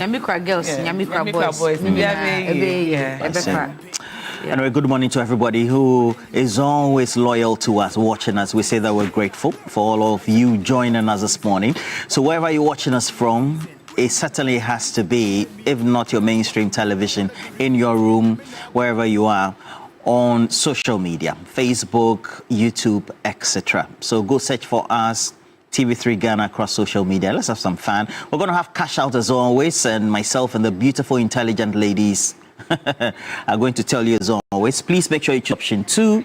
Nyamikra girls, Nyamikra boys. Anyway, good morning to everybody who is always loyal to us, watching us. We say that we're grateful for all of you joining us this morning. So wherever you're watching us from, it certainly has to be, if not your mainstream television, in your room, wherever you are, on social media, Facebook, YouTube, etc. So go search for us, TV3 Ghana, across social media. Let's have some fun. We're going to have cash out as always, and myself and the beautiful, intelligent ladies are going to tell you as always. Please make sure you choose option 2,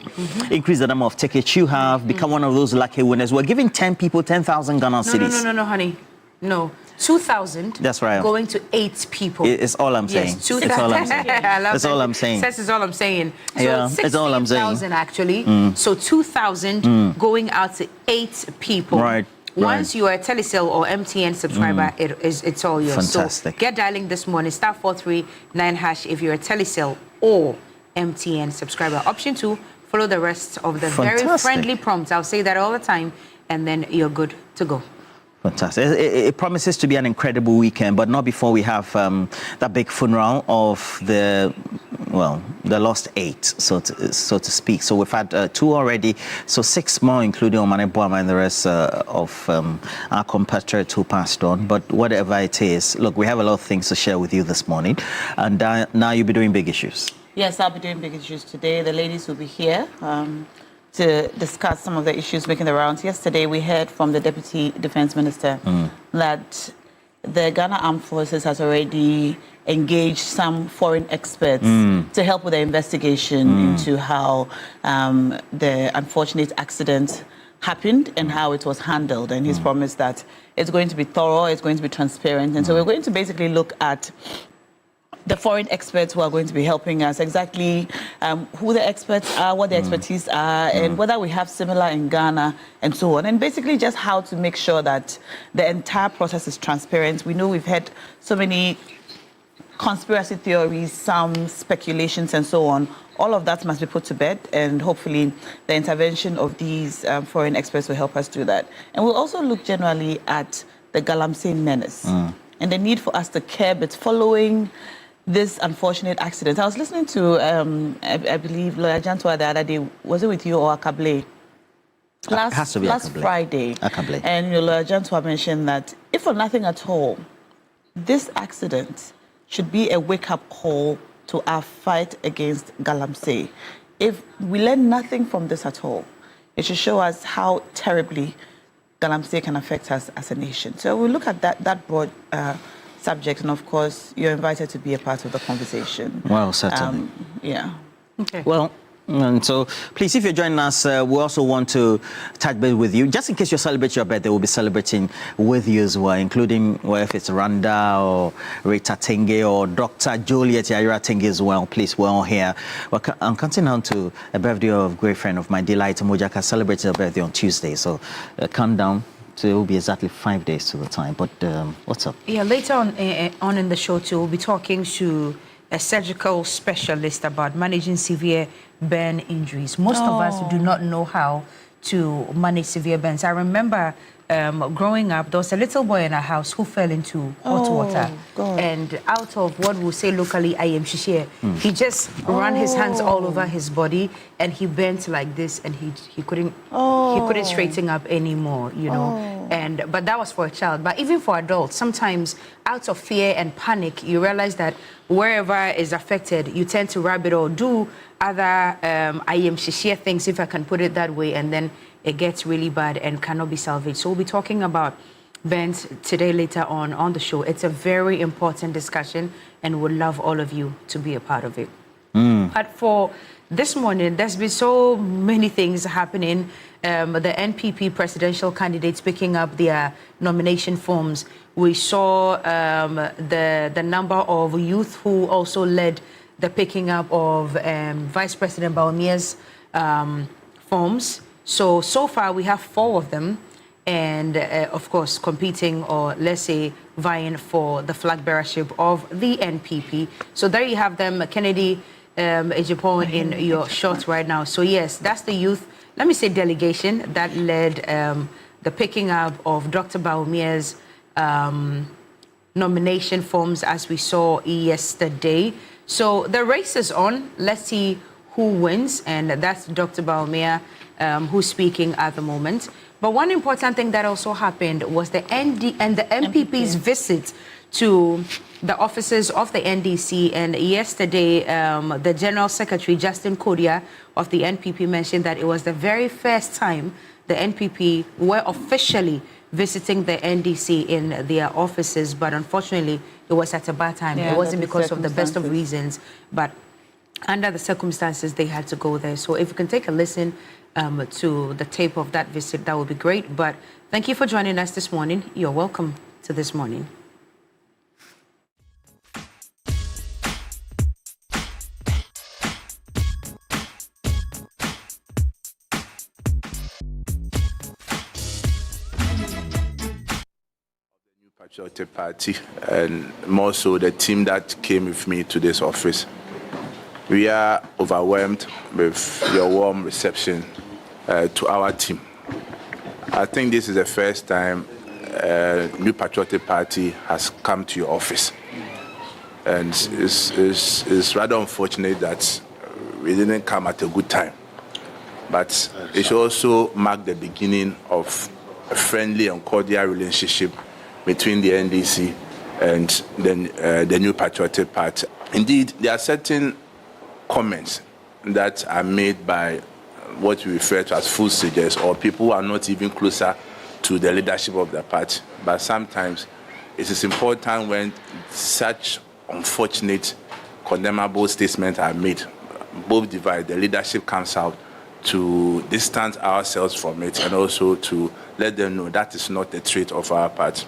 increase the number of tickets you have, become one of those lucky winners. We're giving 10 people 10,000 Ghana cedis. No, honey. No. 2,000. That's right. Going to 8 people. It's all I'm saying. Yes, 2,000. It's all I'm saying. That's all I'm saying. That's all I'm saying. So yeah, it's all I'm saying. 16,000 actually. So 2,000 going out to 8 people. Right. Once you are a Telecel or MTN subscriber, it's all yours. Fantastic. So get dialing this morning, *439# if you're a Telecel or MTN subscriber. Option 2, follow the rest of the very friendly prompts. I'll say that all the time, and then you're good to go. Fantastic. It promises to be an incredible weekend, but not before we have that big funeral of the lost 8, so to speak. So we've had 2 already, so 6 more, including Omane Boama and the rest of our compatriots who passed on. But whatever it is, look, we have a lot of things to share with you this morning, and now you'll be doing big issues. Yes, I'll be doing big issues today. The ladies will be here to discuss some of the issues making the rounds. Yesterday, we heard from the Deputy Defense Minister that the Ghana Armed Forces has already engaged some foreign experts to help with the investigation into how the unfortunate accident happened and how it was handled. And he's promised that it's going to be thorough, it's going to be transparent. And so we're going to basically look at the foreign experts who are going to be helping us, exactly who the experts are, what the expertise are, and whether we have similar in Ghana, and so on. And basically just how to make sure that the entire process is transparent. We know we've had so many conspiracy theories, some speculations, and so on. All of that must be put to bed, and hopefully the intervention of these foreign experts will help us do that. And we'll also look generally at the Galamsey menace and the need for us to curb it following this unfortunate accident. I was listening to, I believe, Lawyer Jantwa the other day. Was it with you or Akable? Last Friday. Akable. And Lawyer Jantwa mentioned that, if for nothing at all, this accident should be a wake-up call to our fight against Galamsey. If we learn nothing from this at all, it should show us how terribly Galamsey can affect us as a nation. So we'll look at that broad subject, and of course, you're invited to be a part of the conversation. Well, certainly. Yeah. Okay. Well, and so please, if you're joining us, we also want to touch base with you. Just in case you celebrate your birthday, we'll be celebrating with you as well, including if it's Randa or Rita Tenge or Dr. Juliet Yaira Tenge as well. Please, we're all here. I'm counting down to a birthday of a great friend of mine, Delight Mojaka, celebrated her birthday on Tuesday. So countdown. So it will be exactly 5 days to the time. But what's up? Yeah, later on in the show too, we'll be talking to a surgical specialist about managing severe burn injuries. Most of us do not know how to manage severe burns. I remember growing up, there was a little boy in our house who fell into hot water. God. And out of what we'll say locally, I am shishir, he just ran his hands all over his body, and he bent like this, and he couldn't straighten up anymore, you know. But that was for a child. But even for adults, sometimes out of fear and panic, you realize that wherever is affected, you tend to rub it or do other I am shishir things, if I can put it that way, and then it gets really bad and cannot be salvaged. So we'll be talking about burns today later on the show. It's a very important discussion, and would love all of you to be a part of it. But for this morning, there's been so many things happening. The NPP presidential candidates picking up their nomination forms. We saw the number of youth who also led the picking up of Vice President Baumia's forms. So far we have 4 of them, and of course competing, or let's say vying for the flag bearership of the NPP. So there you have them, Kennedy Ejipon in your shot right now. So yes, that's the youth, let me say, delegation that led the picking up of Dr. Baumia's nomination forms as we saw yesterday. So the race is on. Let's see who wins, and that's Dr. Baumia who's speaking at the moment. But one important thing that also happened was the MPP's visit to the offices of the NDC. And yesterday, the General Secretary, Justin Kodia of the NPP, mentioned that it was the very first time the NPP were officially visiting the NDC in their offices. But unfortunately, it was at a bad time. It wasn't because of the best of reasons, but under the circumstances, they had to go there. So if you can take a listen to the tape of that visit, that would be great. But thank you for joining us this morning. You're welcome to This Morning. Patriotic Party, and more so the team that came with me to this office. We are overwhelmed with your warm reception to our team. I think this is the first time New Patriotic Party has come to your office, and it's rather unfortunate that we didn't come at a good time. But it should also mark the beginning of a friendly and cordial relationship between the NDC and the New Patriotic Party. Indeed, there are certain comments that are made by what we refer to as food soldiers, or people who are not even closer to the leadership of the party. But sometimes it is important when such unfortunate, condemnable statements are made, both divided, the leadership comes out to distance ourselves from it and also to let them know that is not the trait of our party.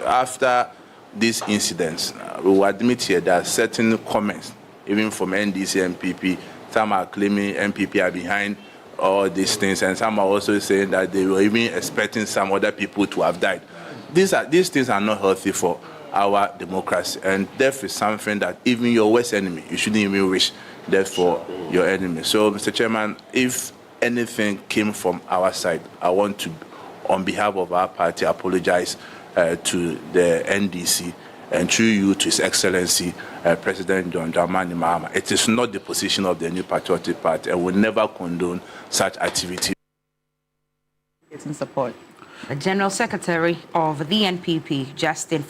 After these incidents, we will admit here that certain comments, even from NDC MPP, some are claiming MPP are behind all these things, and some are also saying that they were even expecting some other people to have died. These things are not healthy for our democracy, and death is something that even your worst enemy, you shouldn't even wish death for your enemy. So, Mr. Chairman, if anything came from our side, I want to, on behalf of our party, apologize to the NDC and through you to His Excellency President John Dramani Mahama. It is not the position of the New Patriotic Party, and will never condone such activity. Getting support. The General Secretary of the NPP, Justin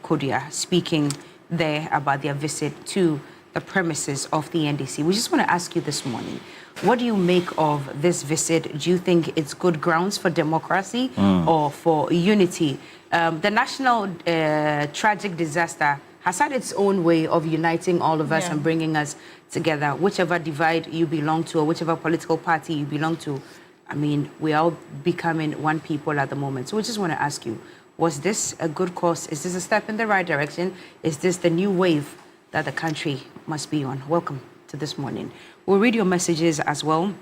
Kodia, speaking there about their visit to the premises of the NDC. We just want to ask you this morning, what do you make of this visit? Do you think it's good grounds for democracy or for unity? The national tragic disaster has had its own way of uniting all of us and bringing us together. Whichever divide you belong to or whichever political party you belong to, I mean, we're all becoming one people at the moment. So we just want to ask you, was this a good course? Is this a step in the right direction? Is this the new wave that the country must be on? Welcome to This Morning. We'll read your messages as well,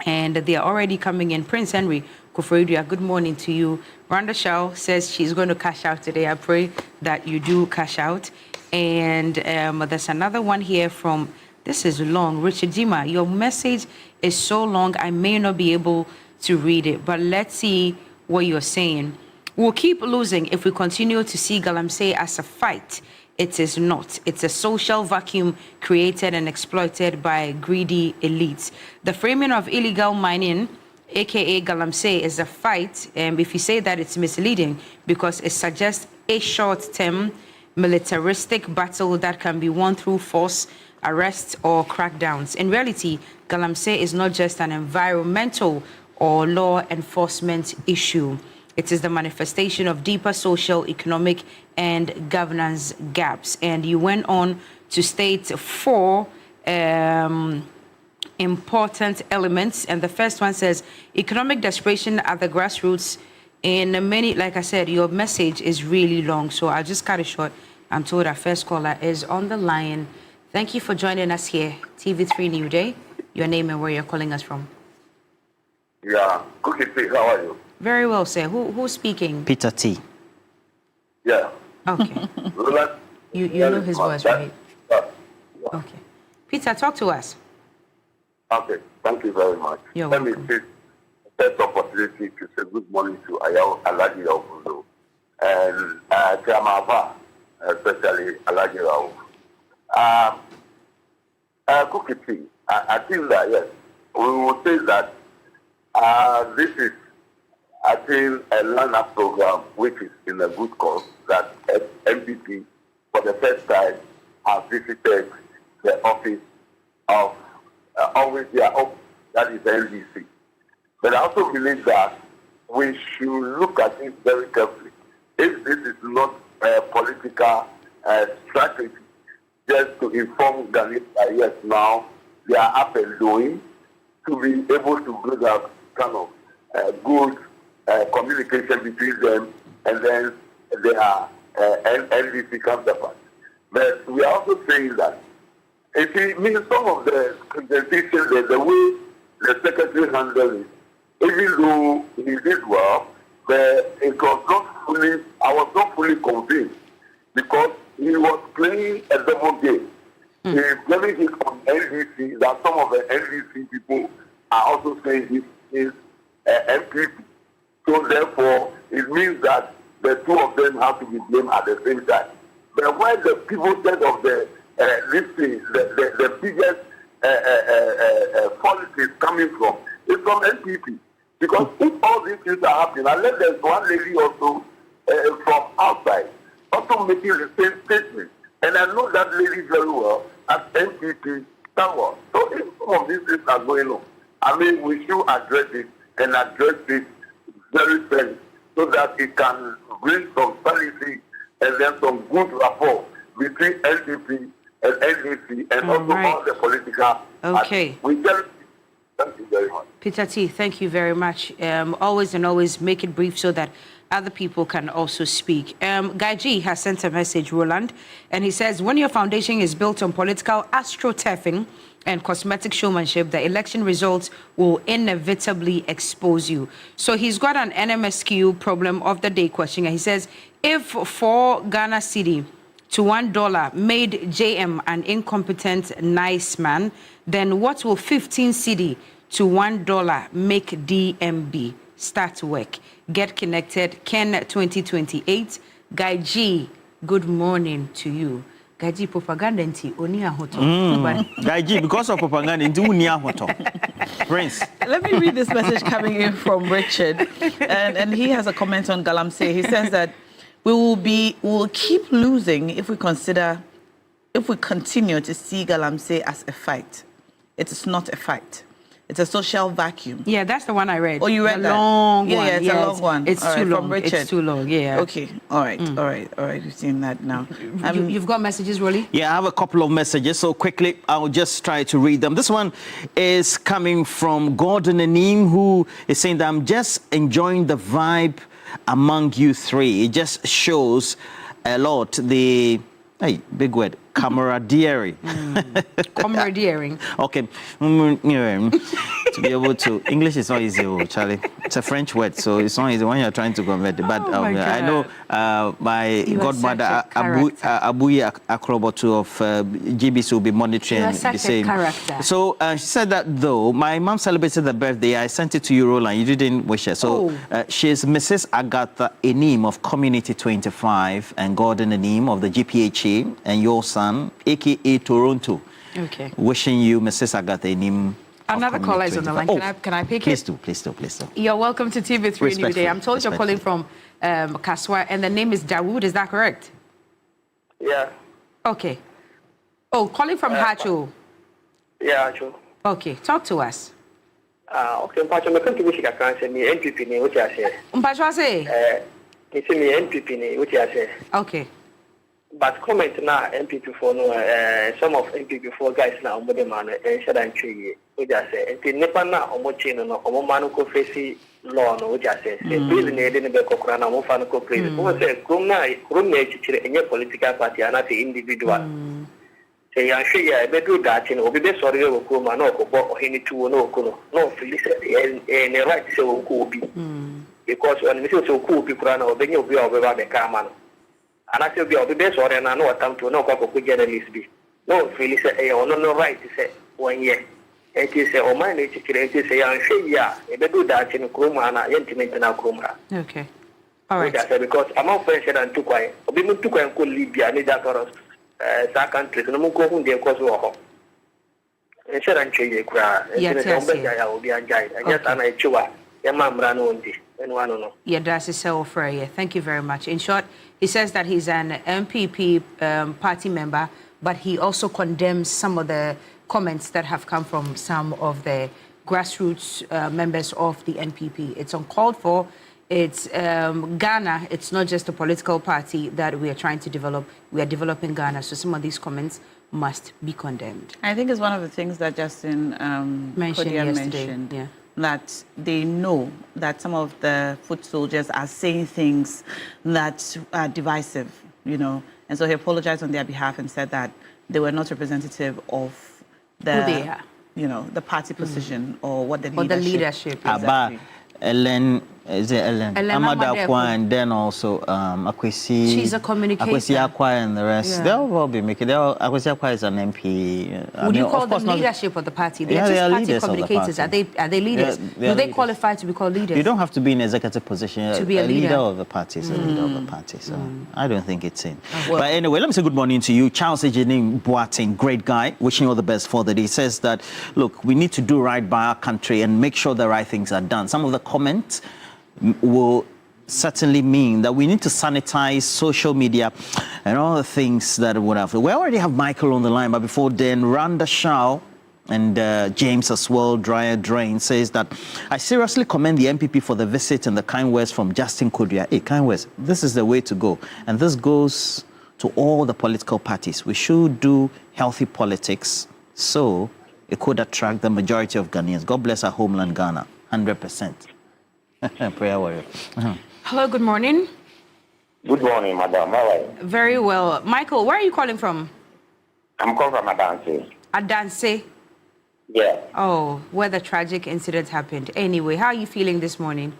and they are already coming in. Prince Henry Kufredia, good morning to you. Rhonda Shaw says she's going to cash out today. I pray that you do cash out. And there's another one here from, this is long, Richard Jima. Your message is so long, I may not be able to read it, but let's see what you're saying. We'll keep losing if we continue to see Galamsey as a fight. It is not. It's a social vacuum created and exploited by greedy elites. The framing of illegal mining, aka Galamsey, is a fight. And if you say that, it's misleading because it suggests a short-term militaristic battle that can be won through force, arrests, or crackdowns. In reality, Galamsey is not just an environmental or law enforcement issue. It is the manifestation of deeper social, economic, and governance gaps. And you went on to state 4 important elements. And the first one says, economic desperation at the grassroots. In many, like I said, your message is really long, so I'll just cut it short. I'm told our first caller is on the line. Thank you for joining us here, TV3NewDay. Your name and where you're calling us from. Yeah, Cookie P, how are you? Very well, sir. Who's speaking? Peter T. Yeah. Okay. you know his voice, right? Okay. Peter, talk to us. Okay, thank you very much. You're Let welcome. me take the first opportunity to say good morning to Ayaw Aladi Obuzo and Jamava, especially Alagirao. Cookie tea. I think that, yes, we will say that this is, I think, a learner program which is in a good cause, that MPP for the first time have visited the office of always their office, that is NDC. But I also believe that we should look at it very carefully. If this is not a political strategy, just to inform Ghanaians that yes, now they are up and doing, to be able to build up kind of good communication between them and then their NDC counterparts. But we are also saying that if it means some of the presentation, the way the secretary handled it, even though he did well, but it was not fully, I was not fully convinced because he was playing a double game. He's blaming it on NDC, that some of the NDC people are also saying he is MPP. So therefore, it means that the two of them have to be blamed at the same time. But where the people said of the the biggest policies coming from is from NPP. Because if all these things are happening, unless there's one lady also from outside also making the same statement, and I know that lady very well as NPP someone. So if some of these things are going on, I mean, we should address it and address it very fairly so that it can bring some sanity and then some good rapport between NPP and NDC and also all the political. Okay. We tell. Thank you very much. Peter T, thank you very much. Always make it brief so that other people can also speak. Guy G has sent a message, Roland, and he says, when your foundation is built on political astroturfing and cosmetic showmanship, the election results will inevitably expose you. So he's got an NMSQ problem of the day question, and he says, if 4 Ghana cedi to $1 made JM an incompetent nice man, then what will 15 cedi to $1 make DMB? Start work. Get connected. Ken 2028. Guy G, good morning to you. Guy G, propaganda nti oni ahoto. Guy G, because of propaganda nti uni ahoto. Prince. Let me read this message coming in from Richard, and he has a comment on Galamsey. He says that we will keep losing if we continue to see Galamsey as a fight. It is not a fight. It's a social vacuum. Yeah, that's the one I read. Oh, you read the that? long yeah, one. Yeah, it's a long one. It's all too right, long. From Richard. It's too long, yeah. Okay, all right. We've seen that now. You've got messages, Rolly? Yeah, I have a couple of messages, so quickly, I'll just try to read them. This one is coming from Gordon Anim, who is saying that I'm just enjoying the vibe among you three. It just shows a lot the, hey, big word, camaraderie. Camaraderie. Okay. To be able to, English is not easy, Charlie. It's a French word, so it's not easy when you're trying to convert it. But I know my godmother, Abuyi Akrobotu of GBC, will be monitoring the same. Character. So she said that though, my mom celebrated the birthday, I sent it to you, Roland, you didn't wish her. So she's Mrs. Agatha Enim of Community 25 and Gordon Enim of the GPHA and your son, a.k.a. Toronto. Okay. Wishing you, Mrs. Agatha Enim. Another caller is on the line. Can I pick please it? Please do. You're welcome to TV3NewDay. I'm told you're calling from Kaswa, and the name is Dawood. Is that correct? Yeah. Okay. Oh, calling from Hacho. Yeah, Hacho. Okay, talk to us. Okay, Mpacho, me kan kibishi kakran se mi NPP ni wuti ase. Mpacho say? It's mi NPP ni wuti ase. Okay. But comment na NPP for no some of NPP for guys na omo de man shada ntwe wuti ase. Nti nipa na omo chi no omo man ko face law no wuti ase. Se please na ede ne be kokora na omo fa no ko please. Wo say krum na chichire enye political party ana te individual. Say ya hwe ya be do that no obi be sorry we ko ma na okobọ ohini tuwo na okono. No feel say ne right say wo ko obi. Because when we say so ko obi kura na obenye obi a obeba be ka ma no. And I said, "Be best or na no attempt to no go journalist be. No, feel say no right to say 1 year. It is o man e chikire it say an hwe ya e be do that in kroma na yentimente na kroma." Okay. All right. Because I'm not pension and too quiet. We move to quiet and Libya, and that for us. That country, no more go home, they cause war. And said, and change a cry. Yes. I will be enjoyed. And yes, and I chew. Your mom ran on this. And one no. Yeah, that's his for yeah. Thank you very much. In short, he says that he's an MPP party member, but he also condemns some of the comments that have come from some of the grassroots members of the NPP. It's uncalled for. It's Ghana. It's not just a political party that we are trying to develop. We are developing Ghana. So some of these comments must be condemned. I think it's one of the things that Justin mentioned yesterday. mentioned. Yeah. That they know that some of the foot soldiers are saying things that are divisive, And so he apologized on their behalf and said that they were not representative of the, who they are. The party position or what the or leadership. Exactly. Ellen, is it Ellen? Amada Akwa, and then also Akwesi. She's a communicator. Akwesi Akwa and the rest. Yeah. They'll all be making. Akwesi Akwa is an MP. Would you call them leadership of the party? They're just party communicators. Are they leaders? Do they qualify to be called leaders? You don't have to be in executive position to be a leader of the party. Is a leader of the party. So I don't think it's in. Well, but anyway, let me say good morning to you, Charles Ejenim Boateng, great guy. Wishing you all the best for the day. He says that look, we need to do right by our country and make sure the right things are done. Some of the comments will certainly mean that we need to sanitize social media and all the things that would have. We already have Michael on the line, but before then, Randa Shaw and James as well, Dryer Drain, says that I seriously commend the MPP for the visit and the kind words from Justin Kodria. Hey, kind words, this is the way to go. And this goes to all the political parties. We should do healthy politics so it could attract the majority of Ghanaians. God bless our homeland, Ghana, 100%. Prayer warrior. Hello, good morning. Good morning, madam. How are you? Very well. Michael, where are you calling from? I'm calling from Adanse. Adanse? Yeah. Oh, where the tragic incident happened. Anyway, how are you feeling this morning?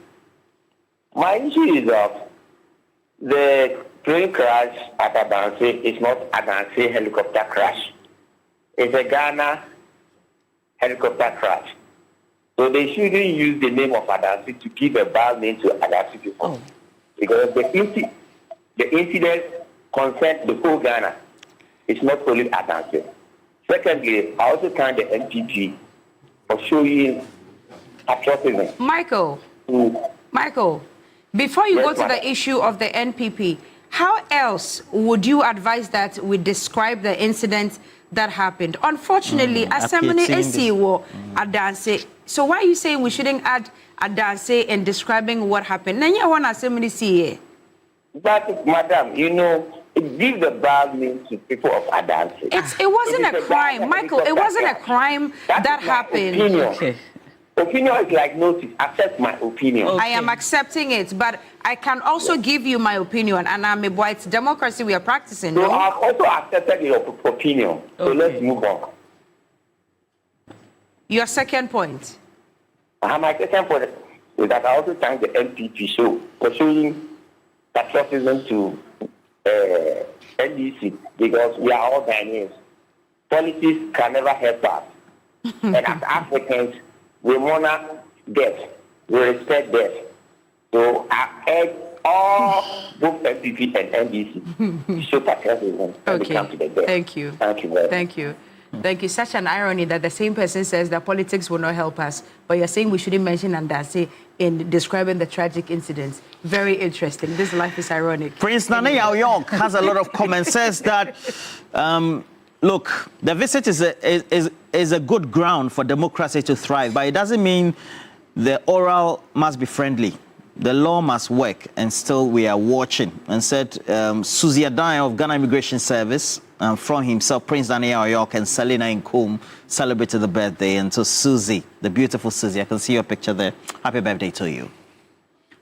My issue is that the plane crash at Adanse is not Adanse helicopter crash. It's a Ghana helicopter crash. So they shouldn't use the name of Adanse to give a bad name to Adanse people. Because the incident concerns the whole Ghana. It's not only Adanse. Secondly, I also thank the NPP for showing patriotism. Michael, before you go to the issue of the NPP, how else would you advise that we describe the incident that happened? Unfortunately, Assembly Esiwo Adanse. So why are you saying we shouldn't add Adanse in describing what happened? Nanya one Assembly CA. But, madam, it gives a bad name to people of Adanse. It wasn't a crime, Michael. It wasn't a crime that happened. Opinion. Opinion is like notice. Accept my opinion. I am accepting it, but I can also give you my opinion, and I'm a boy. It's democracy we are practicing. So no? I've also accepted your opinion. So let's move on. Your second point. My second point is that I also thank the NPP for showing patriotism to NDC because we are all Ghanaians. Politics can never help us. And as Africans, we honor death. We respect death. So I urge all both NPP and NDC to show patriotism when they come to the death. Thank you. Thank you very much. Thank you. Thank you. Such an irony that the same person says that politics will not help us, but you're saying we shouldn't mention Adanse in describing the tragic incidents. Very interesting. This life is ironic. Prince Nana Yao York has a lot of comments, says that, look, the visit is a good ground for democracy to thrive, but it doesn't mean the oral must be friendly. The law must work, and still we are watching. And said Susie Adan of Ghana Immigration Service, from himself, Prince Daniel York and Selena Nkum celebrated the birthday. And so Susie, the beautiful Susie, I can see your picture there. Happy birthday to you.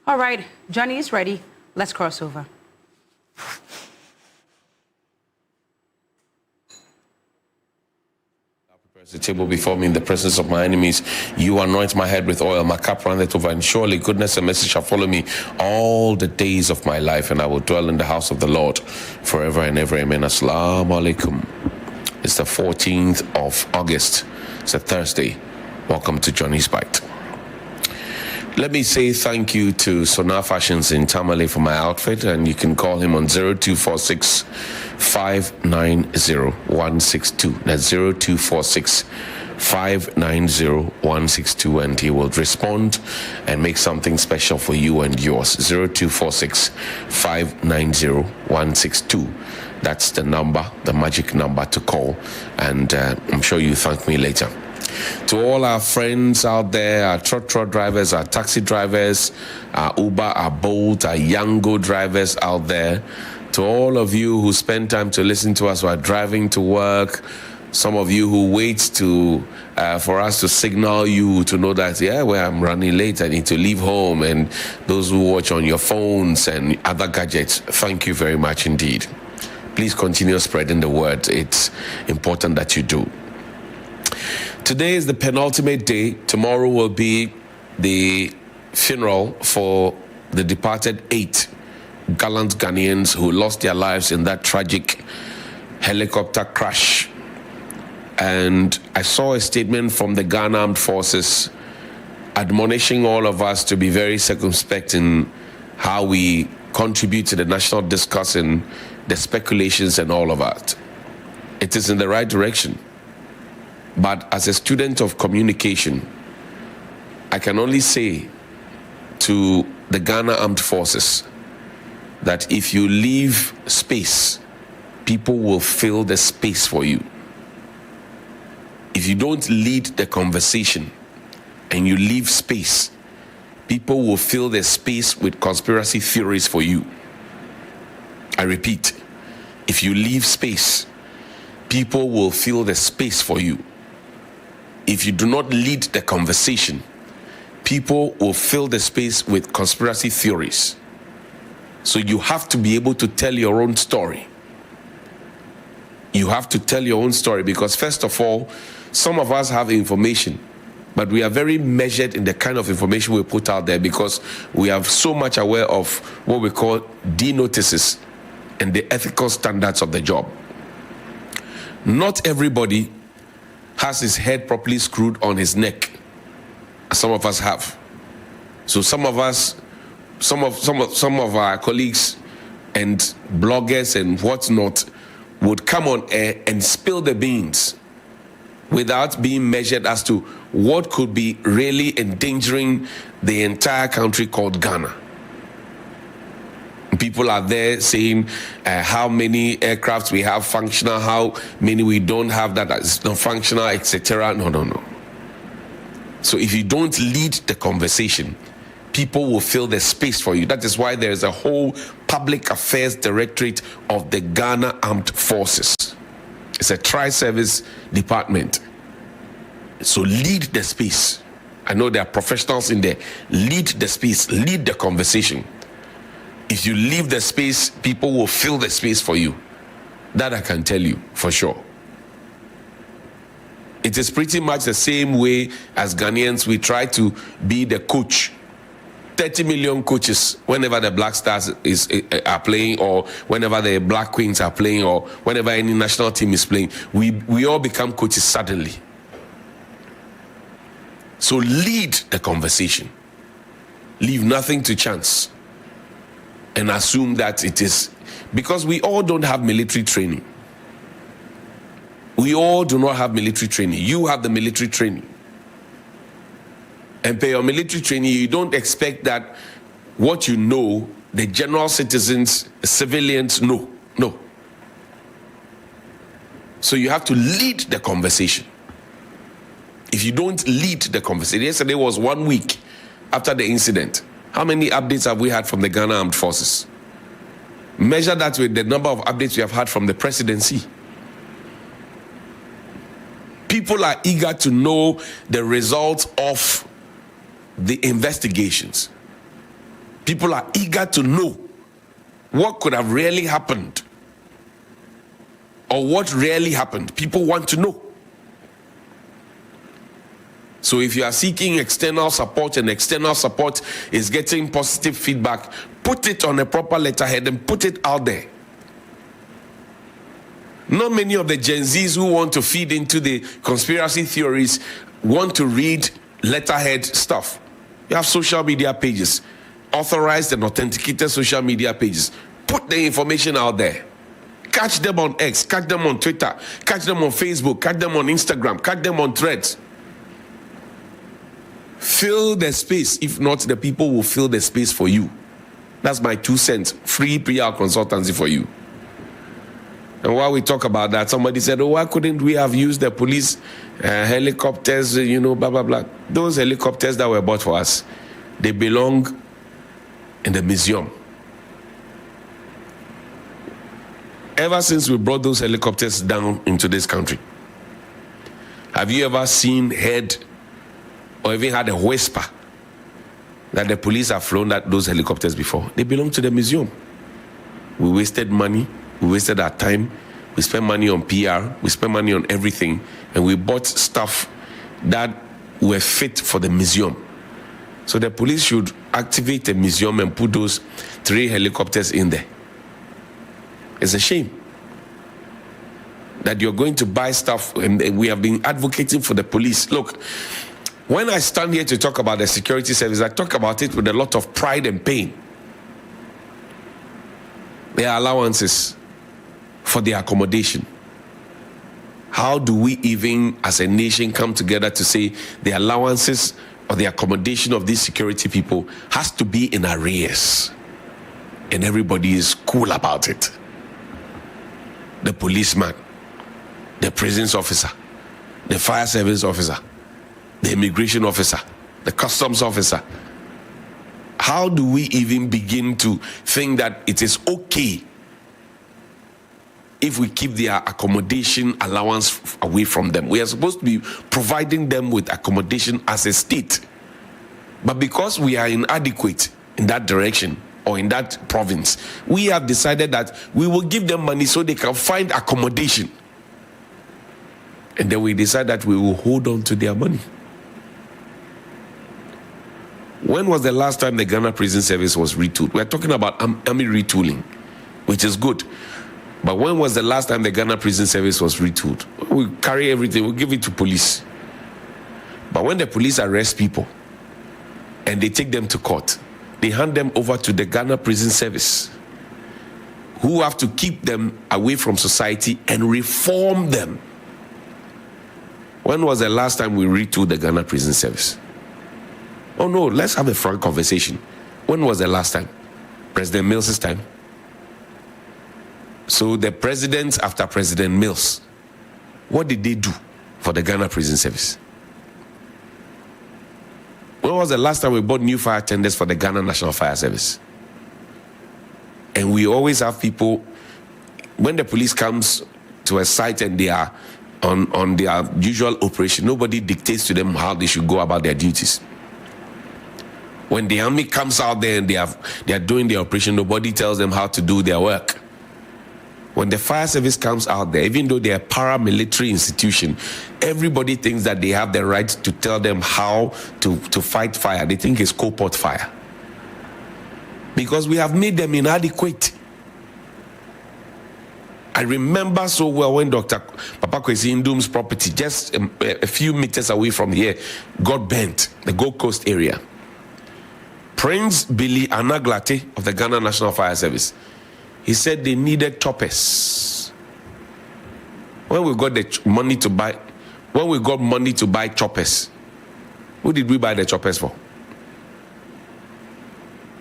All right, Johnny is ready. Let's cross over. The table before me in the presence of my enemies. You anoint my head with oil, my cup runneth over, and surely goodness and mercy shall follow me all the days of my life, and I will dwell in the house of the Lord forever and ever. Amen. Assalamu alaikum. It's the 14th of August. It's a Thursday. Welcome to Johnny's Bite. Let me say thank you to Sonar Fashions in Tamale for my outfit, and you can call him on 0246 590 162. That's 0246 590 162, and he will respond and make something special for you and yours. 0246 590 162. That's the number, the magic number to call, and I'm sure you thank me later. To all our friends out there, our trotro drivers, our taxi drivers, our Uber, our Bolt, our Yango drivers out there, to all of you who spend time to listen to us while driving to work, some of you who wait to for us to signal you to know that, well, I'm running late, I need to leave home, and those who watch on your phones and other gadgets, thank you very much indeed. Please continue spreading the word. It's important that you do. Today is the penultimate day. Tomorrow will be the funeral for the departed 8 gallant Ghanaians who lost their lives in that tragic helicopter crash. And I saw a statement from the Ghana Armed Forces admonishing all of us to be very circumspect in how we contribute to the national discourse and the speculations and all of that. It is in the right direction. But as a student of communication, I can only say to the Ghana Armed Forces that if you leave space, people will fill the space for you. If you don't lead the conversation and you leave space, people will fill the space with conspiracy theories for you. I repeat, if you leave space, people will fill the space for you. If you do not lead the conversation, people will fill the space with conspiracy theories. So you have to be able to tell your own story. You have to tell your own story because, first of all, some of us have information, but we are very measured in the kind of information we put out there because we are so much aware of what we call D-notices and the ethical standards of the job. Not everybody has his head properly screwed on his neck, as some of us have. So some of us, some of our colleagues and bloggers and whatnot would come on air and spill the beans without being measured as to what could be really endangering the entire country called Ghana. People are there saying how many aircrafts we have functional, how many we don't have that is not functional, etc. No. So if you don't lead the conversation, people will fill the space for you. That is why there is a whole public affairs directorate of the Ghana Armed Forces. It's a tri-service department. So lead the space. I know there are professionals in there. Lead the space, lead the conversation. If you leave the space, people will fill the space for you. That I can tell you for sure. It is pretty much the same way as Ghanaians, we try to be the coach. 30 million coaches whenever the Black Stars are playing, or whenever the Black Queens are playing, or whenever any national team is playing, we all become coaches suddenly. So lead the conversation. Leave nothing to chance. And assume that it is, because we all don't have military training. We all do not have military training. You have the military training. And per your military training, you don't expect that what you know, the general citizens, civilians know. No. So you have to lead the conversation. If you don't lead the conversation, yesterday was 1 week after the incident. How many updates have we had from the Ghana Armed Forces? Measure that with the number of updates we have had from the presidency. People are eager to know the results of the investigations. People are eager to know what could have really happened or what really happened. People want to know. So if you are seeking external support and external support is getting positive feedback, put it on a proper letterhead and put it out there. Not many of the Gen Zs who want to feed into the conspiracy theories want to read letterhead stuff. You have social media pages, authorized and authenticated social media pages. Put the information out there. Catch them on X, catch them on Twitter, catch them on Facebook, catch them on Instagram, catch them on Threads. Fill the space. If not, the people will fill the space for you. That's my 2 cents. Free PR consultancy for you. And while we talk about that, somebody said, oh, why couldn't we have used the police helicopters, blah, blah, blah. Those helicopters that were bought for us, they belong in the museum. Ever since we brought those helicopters down into this country, have you ever seen, heard, or even had a whisper that the police have flown those helicopters before? They belong to the museum. We wasted money, we wasted our time, we spent money on PR, we spent money on everything, and we bought stuff that were fit for the museum. So the police should activate the museum and put those 3 helicopters in there. It's a shame that you're going to buy stuff, and we have been advocating for the police. Look, when I stand here to talk about the security service, I talk about it with a lot of pride and pain. Their allowances for their accommodation. How do we even, as a nation, come together to say the allowances or the accommodation of these security people has to be in arrears? And everybody is cool about it. The policeman, the prisons officer, the fire service officer, the immigration officer, the customs officer. How do we even begin to think that it is okay if we keep their accommodation allowance away from them? We are supposed to be providing them with accommodation as a state. But because we are inadequate in that direction, or in that province, we have decided that we will give them money so they can find accommodation. And then we decide that we will hold on to their money. When was the last time the Ghana Prison Service was retooled? We're talking about army retooling, which is good. But when was the last time the Ghana Prison Service was retooled? We carry everything, we give it to police. But when the police arrest people and they take them to court, they hand them over to the Ghana Prison Service, who have to keep them away from society and reform them. When was the last time we retooled the Ghana Prison Service? Oh no, let's have a frank conversation. When was the last time? President Mills's time. So the presidents after President Mills, what did they do for the Ghana Prison Service? When was the last time we bought new fire tenders for the Ghana National Fire Service? And we always have people, when the police comes to a site and they are on their usual operation, nobody dictates to them how they should go about their duties. When the army comes out there and they are doing their operation, nobody tells them how to do their work. When the fire service comes out there, even though they are a paramilitary institution, everybody thinks that they have the right to tell them how to fight fire. They think it's co-pot fire. Because we have made them inadequate. I remember so well when Dr. Papa Kwesi Ndum's property, just a few meters away from here, got burnt, the Gold Coast area. Prince Billy Anaglate of the Ghana National Fire Service, he said they needed choppers. When we got the money to buy choppers, who did we buy the choppers for?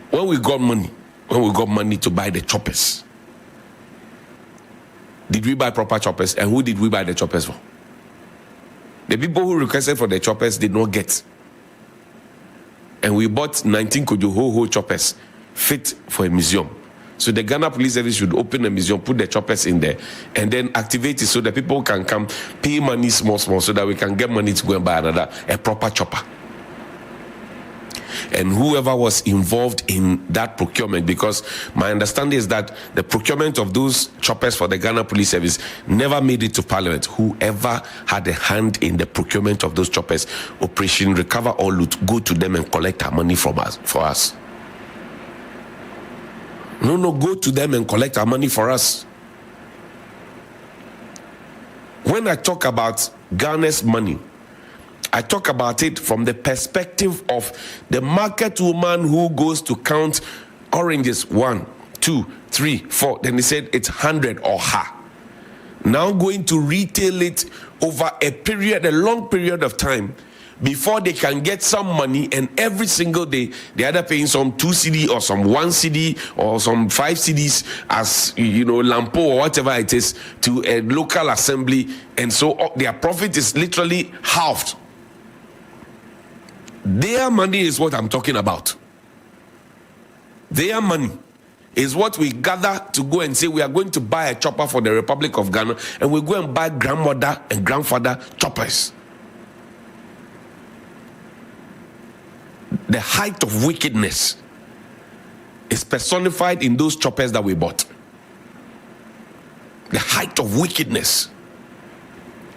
When we got money to buy the choppers, did we buy proper choppers? And who did we buy the choppers for? The people who requested for the choppers did not get. And we bought 19 Kojo choppers fit for a museum. So the Ghana Police Service should open a museum, put the choppers in there, and then activate it so that people can come, pay money small, so that we can get money to go and buy a proper chopper. And whoever was involved in that procurement, because my understanding is that the procurement of those choppers for the Ghana Police Service never made it to Parliament. Whoever had a hand in the procurement of those choppers, Operation Recover or Loot, go to them and collect our money for us. No, go to them and collect our money for us. When I talk about Ghana's money, I talk about it from the perspective of the market woman who goes to count oranges, 1, 2, 3, 4. Then he said it's 100 or her. Now going to retail it over a long period of time before they can get some money, and every single day they either paying some 2 cedi or some 1 cedi or some 5 cedis as lampo or whatever it is to a local assembly, and so their profit is literally halved. Their money is what I'm talking about. Their money is what we gather to go and say we are going to buy a chopper for the Republic of Ghana, and we go and buy grandmother and grandfather choppers. The height of wickedness is personified in those choppers that we bought. The height of wickedness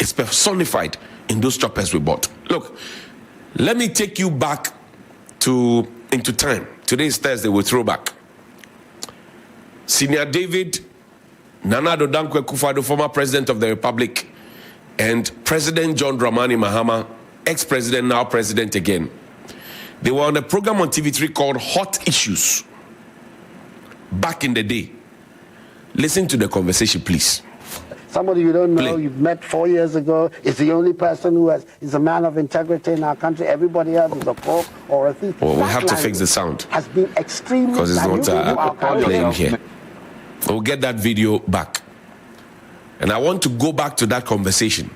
is personified in those choppers we bought. Look, let me take you back into time. Today is Thursday, we'll throw back. Senior David, Nana Addo Dankwa Akufo-Addo, former president of the Republic, and President John Dramani Mahama, ex-president, now president again. They were on a program on TV3 called Hot Issues back in the day. Listen to the conversation, please. Somebody you don't know, Play. you've met 4 years ago, is the only person who is a man of integrity in our country. Everybody else is a crook or a thief. Well, we'll That have to fix language the sound has been extremely because it's not diluted. playing here. We'll get that video back. And I want to go back to that conversation.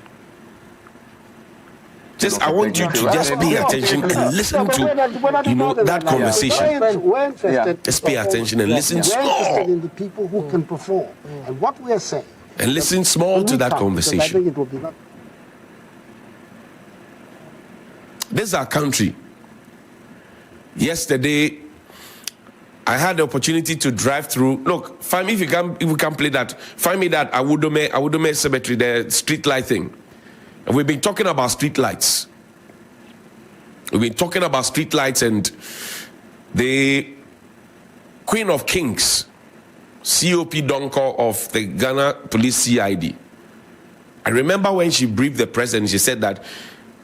I want you to just pay attention and listen to, that conversation. Just pay attention and listen small. We're interested in the people who can perform. And what we are saying. And listen small to that conversation. I think it will be not. This is our country. Yesterday, I had the opportunity to drive through. Look, find me if you can play that. Find me that Awudome Cemetery, the street light thing. And we've been talking about street lights. We've been talking about street lights, and the Queen of Kings, COP Donko of the Ghana Police CID. I remember when she briefed the president, she said that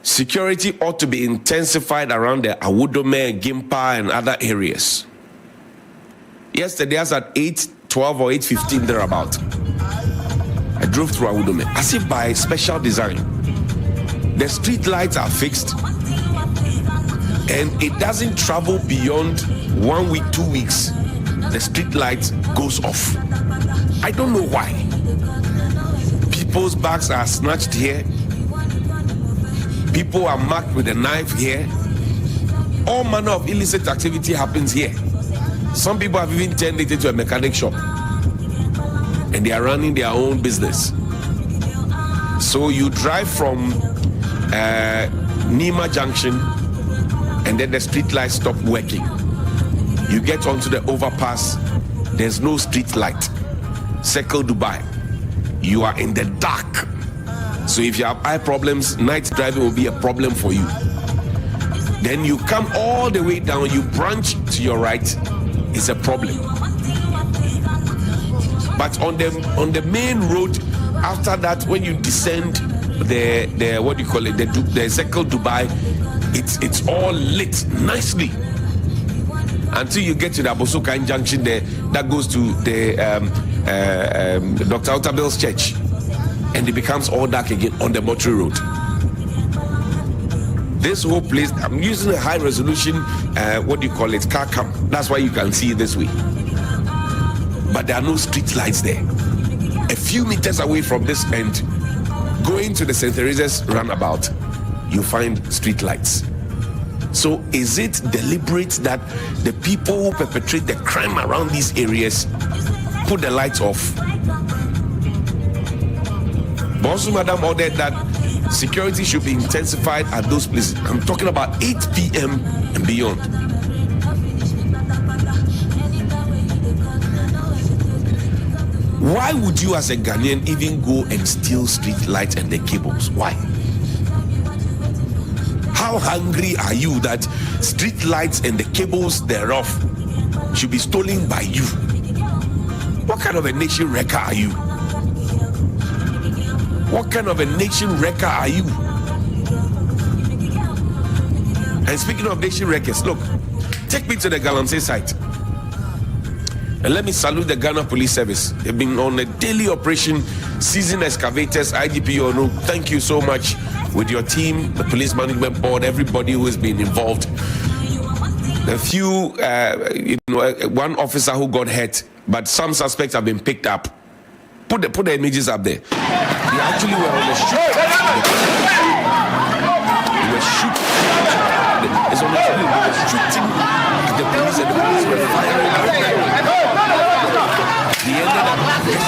security ought to be intensified around the Awudome, Gimpa, and other areas. Yesterday, I was at 8:12 or 8:15 thereabout. I drove through Awudome as if by special design. The street lights are fixed, and it doesn't travel beyond 1 week, 2 weeks. The street light goes off. I don't know why. People's bags are snatched here. People are marked with a knife here. All manner of illicit activity happens here. Some people have even turned it into a mechanic shop, and they are running their own business. So you drive from Nima Junction, and then the street lights stop working. You get onto the overpass, there's no street light. Circle Dubai, you are in the dark. So if you have eye problems, night driving will be a problem for you. Then you come all the way down, you branch to your right, it's a problem. But on the main road, after that, when you descend the what do you call it, the Circle Dubai, it's all lit nicely until you get to the Abosokan Junction there, that goes to the Dr. Otabel's church, and it becomes all dark again on the Mortuary Road. This whole place, I'm using a high resolution, what do you call it, car cam. That's why you can see it this way. But there are no street lights there. A few meters away from this end, going to the St. Teresa's roundabout, you find street lights. So is it deliberate that the people who perpetrate the crime around these areas put the lights off? Bonsu Madam ordered that security should be intensified at those places. I'm talking about 8 p.m. and beyond. Why would you as a Ghanaian even go and steal street lights and the cables? Why? How hungry are you that street lights and the cables thereof should be stolen by you? What kind of a nation wrecker are you? What kind of a nation wrecker are you? And speaking of nation records, look, take me to the Galamsey site. And let me salute the Ghana Police Service. They've been on a daily operation, seizing excavators, IGP Ono. Thank you so much with your team, the Police Management Board, everybody who has been involved. A few, one officer who got hurt, but some suspects have been picked up. Put the images up there. They actually were on the street. They were shooting. It's on the street. They were shooting at the police, and the police were firing. They ended up arresting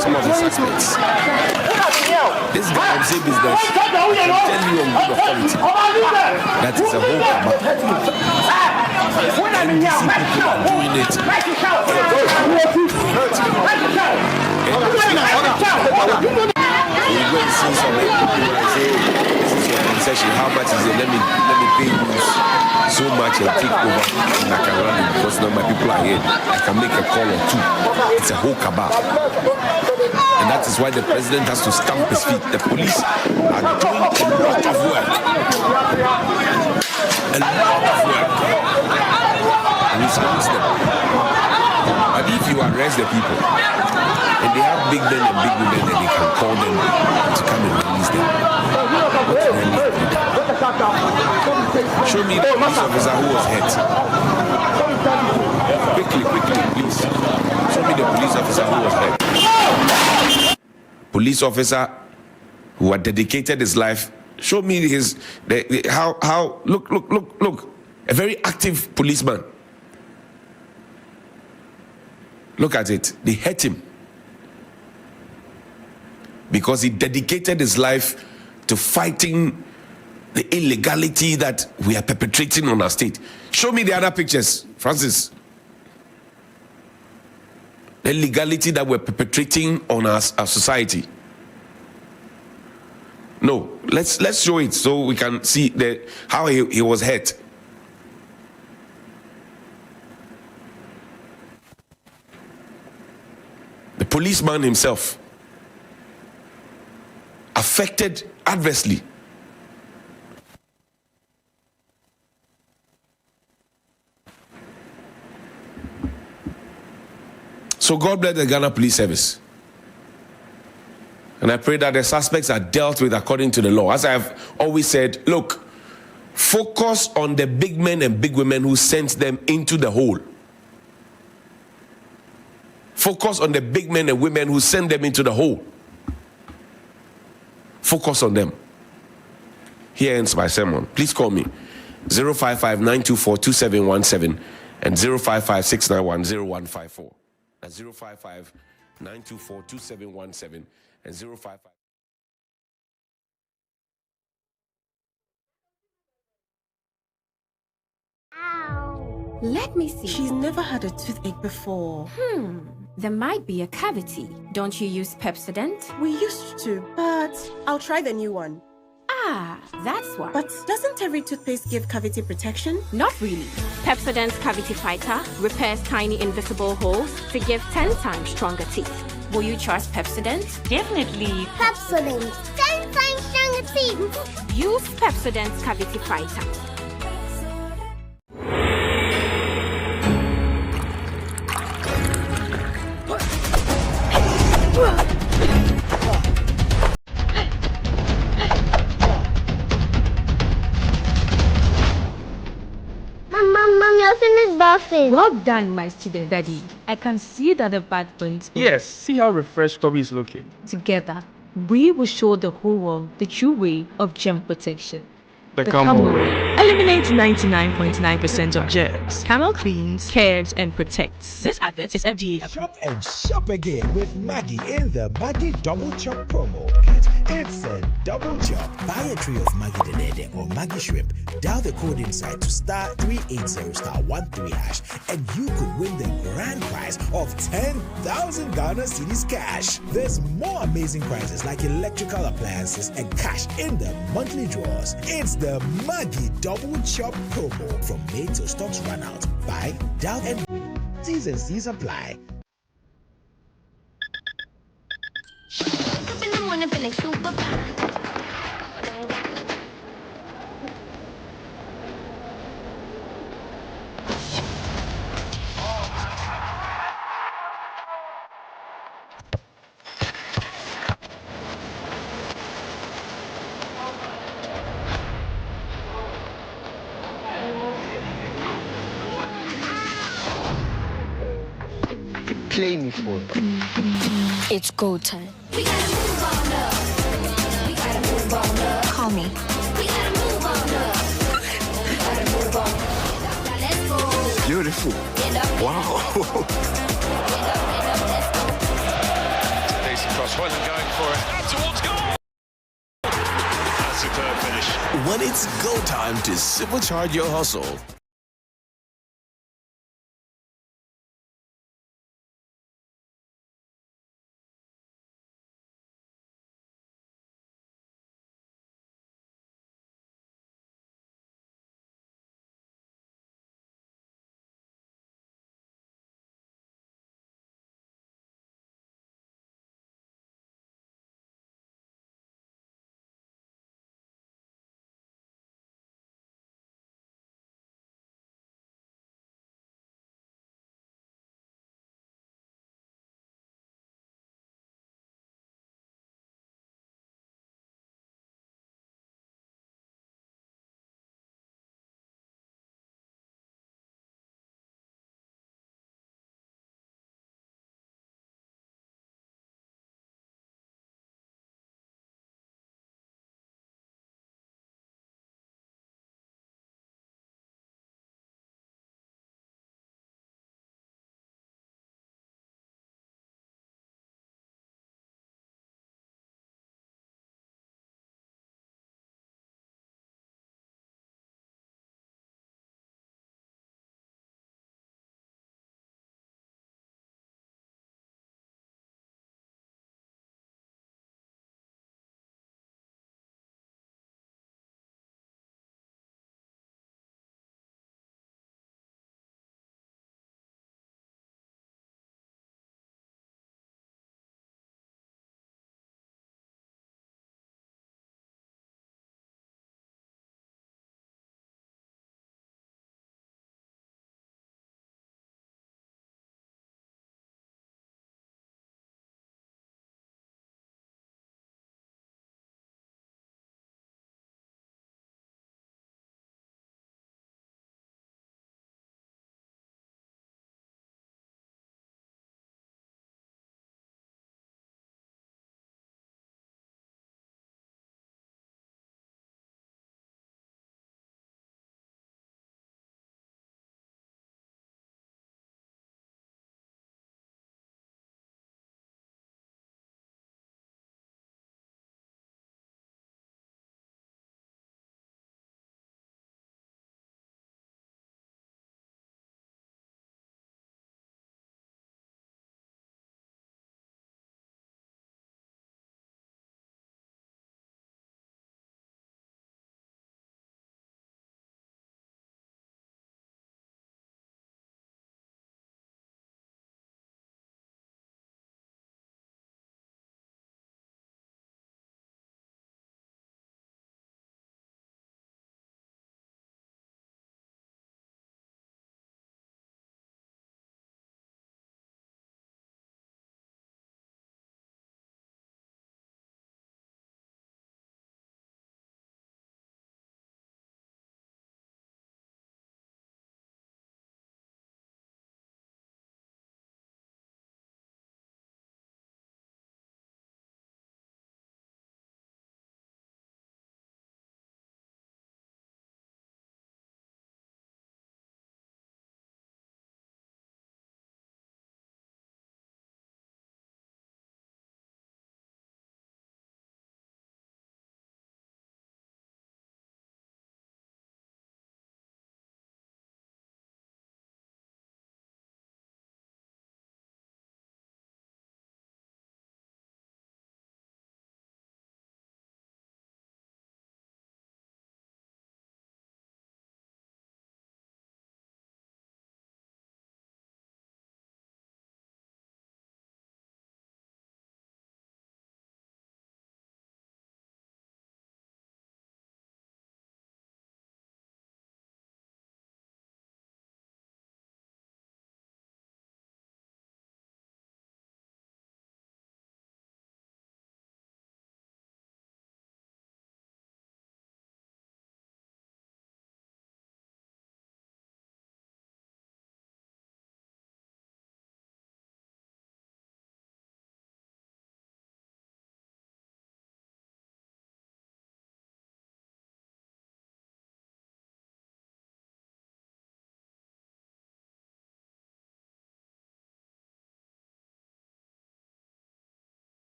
some of the suspects. This guy I'm saying business. I can tell you on good authority. That is a whole NDC people are doing it. We go and see some people and say, this is your concession, how much is it? Let me pay you so much and take over, and I can run it because now my people are here. I can make a call or two. It's a whole cabal. And that is why the president has to stamp his feet. The police are doing a lot of work. A lot of work. And we salute them. But if you arrest the people, and they have big men and big women, and they can call them to come and release them, what can I do? Show me the police officer who was hurt. Quickly, please. Show me the police officer who was hurt. Police officer who had dedicated his life. Show me how look. A very active policeman. Look at it. They hurt him because he dedicated his life to fighting the illegality that we are perpetrating on our state. Show me the other pictures, Francis. The illegality that we're perpetrating on our society. No, let's show it so we can see how he was hurt. The policeman himself affected adversely. So God bless the Ghana Police Service. And I pray that the suspects are dealt with according to the law. As I have always said, look, focus on the big men and big women who sent them into the hole. Focus on the big men and women who sent them into the hole. Focus on them. Here ends my sermon. Please call me 055-924-2717 and 055-691-0154. That's 055-924-2717 and 055. Let me see. She's never had a toothache before. There might be a cavity. Don't you use Pepsodent? We used to, but I'll try the new one. Ah, that's why. But doesn't every toothpaste give cavity protection? Not really. Pepsodent's Cavity Fighter repairs tiny invisible holes to give 10 times stronger teeth. Will you trust Pepsodent? Definitely. Pepsodent, 10 times stronger teeth. Use Pepsodent's Cavity Fighter. Well done, my student daddy. I can see that the bad points. Yes, see how refreshed Kobe is looking. Together, we will show the whole world the true way of germ protection. The Camel way. Eliminates 99.9% of germs. Camel cleans, cares, and protects. This advert is FDA approved. Shop and shop again with Maggie in the Maggie Double Chop promo kit. It's a double chop. Buy a tray of Maggie Denede or Maggie Shrimp. Dial the code inside to *380*13# and you could win the grand prize of 10,000 Ghana cedis cash. There's more amazing prizes like electrical appliances and cash in the monthly draws. It's the Maggie Double Chop promo from May till stocks run out. Buy, dial, and T's and C's apply. play me for? It's go time. Call me. Beautiful. Wow. Decent cross, wasn't going for it. Out towards goal. That's a superb finish. When it's go time to supercharge your hustle.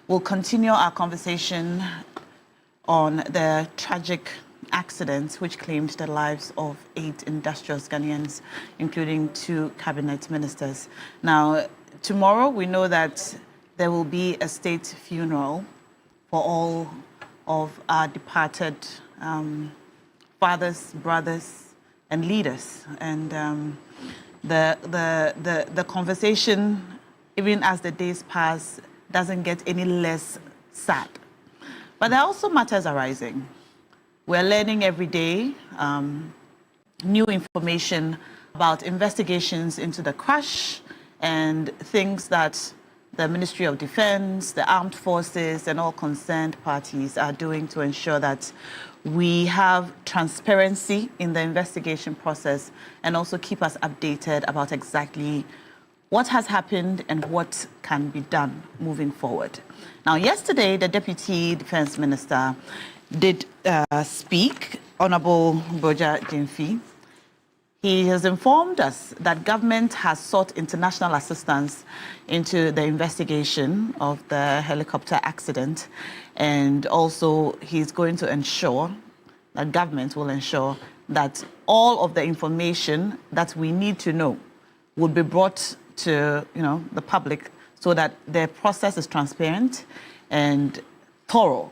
we'll continue our conversation on the tragic accident which claimed the lives of 8 industrious Ghanaians, including 2 cabinet ministers. Now, tomorrow we know that there will be a state funeral for all of our departed fathers, brothers, and leaders. And the conversation, even as the days pass, doesn't get any less sad. But there are also matters arising. We're learning every day new information about investigations into the crash and things that the Ministry of Defense, the armed forces, and all concerned parties are doing to ensure that we have transparency in the investigation process and also keep us updated about exactly what has happened and what can be done moving forward. Now, yesterday, the Deputy Defense Minister did speak, Honorable Boja Jemfi. He has informed us that government has sought international assistance into the investigation of the helicopter accident, and also he's going to ensure that government will ensure that all of the information that we need to know would be brought to the public so that the process is transparent and thorough.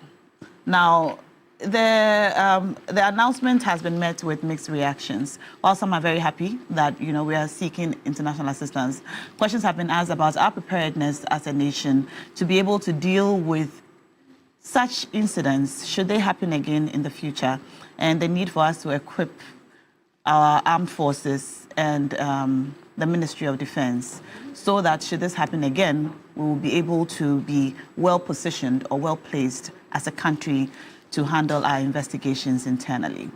Now, the announcement has been met with mixed reactions. While some are very happy that we are seeking international assistance, questions have been asked about our preparedness as a nation to be able to deal with such incidents should they happen again in the future, and the need for us to equip our armed forces and the Ministry of Defense so that should this happen again, we will be able to be well positioned or well placed as a country to handle our investigations internally.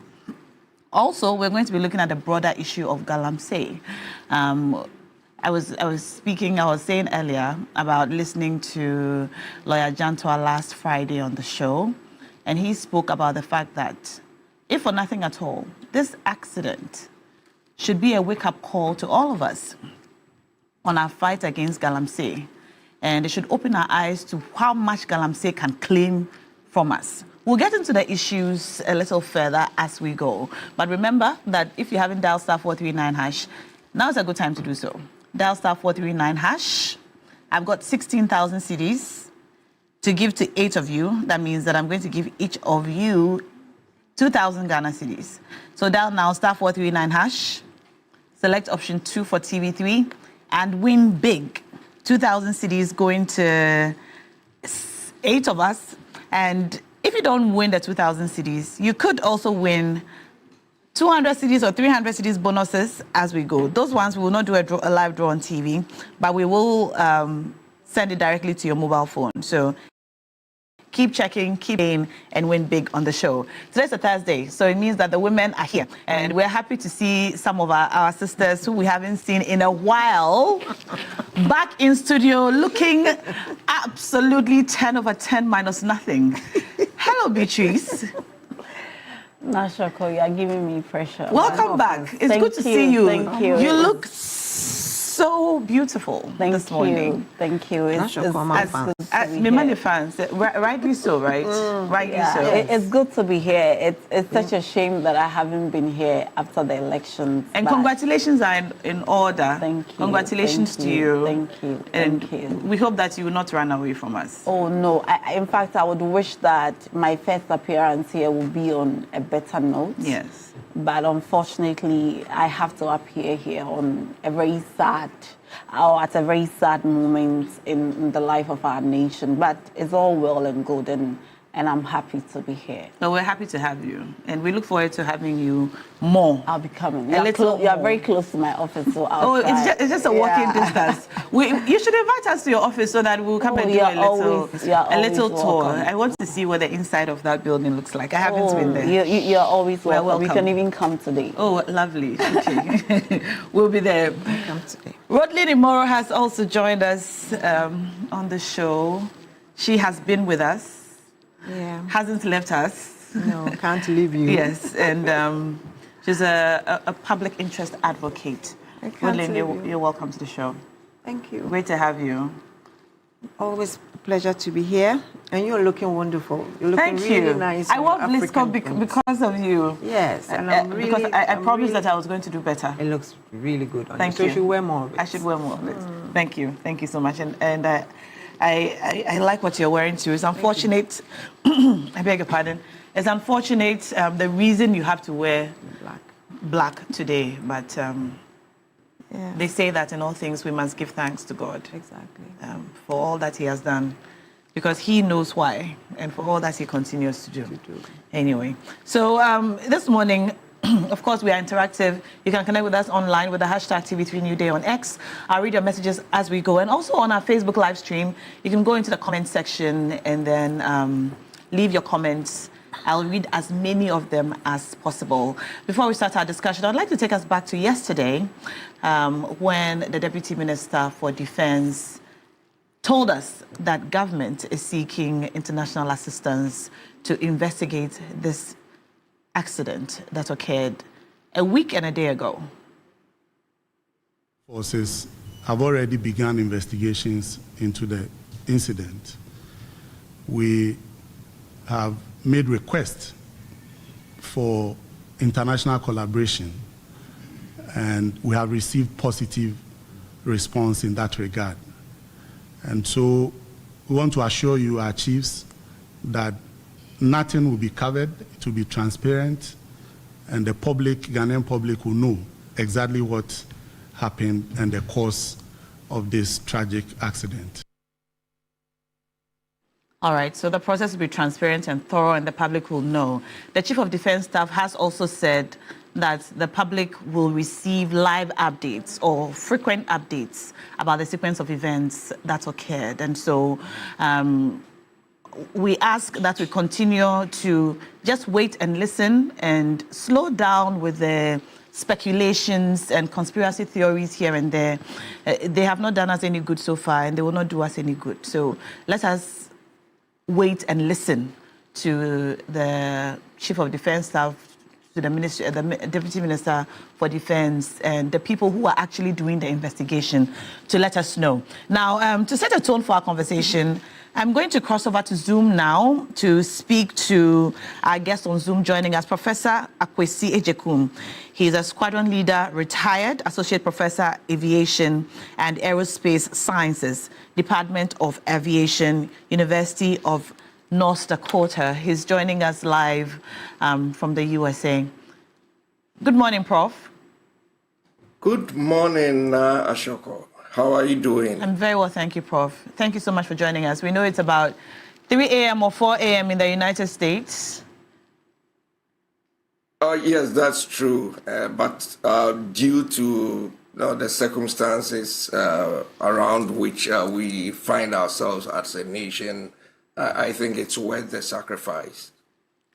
Also, we're going to be looking at the broader issue of Galamsey. I was saying earlier about listening to Lawyer Jantoa last Friday on the show, and he spoke about the fact that, if for nothing at all, this accident should be a wake-up call to all of us on our fight against Galamsey, and it should open our eyes to how much Galamsey can claim from us. We'll get into the issues a little further as we go. But remember that if you haven't dialed *439#, now is a good time to do so. Dial *439#. I've got 16,000 cedis to give to 8 of you. That means that I'm going to give each of you 2,000 Ghana cedis. So dial now *439#. Select option 2 for TV3 and win big. 2,000 cedis going to 8 of us. And if you don't win the 2,000 cedis, you could also win 200 cedis or 300 cedis bonuses as we go. Those ones we will not do a live draw on TV, but we will send it directly to your mobile phone. So keep checking, keep playing, and win big on the show. Today's a Thursday, so it means that the women are here. And we're happy to see some of our sisters who we haven't seen in a while back in studio looking absolutely 10 over 10 minus nothing. Hello, Beatrice. Nashako, you are giving me pressure. Welcome back. It's good to see you. Thank you. You look so beautiful this morning. Thank you. It's many fans, rightly so, right? Rightly so. It's good to be here. It's such a shame that I haven't been here after the elections. And congratulations are in order. Thank you. Congratulations to you. Thank you. And we hope that you will not run away from us. Oh, no. In fact, I would wish that my first appearance here will be on a better note. Yes. But unfortunately, I have to appear here on a very sad, or at a very sad moment in the life of our nation. But it's all well and good, and I'm happy to be here. So we're happy to have you, and we look forward to having you more. I'll be coming. You are very close to my office, so I'll try. It's just a walking distance. You should invite us to your office so that we'll come and do a little tour. Welcome. I want to see what the inside of that building looks like. I haven't been there. You're always welcome. You can even come today. Oh, lovely. Okay. We'll be there. Come today. Rodlyn Imoro has also joined us on the show. She has been with us. Yeah. Hasn't left us. No, can't leave you. Yes, and she's a public interest advocate. I can't Rodlyn, you're welcome to the show. Thank you. Great to have you. Always pleasure to be here. And you're looking wonderful. You're looking Thank really you. nice. I wore BlizzCon because of you. Yes, and I'm really, because I promised that I was going to do better. It looks really good on Thank you. So you. you should wear more of it. I should wear more of it. Thank you. Thank you so much. And I like what you're wearing too. It's unfortunate. I beg your pardon. It's unfortunate the reason you have to wear black today, but they say that in all things we must give thanks to God. Exactly. For all that He has done, because He knows why, and for all that He continues to do. Anyway, so this morning, of course, we are interactive. You can connect with us online with the hashtag TV3NewDay on X. I'll read your messages as we go. And also on our Facebook live stream, you can go into the comment section and then leave your comments. I'll read as many of them as possible. Before we start our discussion, I'd like to take us back to yesterday when the Deputy Minister for Defense told us that government is seeking international assistance to investigate this accident that occurred a week and a day ago. Forces have already begun investigations into the incident. We have made requests for international collaboration, and we have received positive response in that regard. And so we want to assure you, our chiefs, that nothing will be covered, it will be transparent, and the public, Ghanaian public, will know exactly what happened and the cause of this tragic accident. All right, so the process will be transparent and thorough, and the public will know. The Chief of Defense Staff has also said that the public will receive live updates or frequent updates about the sequence of events that occurred. And so we ask that we continue to just wait and listen and slow down with the speculations and conspiracy theories here and there. They have not done us any good so far, and they will not do us any good. So let us wait and listen to the Chief of Defense Staff, to the Ministry, the Deputy Minister for Defense, and the people who are actually doing the investigation to let us know. Now, to set a tone for our conversation, I'm going to cross over to Zoom now to speak to our guest on Zoom joining us, Professor Akwesi Ejekum. He's a squadron leader, retired Associate Professor, Aviation and Aerospace Sciences, Department of Aviation, University of North Dakota. He's joining us live from the USA. Good morning, Prof. Good morning, Ashoko. How are you doing? I'm very well, thank you, Prof. Thank you so much for joining us. We know it's about 3 a.m. or 4 a.m. in the United States. Yes, that's true. But due to the circumstances around which we find ourselves as a nation, I think it's worth the sacrifice.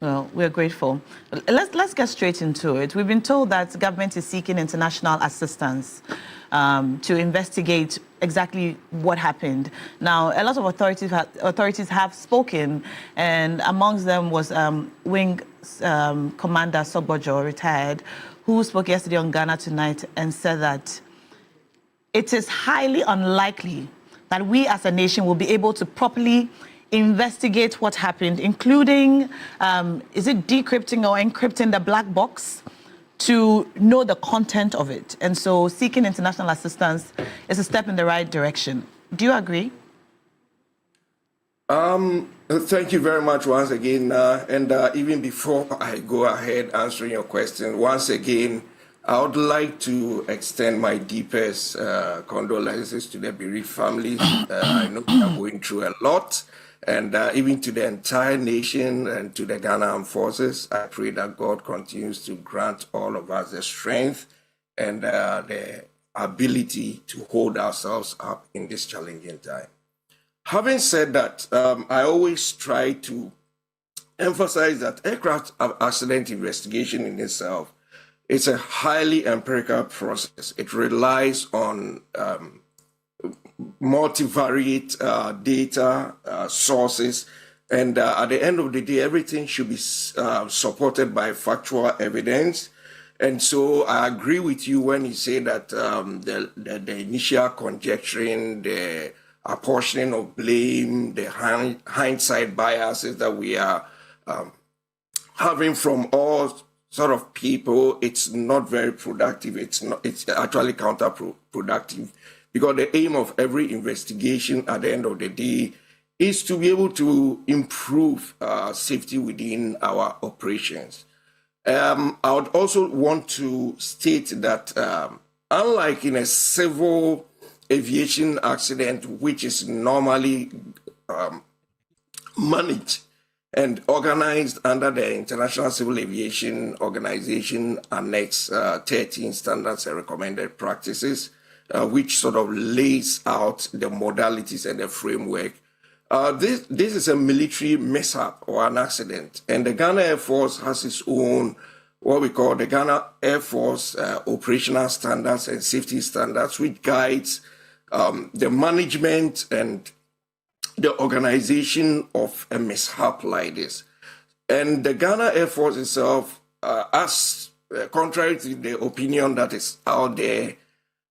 Well, we're grateful. Let's get straight into it. We've been told that the government is seeking international assistance to investigate exactly what happened. Now, a lot of authorities have spoken, and amongst them was Wing Commander Sogbojo, retired, who spoke yesterday on Ghana Tonight and said that it is highly unlikely that we as a nation will be able to properly investigate what happened, including, is it decrypting or encrypting the black box to know the content of it? And so seeking international assistance is a step in the right direction. Do you agree? Thank you very much once again. And even before I go ahead answering your question, once again, I would like to extend my deepest condolences to the bereaved families. I know they are going through a lot. And even to the entire nation and to the Ghana Armed Forces, I pray that God continues to grant all of us the strength and the ability to hold ourselves up in this challenging time. Having said that, I always try to emphasize that aircraft accident investigation in itself is a highly empirical process. It relies on multivariate data sources, and at the end of the day, everything should be supported by factual evidence. And so I agree with you when you say that the initial conjecturing, the apportioning of blame, the hindsight biases that we are having from all sort of people, it's not very productive. It's actually counterproductive, because the aim of every investigation at the end of the day is to be able to improve safety within our operations. I would also want to state that unlike in a civil aviation accident, which is normally managed and organized under the International Civil Aviation Organization Annex 13 Standards and Recommended Practices, which sort of lays out the modalities and the framework. This is a military mishap or an accident, and the Ghana Air Force has its own, what we call the Ghana Air Force operational standards and safety standards, which guides the management and the organization of a mishap like this. And the Ghana Air Force itself, contrary to the opinion that is out there,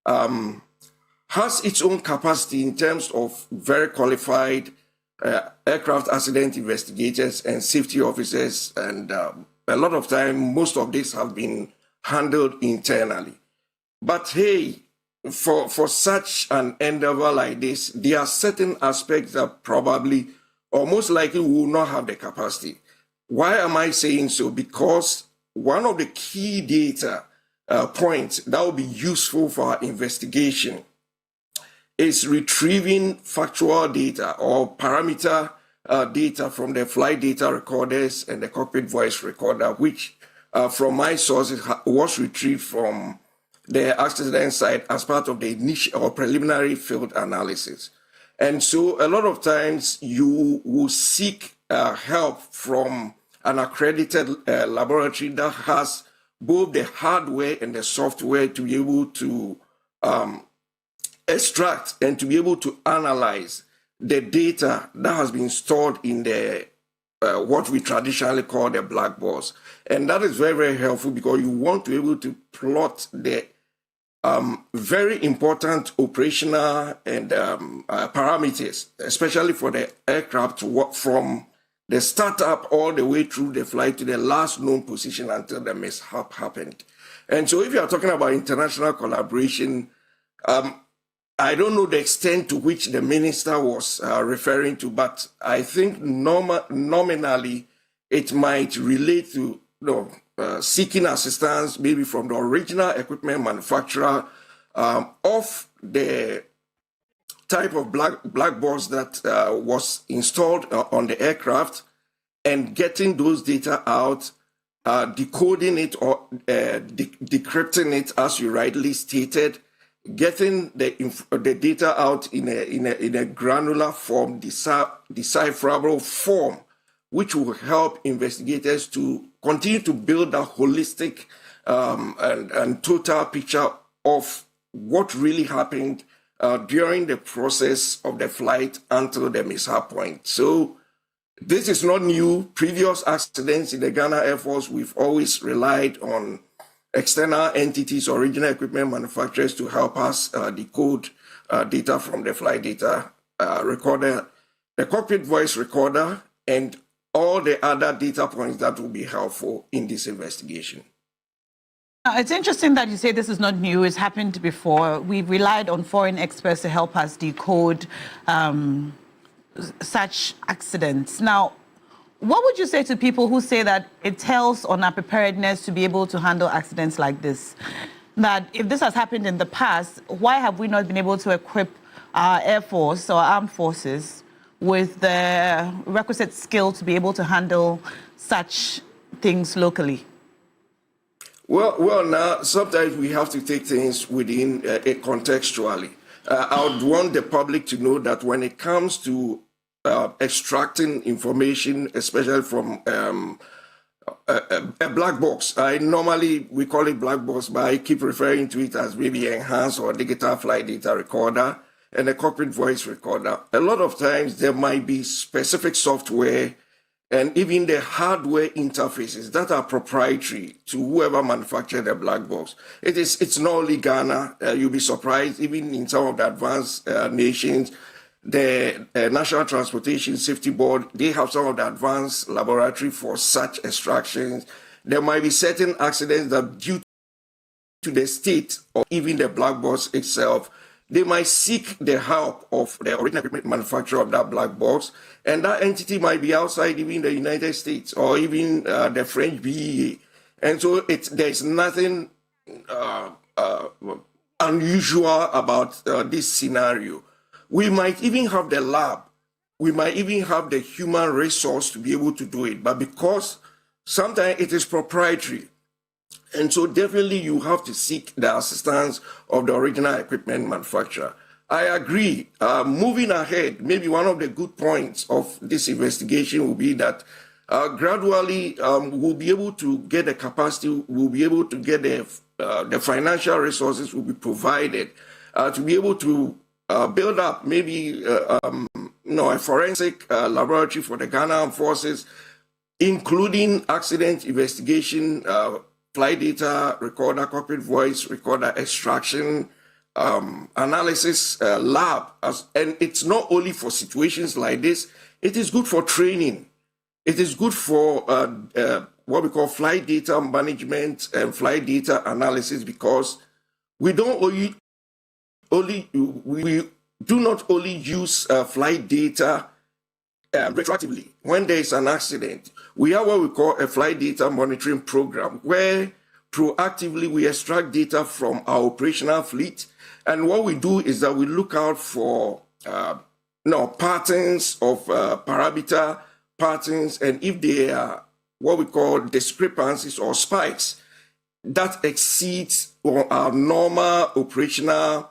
has its own capacity in terms of very qualified aircraft accident investigators and safety officers, and a lot of time, most of this have been handled internally. But hey, for such an endeavor like this, there are certain aspects that probably or most likely will not have the capacity. Why am I saying so? Because one of the key data points that will be useful for our investigation is retrieving factual data or parameter data from the flight data recorders and the cockpit voice recorder, which from my sources was retrieved from the accident site as part of the initial or preliminary field analysis. And so a lot of times you will seek help from an accredited laboratory that has both the hardware and the software to be able to extract and to be able to analyze the data that has been stored in the what we traditionally call the black box. And that is very, very helpful because you want to be able to plot the very important operational and parameters, especially for the aircraft, from the startup all the way through the flight to the last known position until the mishap happened. And so if you are talking about international collaboration, I don't know the extent to which the minister was referring to, but I think nominally it might relate to seeking assistance maybe from the original equipment manufacturer of the type of black box that was installed on the aircraft, and getting those data out, decoding it or decrypting it, as you rightly stated, getting the data out in a granular form, decipherable form, which will help investigators to continue to build a holistic and total picture of what really happened during the process of the flight until the mishap point. So this is not new. Previous accidents in the Ghana Air Force, we've always relied on external entities, original equipment manufacturers, to help us decode data from the flight data recorder, the cockpit voice recorder, and all the other data points that will be helpful in this investigation. It's interesting that you say this is not new. It's happened before. We've relied on foreign experts to help us decode such accidents. Now, what would you say to people who say that it tells on our preparedness to be able to handle accidents like this? That if this has happened in the past, why have we not been able to equip our Air Force or armed forces with the requisite skill to be able to handle such things locally? Well, now, sometimes we have to take things within it contextually. I would want the public to know that when it comes to extracting information, especially from a black box, we call it black box, but I keep referring to it as maybe enhanced or digital flight data recorder and a cockpit voice recorder. A lot of times there might be specific software and even the hardware interfaces that are proprietary to whoever manufactured the black box. It's not only Ghana. You'll be surprised, even in some of the advanced nations, the National Transportation Safety Board, they have some of the advanced laboratory for such extractions. There might be certain accidents that due to the state or even the black box itself, they might seek the help of the original equipment manufacturer of that black box, and that entity might be outside even the United States or even the French BEA. And so there's nothing unusual about this scenario. We might even have the lab, we might even have the human resource to be able to do it, but because sometimes it is proprietary, and so definitely you have to seek the assistance of the original equipment manufacturer. I agree. Moving ahead, maybe one of the good points of this investigation will be that gradually we'll be able to get the capacity, we'll be able to get the financial resources will be provided to be able to build up maybe a forensic laboratory for the Ghana Armed Forces, including accident investigation, flight data recorder, cockpit voice recorder extraction, analysis lab. And it's not only for situations like this, it is good for training. It is good for what we call flight data management and flight data analysis, because we don't we do not only use flight data retroactively. When there is an accident, we have what we call a flight data monitoring program, where proactively we extract data from our operational fleet. And what we do is that we look out for patterns of parameter patterns, and if they are what we call discrepancies or spikes that exceeds our normal operational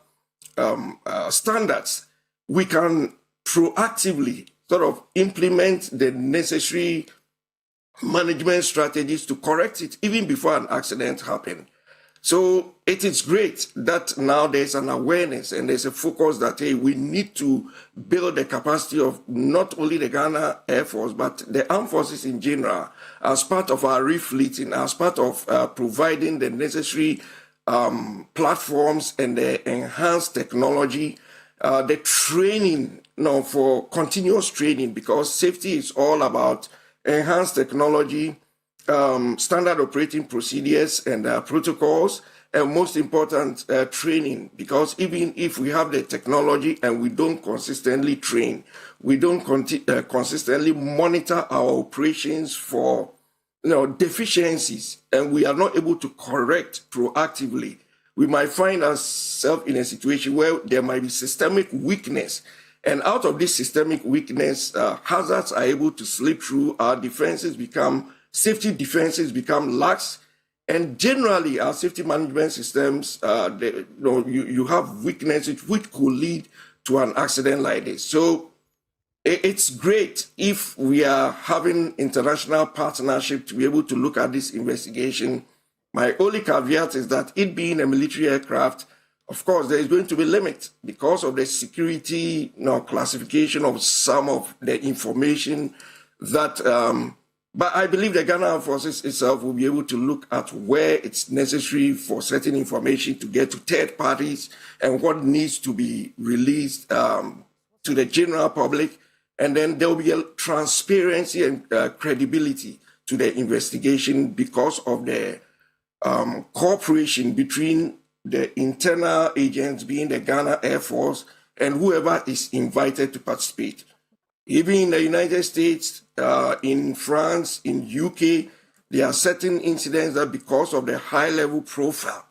standards, we can proactively sort of implement the necessary management strategies to correct it even before an accident happens. So it is great that now there's an awareness and there's a focus that, hey, we need to build the capacity of not only the Ghana Air Force, but the armed forces in general, as part of our refleeting, as part of providing the necessary platforms and the enhanced technology, the training, for continuous training, because safety is all about enhanced technology, standard operating procedures and protocols, and most important, training. Because even if we have the technology and we don't consistently train, we don't consistently monitor our operations for deficiencies, and we are not able to correct proactively, we might find ourselves in a situation where there might be systemic weakness. And out of this systemic weakness, hazards are able to slip through, our safety defenses become lax, and generally our safety management systems, you have weaknesses which could lead to an accident like this. So it's great if we are having international partnership to be able to look at this investigation. My only caveat is that it being a military aircraft, of course, there is going to be limits because of the security classification of some of the information that but I believe the Ghana Armed Forces itself will be able to look at where it's necessary for certain information to get to third parties and what needs to be released to the general public. And then there will be a transparency and credibility to the investigation because of the cooperation between the internal agents, being the Ghana Air Force, and whoever is invited to participate. Even in the United States, in France, in UK, there are certain incidents that because of the high-level profile,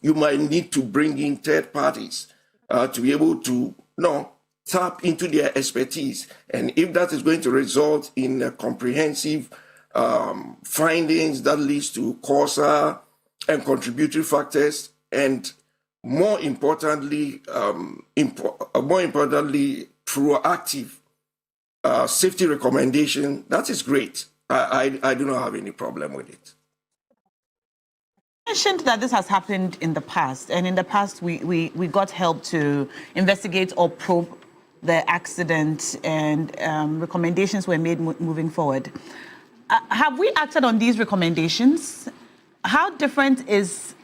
you might need to bring in third parties to be able to tap into their expertise. And if that is going to result in comprehensive findings that leads to causal and contributory factors, and more importantly, proactive safety recommendation, that is great. I do not have any problem with it. You mentioned that this has happened in the past, and in the past we got help to investigate or probe the accident, and recommendations were made moving forward. Have we acted on these recommendations? How different is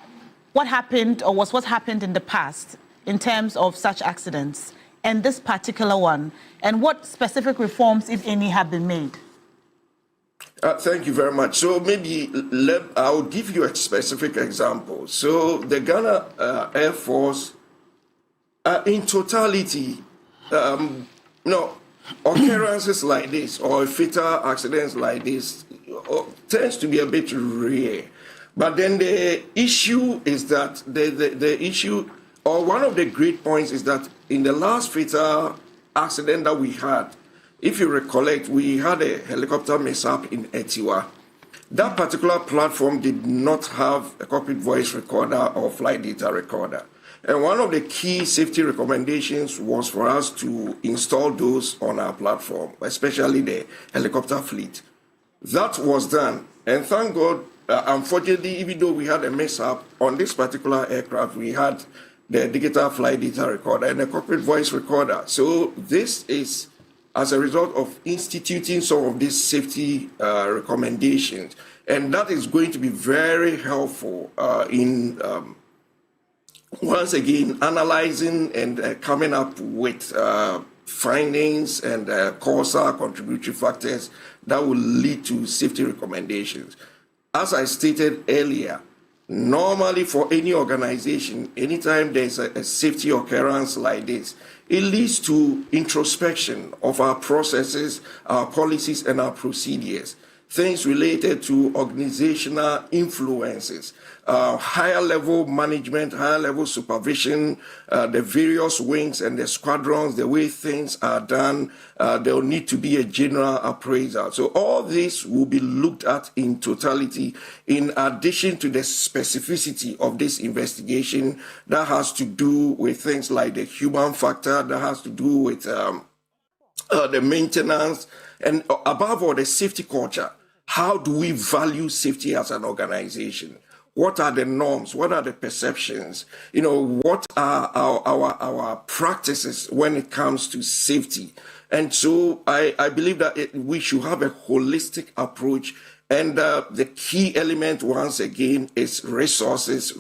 what happened or was what happened in the past in terms of such accidents? and this particular one? And what specific reforms, if any, have been made? Thank you very much. So maybe I'll give you a specific example. So the Ghana Air Force, in totality, occurrences like this or fatal accidents like this tends to be a bit rare. But then the issue is that the issue, or one of the great points is that in the last fatal accident that we had, if you recollect, we had a helicopter mishap in Etiwa. That particular platform did not have a cockpit voice recorder or flight data recorder. And one of the key safety recommendations was for us to install those on our platform, especially the helicopter fleet. That was done. And thank God, unfortunately, even though we had a mishap on this particular aircraft, we had the digital flight data recorder and the cockpit voice recorder. So this is as a result of instituting some of these safety recommendations. And that is going to be very helpful in, once again, analyzing and coming up with findings and causal contributory factors that will lead to safety recommendations. As I stated earlier, normally for any organization, anytime there's a safety occurrence like this, it leads to introspection of our processes, our policies, and our procedures. Things related to organizational influences, higher level management, higher level supervision, the various wings and the squadrons, the way things are done, there will need to be a general appraisal. So all this will be looked at in totality, in addition to the specificity of this investigation that has to do with things like the human factor, that has to do with the maintenance, and above all, the safety culture. How do we value safety as an organization? What are the norms? What are the perceptions? What are our practices when it comes to safety? And so I believe that we should have a holistic approach. And the key element, once again, is resources.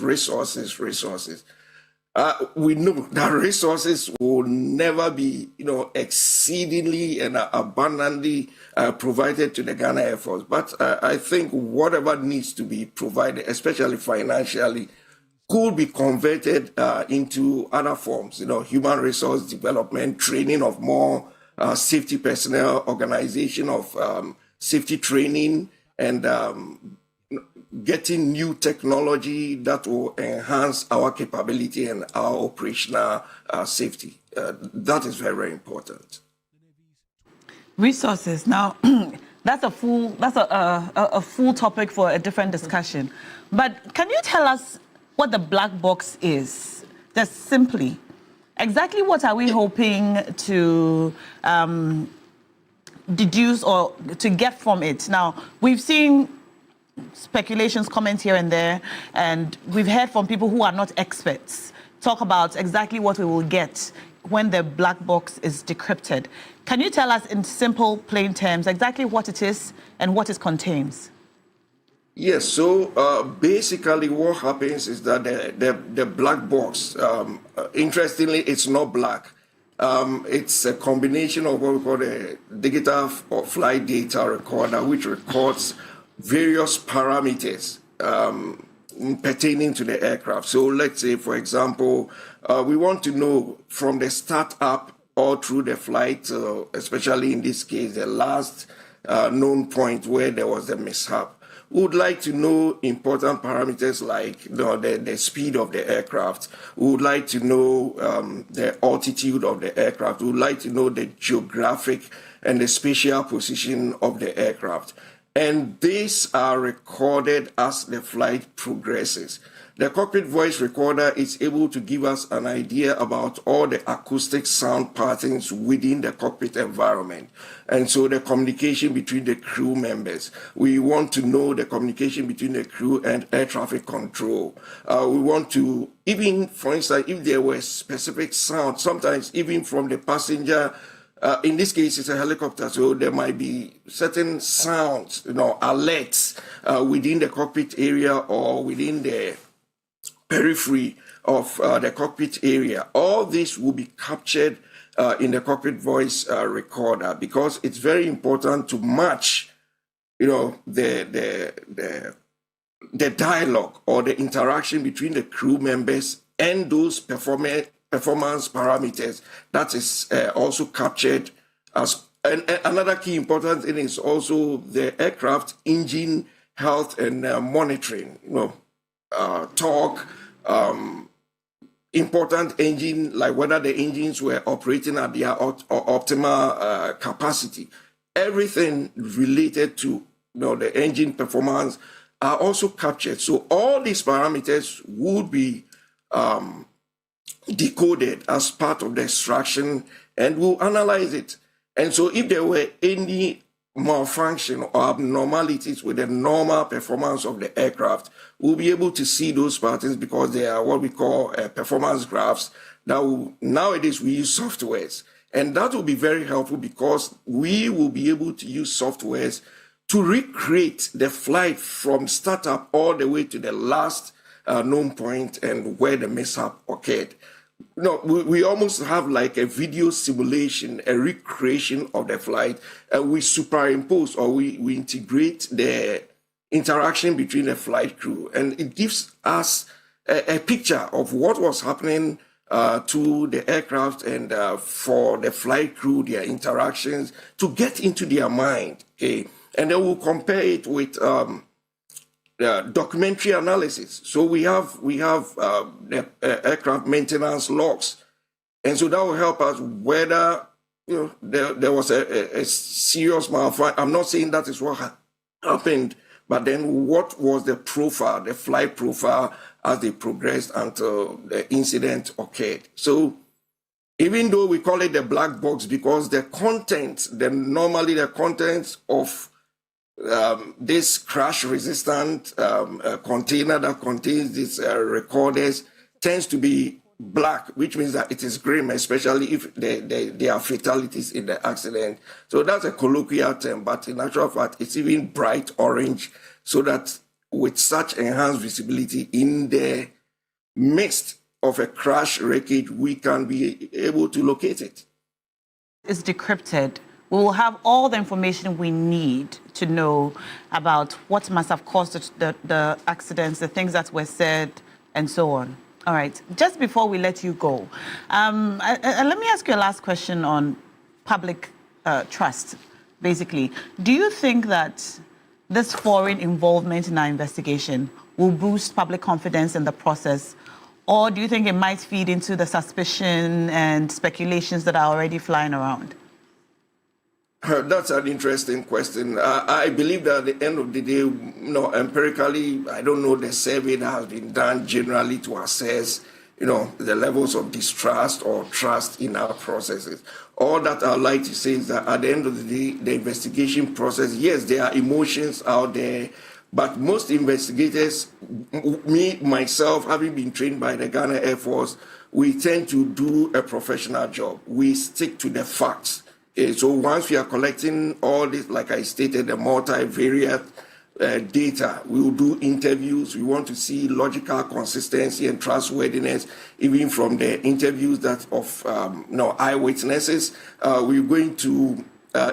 We know that resources will never be, exceedingly and abundantly provided to the Ghana Air Force. But I think whatever needs to be provided, especially financially, could be converted into other forms, human resource development, training of more safety personnel, organization of safety training, and getting new technology that will enhance our capability and our operational safety. That is very, very important. Resources. Now, that's a full topic for a different discussion. But can you tell us what the black box is? Just simply, exactly what are we hoping to deduce or to get from it? Now, we've seen speculations, comments here and there, and we've heard from people who are not experts talk about exactly what we will get when the black box is decrypted. Can you tell us in simple, plain terms exactly what it is and what it contains? Yes, so basically what happens is that the black box, interestingly, it's not black. It's a combination of what we call the digital flight data recorder, which records various parameters pertaining to the aircraft. So let's say, for example, we want to know from the start up all through the flight, especially in this case, the last known point where there was a mishap. We would like to know important parameters like the speed of the aircraft. We would like to know the altitude of the aircraft. We would like to know the geographic and the spatial position of the aircraft. And these are recorded as the flight progresses. The cockpit voice recorder is able to give us an idea about all the acoustic sound patterns within the cockpit environment. And so the communication between the crew members. We want to know the communication between the crew and air traffic control. We want to, even, for instance, if there were specific sounds, sometimes even from the passenger. In this case, it's a helicopter, so there might be certain sounds, alerts within the cockpit area or within the periphery of the cockpit area. All this will be captured in the cockpit voice recorder, because it's very important to match, the dialogue or the interaction between the crew members and those performance parameters. That is also captured as. And another key important thing is also the aircraft engine health and monitoring. Torque, important engine, like whether the engines were operating at their optimal capacity. Everything related to the engine performance are also captured. So all these parameters would be decoded as part of the extraction, and we'll analyze it. And so if there were any malfunction or abnormalities with the normal performance of the aircraft, we'll be able to see those patterns, because they are what we call performance graphs. Nowadays we use softwares, and that will be very helpful, because we will be able to use softwares to recreate the flight from startup all the way to the last known point and where the mishap occurred. We almost have like a video simulation, a recreation of the flight. We superimpose, or we integrate the interaction between the flight crew, and it gives us a picture of what was happening to the aircraft and for the flight crew, their interactions, to get into their mind. Okay, and then we'll compare it with documentary analysis. So we have the aircraft maintenance logs, and so that will help us whether there was a serious malfunction. I'm not saying that is what happened, but then what was the profile, the flight profile, as they progressed until the incident occurred. So even though we call it the black box, because the content, normally the contents of this crash-resistant container that contains these recorders tends to be black, which means that it is grim, especially if there are fatalities in the accident. So that's a colloquial term, but in actual fact, it's even bright orange, so that with such enhanced visibility in the midst of a crash wreckage, we can be able to locate it. It's decrypted. We will have all the information we need to know about what must have caused the accidents, the things that were said, and so on. All right. Just before we let you go, let me ask you a last question on public trust, basically. Do you think that this foreign involvement in our investigation will boost public confidence in the process, or do you think it might feed into the suspicion and speculations that are already flying around? That's an interesting question. I believe that at the end of the day, empirically, I don't know the survey that has been done generally to assess, the levels of distrust or trust in our processes. All that I'd like to say is that at the end of the day, the investigation process, yes, there are emotions out there, but most investigators, me, myself, having been trained by the Ghana Air Force, we tend to do a professional job. We stick to the facts. So once we are collecting all this, like I stated, the multivariate data, we will do interviews. We want to see logical consistency and trustworthiness, even from the interviews that of eyewitnesses. We're going to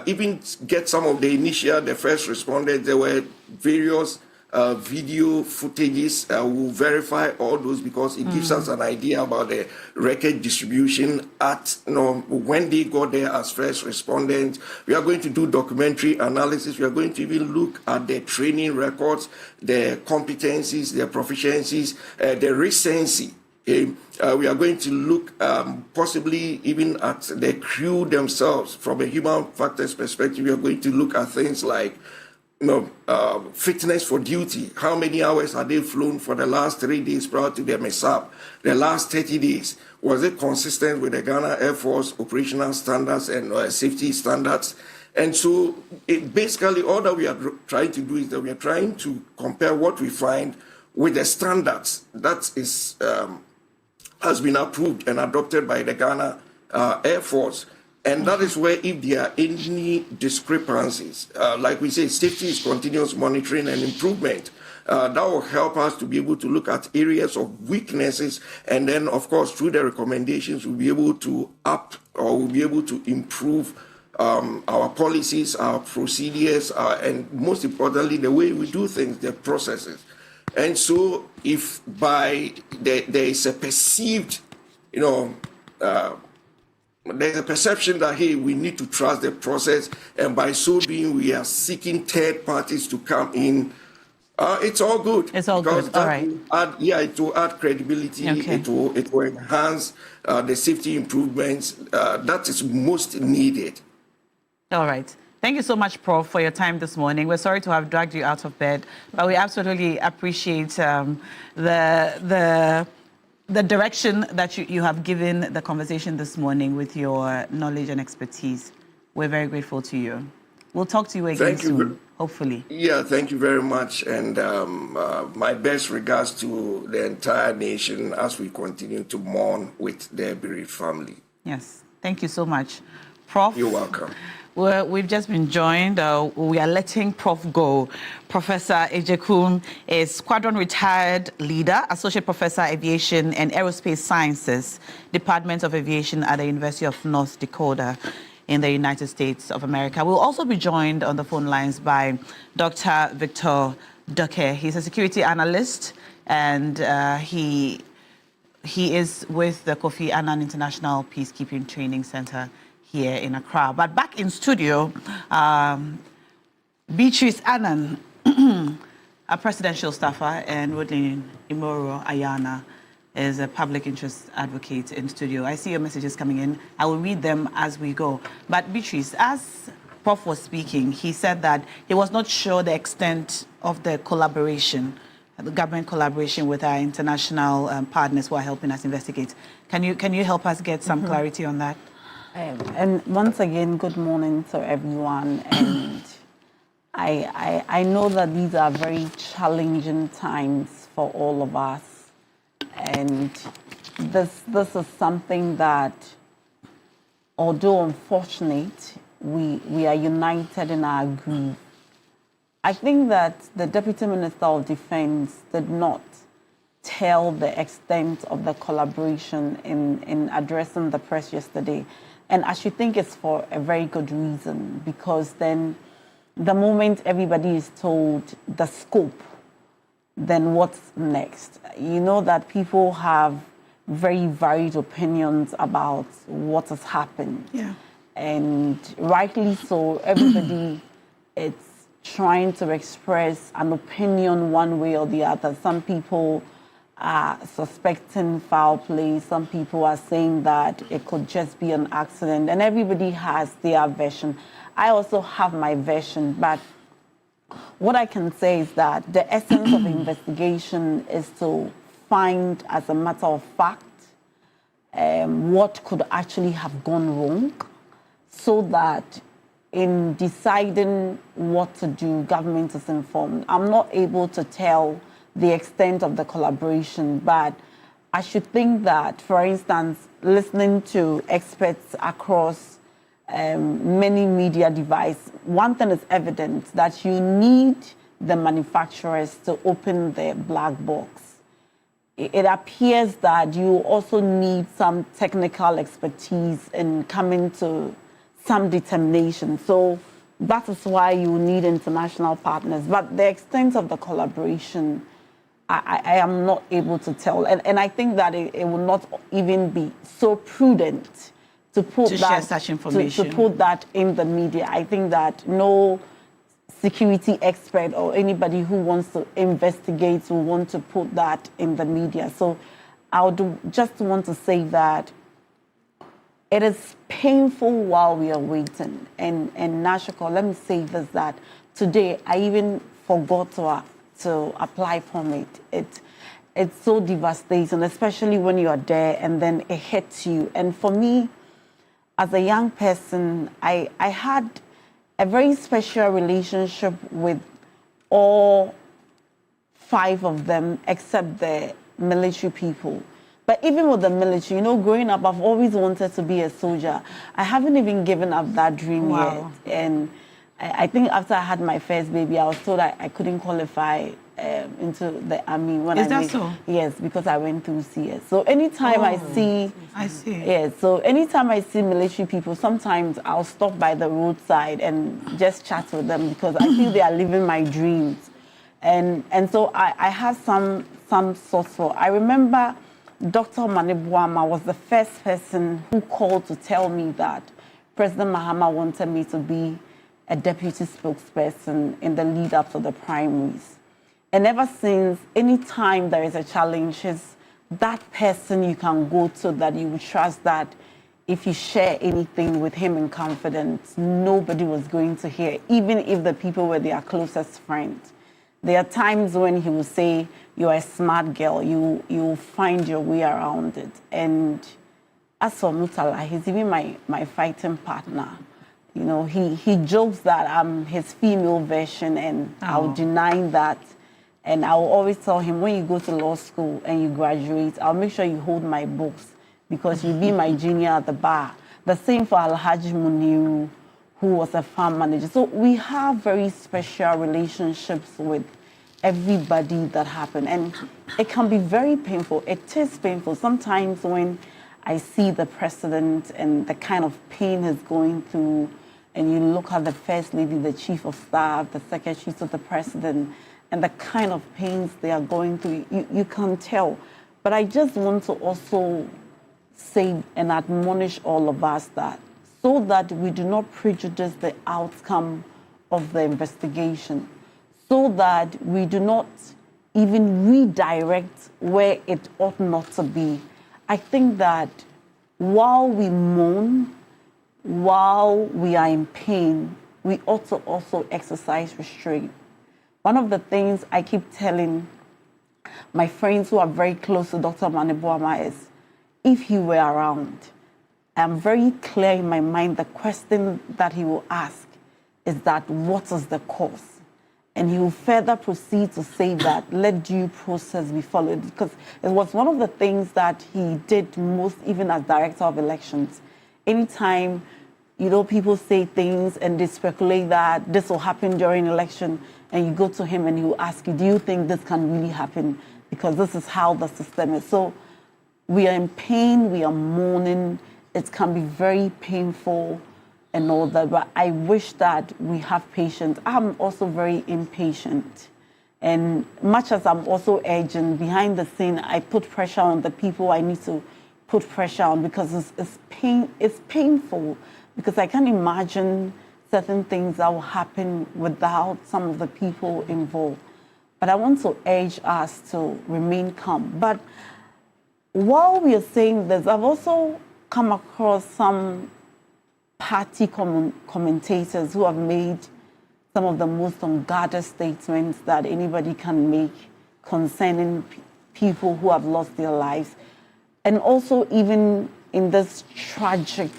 even get some of the first responders. There were various video footages. We'll verify all those, because it gives us an idea about the record distribution at when they got there as first respondents. We are going to do documentary analysis. We are going to even look at their training records, their competencies, their proficiencies, their recency. We are going to look possibly even at the crew themselves from a human factors perspective. We are going to look at things like fitness for duty. How many hours had they flown for the last 3 days prior to their mishap? The last 30 days, was it consistent with the Ghana Air Force operational standards and safety standards? And so basically all that we are trying to do is that we are trying to compare what we find with the standards that is has been approved and adopted by the Ghana Air Force. And that is where, if there are any discrepancies, like we say, safety is continuous monitoring and improvement. That will help us to be able to look at areas of weaknesses, and then, of course, through the recommendations, we'll be able to improve our policies, our procedures, and most importantly, the way we do things, the processes. And so, if there is a perceived, there's a perception that, hey, we need to trust the process, and by so being, we are seeking third parties to come in. It's all good. It's all good. All right. It will add credibility. Okay. It will enhance the safety improvements that is most needed. All right. Thank you so much, Prof, for your time this morning. We're sorry to have dragged you out of bed, but we absolutely appreciate the direction that you have given the conversation this morning with your knowledge and expertise. We're very grateful to you. We'll talk to you again soon, hopefully. Yeah, thank you very much. And my best regards to the entire nation as we continue to mourn with their bereaved family. Yes, thank you so much. Prof? You're welcome. We've just been joined. We are letting Prof go. Professor Ejekun is Squadron Retired Leader, Associate Professor Aviation and Aerospace Sciences, Department of Aviation at the University of North Dakota in the United States of America. We'll also be joined on the phone lines by Dr. Victor Duque. He's a security analyst, and he is with the Kofi Annan International Peacekeeping Training Center here in Accra. But back in studio, Beatrice Annan, a presidential staffer, and Woodlin Imoro Ayana is a public interest advocate in studio. I see your messages coming in. I will read them as we go. But Beatrice, as Prof was speaking, he said that he was not sure the extent of the collaboration, the government collaboration with our international partners who are helping us investigate. Can you help us get some clarity on that? And once again, good morning to everyone. And I know that these are very challenging times for all of us. And this is something that, although unfortunate, we are united in our grief. I think that the Deputy Minister of Defense did not tell the extent of the collaboration in addressing the press yesterday. And I should think it's for a very good reason, because then the moment everybody is told the scope, then what's next? You know that people have very varied opinions about what has happened. Yeah. And rightly so, everybody is trying to express an opinion one way or the other. Some people are suspecting foul play. Some people are saying that it could just be an accident, and everybody has their version. I also have my version, but what I can say is that the essence of investigation is to find, as a matter of fact, what could actually have gone wrong, so that in deciding what to do, government is informed. I'm not able to tell the extent of the collaboration, but I should think that, for instance, listening to experts across many media devices, one thing is evident, that you need the manufacturers to open the black box. It appears that you also need some technical expertise in coming to some determination. So that is why you need international partners. But the extent of the collaboration, I am not able to tell. And I think that it will not even be so prudent to put share such information. To put that in the media. I think that no security expert or anybody who wants to investigate will want to put that in the media. So I would just want to say that it is painful while we are waiting. And Nashiko, let me say this, that today I even forgot to apply permit. It's so devastating, especially when you are there and then it hits you. And for me, as a young person, I had a very special relationship with all 5 of them except the military people. But even with the military, growing up, I've always wanted to be a soldier. I haven't even given up that dream yet. I think after I had my first baby, I was told I couldn't qualify into the army. When Is that so? Yes, because I went through CS. So anytime I see... I see. Yes, so anytime I see military people, sometimes I'll stop by the roadside and just chat with them because I feel they are living my dreams. And so I have some sort for... I remember Dr. Manebuama was the first person who called to tell me that President Mahama wanted me to be a deputy spokesperson in the lead up to the primaries. And ever since, any time there is a challenge, he's that person you can go to that you would trust that if you share anything with him in confidence, nobody was going to hear, even if the people were their closest friends. There are times when he will say, you're a smart girl, you find your way around it. And as for Mutala, he's even my fighting partner. You know, he jokes that I'm his female version, and I'll deny that. And I'll always tell him, when you go to law school and you graduate, I'll make sure you hold my books because you'll be my junior at the bar. The same for Alhaji Muniru, who was a farm manager. So we have very special relationships with everybody that happened. And it can be very painful. It is painful. Sometimes when I see the president and the kind of pain he's going through, and you look at the first lady, the chief of staff, the secretary to the president, and the kind of pains they are going through, you can tell. But I just want to also say and admonish all of us that so that we do not prejudice the outcome of the investigation, so that we do not even redirect where it ought not to be. I think that while we mourn, while we are in pain, we ought to also exercise restraint. One of the things I keep telling my friends who are very close to Dr. Manebuama is, if he were around, I'm very clear in my mind the question that he will ask is that, what is the cause? And he will further proceed to say that let due process be followed, because it was one of the things that he did most, even as director of elections. Anytime, you know, people say things and they speculate that this will happen during election, and you go to him and he will ask you, do you think this can really happen? Because this is how the system is. So we are in pain, we are mourning. It can be very painful and all that, but I wish that we have patience. I'm also very impatient. And much as I'm also urgent, behind the scene, I put pressure on the people I need to put pressure on because it's painful, because I can't imagine certain things that will happen without some of the people involved. But I want to urge us to remain calm. But while we are saying this, I've also come across some party commentators who have made some of the most unguarded statements that anybody can make concerning people who have lost their lives. And also even in this tragic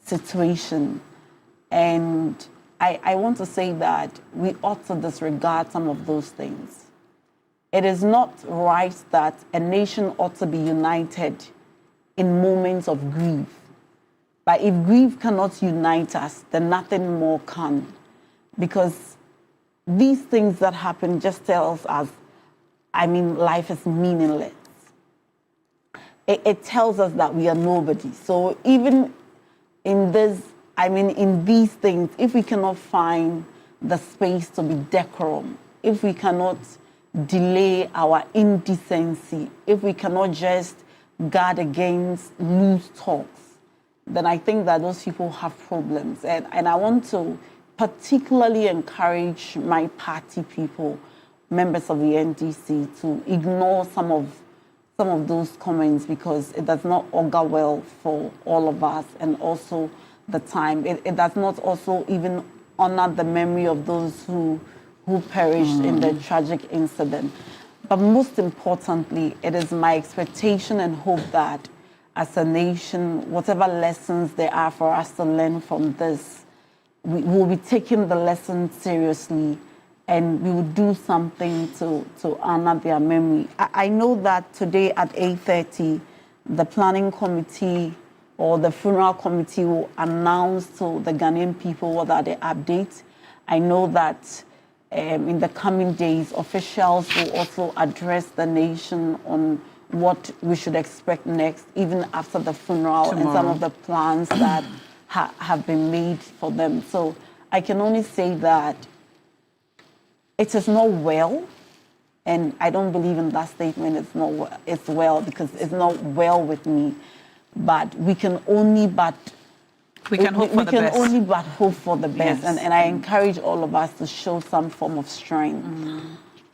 situation. And I want to say that we ought to disregard some of those things. It is not right that a nation ought to be united in moments of grief. But if grief cannot unite us, then nothing more can. Because these things that happen just tells us, life is meaningless. It tells us that we are nobody. So even in this, in these things, if we cannot find the space to be decorum, if we cannot delay our indecency, if we cannot just guard against loose talks, then I think that those people have problems. And I want to particularly encourage my party people, members of the NDC, to ignore some of those comments, because it does not augur well for all of us, and also the time. It does not also even honor the memory of those who perished in the tragic incident. But most importantly, it is my expectation and hope that as a nation, whatever lessons there are for us to learn from this, we will be taking the lessons seriously, and we will do something to honor their memory. I know that today at 8:30, the planning committee or the funeral committee will announce to the Ghanaian people what are the updates. I know that in the coming days, officials will also address the nation on what we should expect next, even after the funeral and some of the plans that have been made for them. So I can only say that it is not well, and I don't believe in that statement. It's well because it's not well with me. But we can only hope for the best. Yes. And I encourage all of us to show some form of strength.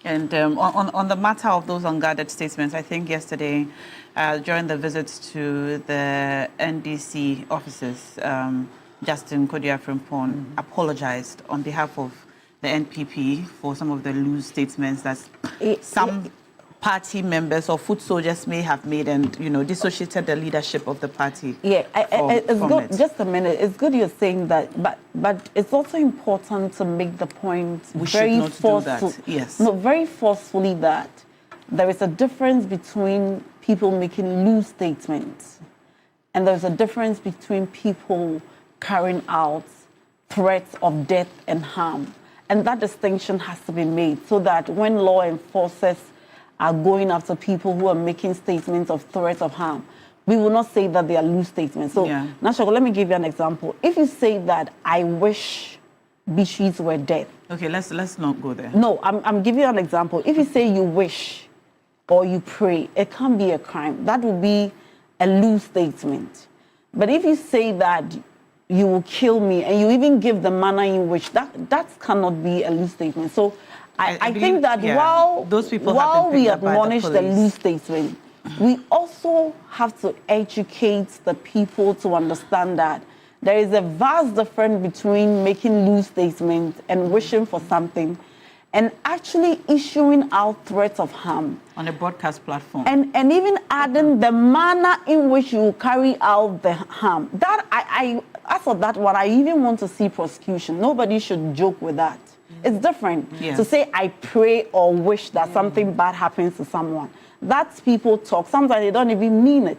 And on the matter of those unguarded statements, I think yesterday, during the visits to the NDC offices, Justin Kodia-Frimpong apologized on behalf of the NPP for some of the loose statements that some party members or foot soldiers may have made, and dissociated the leadership of the party. Yeah, it's good. Just a minute. It's good you're saying that, but it's also important to make the point very forcefully that there is a difference between people making loose statements, and there's a difference between people carrying out threats of death and harm, and that distinction has to be made so that when law enforcers are going after people who are making statements of threats of harm, we will not say that they are loose statements. So, Nashako, let me give you an example. If you say that I wish Beatrice were dead. Okay, let's not go there. No, I'm giving you an example. If you say you wish or you pray, it can't be a crime. That would be a loose statement. But if you say that you will kill me and you even give the manner in which, that cannot be a loose statement. So I think that while we admonish the loose statement, we also have to educate the people to understand that there is a vast difference between making loose statements and wishing for something and actually issuing out threats of harm. On a broadcast platform. And even adding the manner in which you carry out the harm. That as for that one, I even want to see prosecution. Nobody should joke with that. It's different to say I pray or wish that something bad happens to someone. That's people talk. Sometimes they don't even mean it.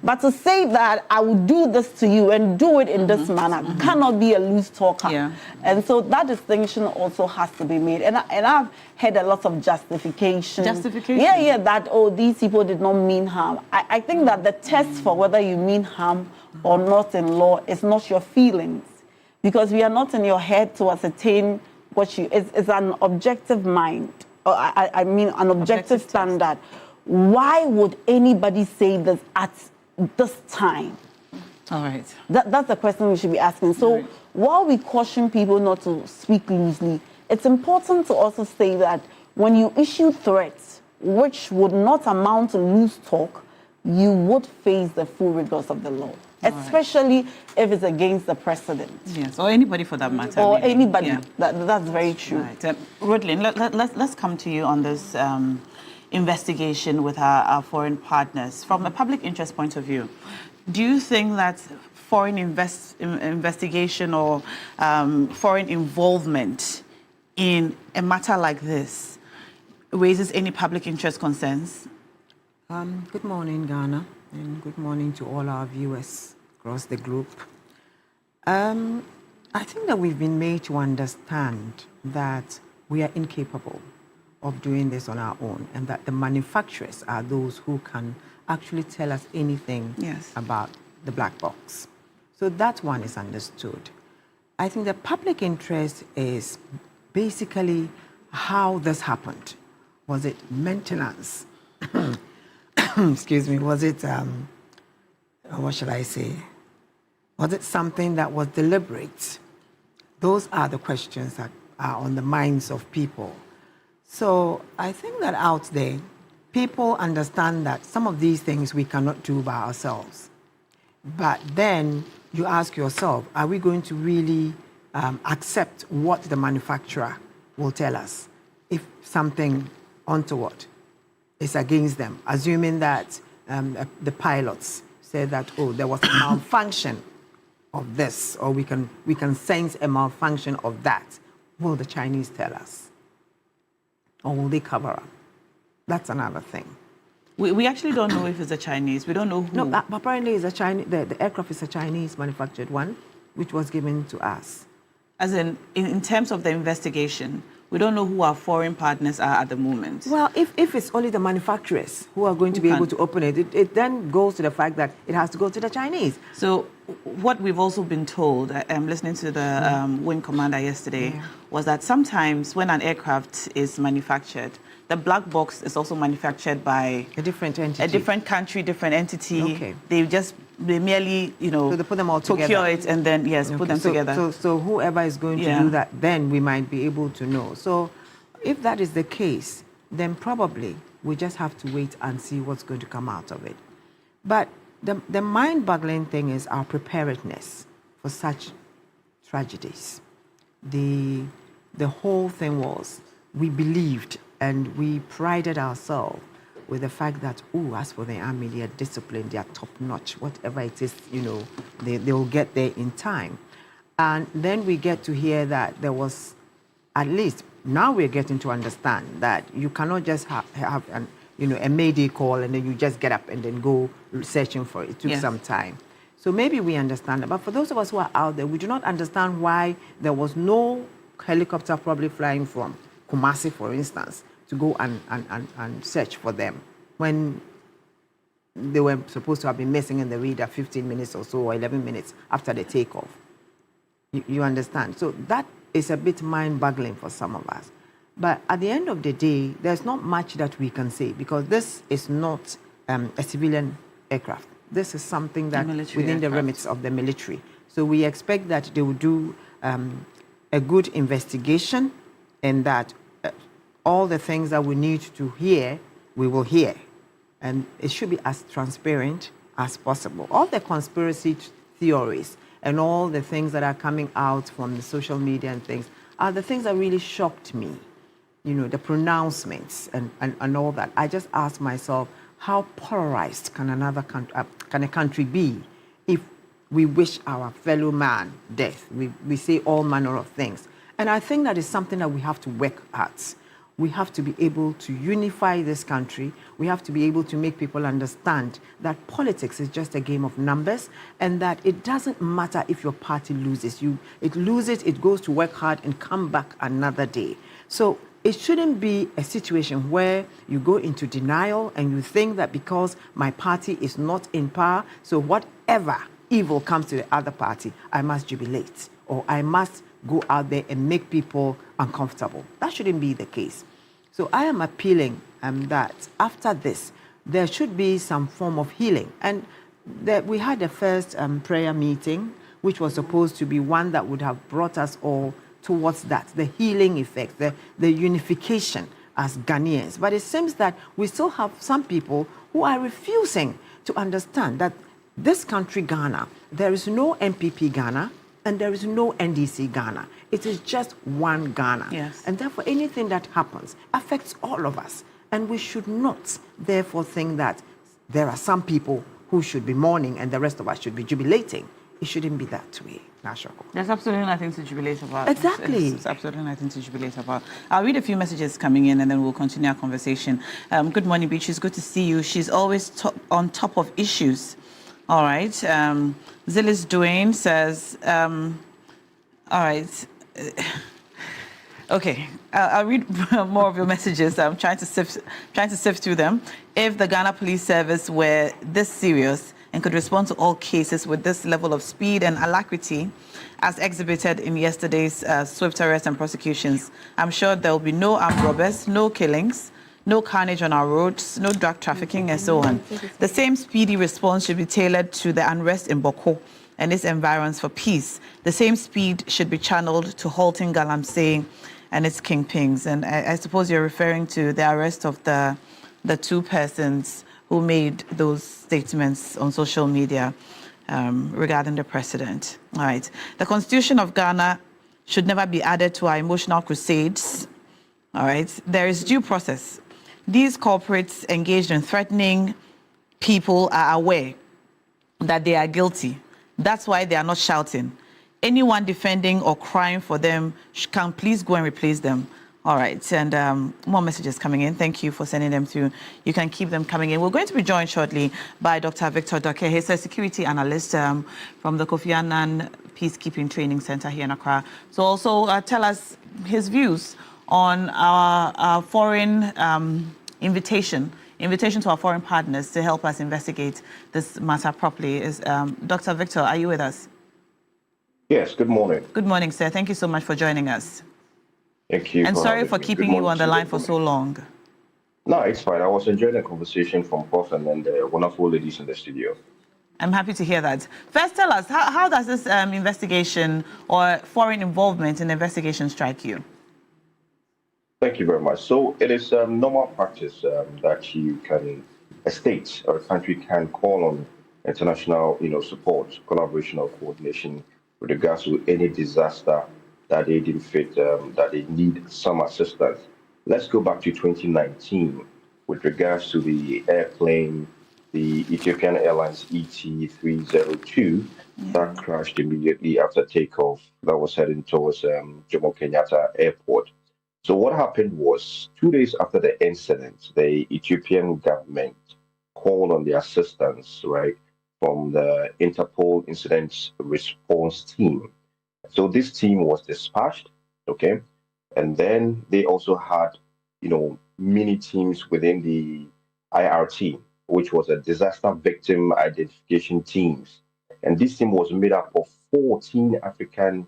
But to say that I will do this to you and do it in this manner cannot be a loose talker. And so that distinction also has to be made. And I've heard a lot of justification. Yeah, that, these people did not mean harm. I think that the test for whether you mean harm or not in law is not your feelings. Because we are not in your head to ascertain what it's an objective mind, or I mean an objective standard. Why would anybody say this at this time? All right. That's the question we should be asking. So while we caution people not to speak loosely, it's important to also say that when you issue threats, which would not amount to loose talk, you would face the full rigors of the law. Especially if it's against the president. Yes, or anybody for that matter. Or anybody. Yeah. That's very true. Right. Rodlin, let's come to you on this investigation with our foreign partners. From a public interest point of view, do you think that foreign investigation or foreign involvement in a matter like this raises any public interest concerns? Good morning, Ghana, and good morning to all our viewers across the globe. I think that we've been made to understand that we are incapable of doing this on our own, and that the manufacturers are those who can actually tell us anything about the black box. So that one is understood. I think the public interest is basically how this happened. Was it maintenance? Excuse me, was it, what should I say? Was it something that was deliberate? Those are the questions that are on the minds of people. So I think that out there, people understand that some of these things we cannot do by ourselves. But then you ask yourself, are we going to really accept what the manufacturer will tell us if something untoward is against them, assuming that the pilots said that, there was a malfunction of this, or we can sense a malfunction of that. Will the Chinese tell us? Or will they cover up? That's another thing. We actually don't know if it's a Chinese. We don't know who. No, apparently it's a Chinese. The aircraft is a Chinese manufactured one, which was given to us. As in terms of the investigation, we don't know who our foreign partners are at the moment. Well, if it's only the manufacturers who are going to be able to open it, it then goes to the fact that it has to go to the Chinese. So what we've also been told, I'm listening to the wing commander yesterday, was that sometimes when an aircraft is manufactured, the black box is also manufactured by a different entity, a different country, different entity. Okay. They merely, so they put them all together, procure it and then put them together. So whoever is going to do that, then we might be able to know. So if that is the case, then probably we just have to wait and see what's going to come out of it. But the mind-boggling thing is our preparedness for such tragedies. The whole thing was, we believed and we prided ourselves with the fact that, as for the army, they are disciplined, they are top-notch, whatever it is, they'll get there in time. And then we get to hear that there was, at least now we're getting to understand that you cannot just have a mayday call and then you just get up and then go searching for it. It took some time. So maybe we understand it. But for those of us who are out there, we do not understand why there was no helicopter probably flying from Kumasi, for instance, to go and search for them when they were supposed to have been missing in the radar 15 minutes or so, or 11 minutes after the takeoff. You understand? So that is a bit mind-boggling for some of us. But at the end of the day, there's not much that we can say because this is not a civilian aircraft. This is something that within the remits of the military. So we expect that they will do a good investigation and that all the things that we need to hear, we will hear. And it should be as transparent as possible. All the conspiracy theories and all the things that are coming out from the social media and things are the things that really shocked me. The pronouncements and all that. I just asked myself, how polarized can a country be if we wish our fellow man death? We say all manner of things. And I think that is something that we have to work at. We have to be able to unify this country. We have to be able to make people understand that politics is just a game of numbers and that it doesn't matter if your party loses. It loses, it goes to work hard and come back another day. So it shouldn't be a situation where you go into denial and you think that because my party is not in power, so whatever evil comes to the other party, I must jubilate or I must go out there and make people uncomfortable. That shouldn't be the case. So I am appealing that after this, there should be some form of healing. And that we had the first prayer meeting, which was supposed to be one that would have brought us all towards that, the healing effect, the unification as Ghanaians. But it seems that we still have some people who are refusing to understand that this country, Ghana, there is no MPP Ghana, and there is no NDC Ghana. It is just one Ghana. Yes. And therefore, anything that happens affects all of us. And we should not, therefore, think that there are some people who should be mourning and the rest of us should be jubilating. It shouldn't be that way, Nashoko. There's absolutely nothing to jubilate about. Exactly. It's absolutely nothing to jubilate about. I'll read a few messages coming in and then we'll continue our conversation. Good morning, Beach. It's good to see you. She's always on top of issues. All right. Zillis Duane says, all right. Okay, I'll read more of your messages. I'm trying to sift through them. If the Ghana Police Service were this serious and could respond to all cases with this level of speed and alacrity, as exhibited in yesterday's swift arrest and prosecutions, I'm sure there will be no armed robbers, no killings, no carnage on our roads, no drug trafficking, and so on. The same speedy response should be tailored to the unrest in Boko and its environs for peace. The same speed should be channeled to halting Galamsey and its kingpins. And I suppose you're referring to the arrest of the two persons who made those statements on social media regarding the president. All right. The Constitution of Ghana should never be added to our emotional crusades. All right. There is due process. These corporates engaged in threatening people are aware that they are guilty. That's why they are not shouting. Anyone defending or crying for them can please go and replace them. All right, and more messages coming in. Thank you for sending them through. You can keep them coming in. We're going to be joined shortly by Dr. Victor Doke. He's a security analyst from the Kofi Annan Peacekeeping Training Center here in Accra. So also tell us his views on our foreign invitation to our foreign partners to help us investigate this matter properly. Is Dr. Victor, are you with us? Yes, good morning. Good morning, sir. Thank you so much for joining us. Thank you. And sorry for keeping you on the line for so long. No, it's fine. I was enjoying the conversation from Prof and the wonderful ladies in the studio. I'm happy to hear that. First, tell us, how does this investigation or foreign involvement in the investigation strike you? Thank you very much. So it is normal practice that you can, a state or a country can call on international, support, collaboration or coordination with regards to any disaster that they deem fit, that they need some assistance. Let's go back to 2019 with regards to the airplane, the Ethiopian Airlines ET302 that crashed immediately after takeoff that was heading towards Jomo Kenyatta Airport. So what happened was 2 days after the incident, the Ethiopian government called on the assistance, right, from the Interpol Incident Response Team. So this team was dispatched, okay, and then they also had, mini teams within the IRT, which was a disaster victim identification teams. And this team was made up of 14 African,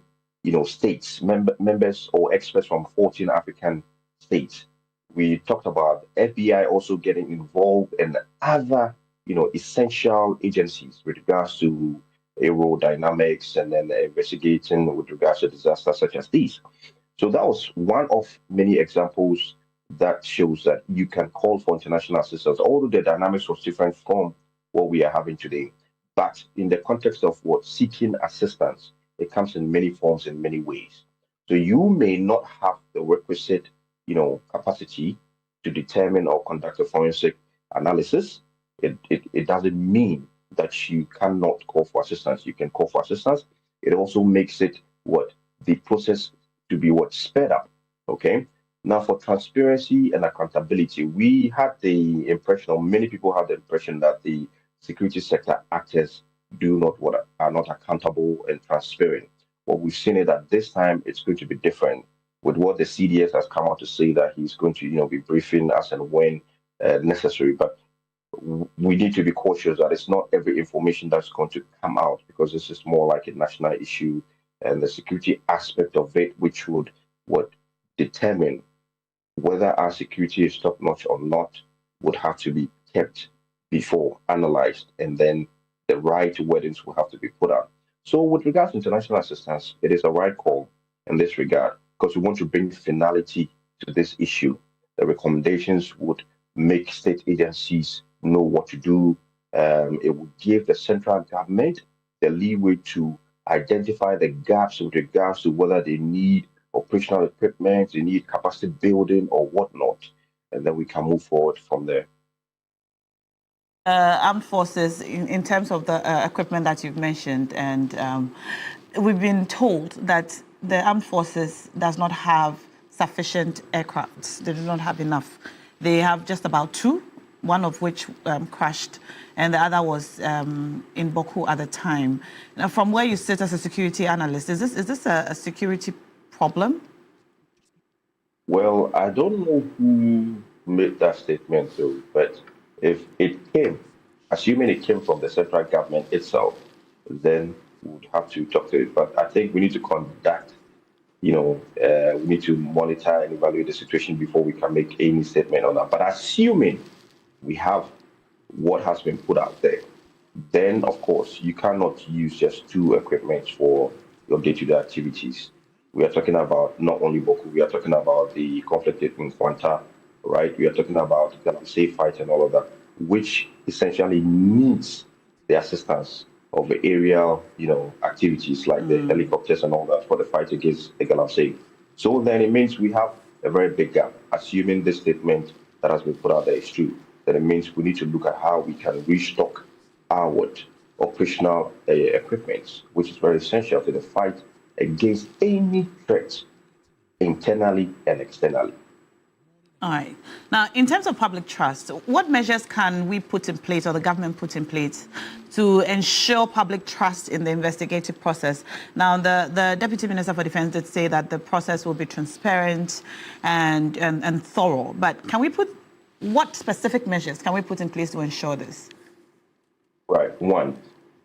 states, members or experts from 14 African states. We talked about FBI also getting involved and other, essential agencies with regards to aerodynamics and then investigating with regards to disasters such as these. So that was one of many examples that shows that you can call for international assistance, although the dynamics was different from what we are having today. But in the context of what seeking assistance, it comes in many forms, in many ways. So you may not have the requisite, capacity to determine or conduct a forensic analysis. It doesn't mean that you cannot call for assistance. You can call for assistance. It also makes it the process to be sped up. Okay. Now, for transparency and accountability, we had the impression, or many people had the impression, that the security sector actors are not accountable and transparent. What we've seen is that this time it's going to be different, with what the CDS has come out to say that he's going to, be briefing as and when necessary. But we need to be cautious that it's not every information that's going to come out, because this is more like a national issue, and the security aspect of it, which would determine whether our security is top-notch or not, would have to be kept before analyzed, and then the right wordings will have to be put out. So with regards to international assistance, it is a right call in this regard, because we want to bring finality to this issue. The recommendations would make state agencies know what to do. It would give the central government the leeway to identify the gaps with regards to whether they need operational equipment, they need capacity building or whatnot, and then we can move forward from there. Armed forces, in terms of the equipment that you've mentioned, and we've been told that the armed forces does not have sufficient aircrafts. They do not have enough. They have just about 2, one of which crashed, and the other was in Boku at the time. Now, from where you sit as a security analyst, is this a security problem? Well, I don't know who made that statement, though, but if it came, assuming it came from the central government itself, then we would have to talk to it. But I think we need to conduct, we need to monitor and evaluate the situation before we can make any statement on that. But assuming we have what has been put out there, then of course you cannot use just 2 equipment for your day-to-day activities. We are talking about not only Boku, we are talking about the conflict in Kwanta, right? We are talking about the safe fight and all of that, which essentially needs the assistance of the aerial, activities like the helicopters and all that for the fight against the Galamsey. So then it means we have a very big gap. Assuming this statement that has been put out there is true, then it means we need to look at how we can restock our operational equipment, which is very essential to the fight against any threat, internally and externally. All right. Now, in terms of public trust, what measures can we put in place or the government put in place to ensure public trust in the investigative process? Now, the Deputy Minister for Defense did say that the process will be transparent and thorough. But what specific measures can we put in place to ensure this? Right. One,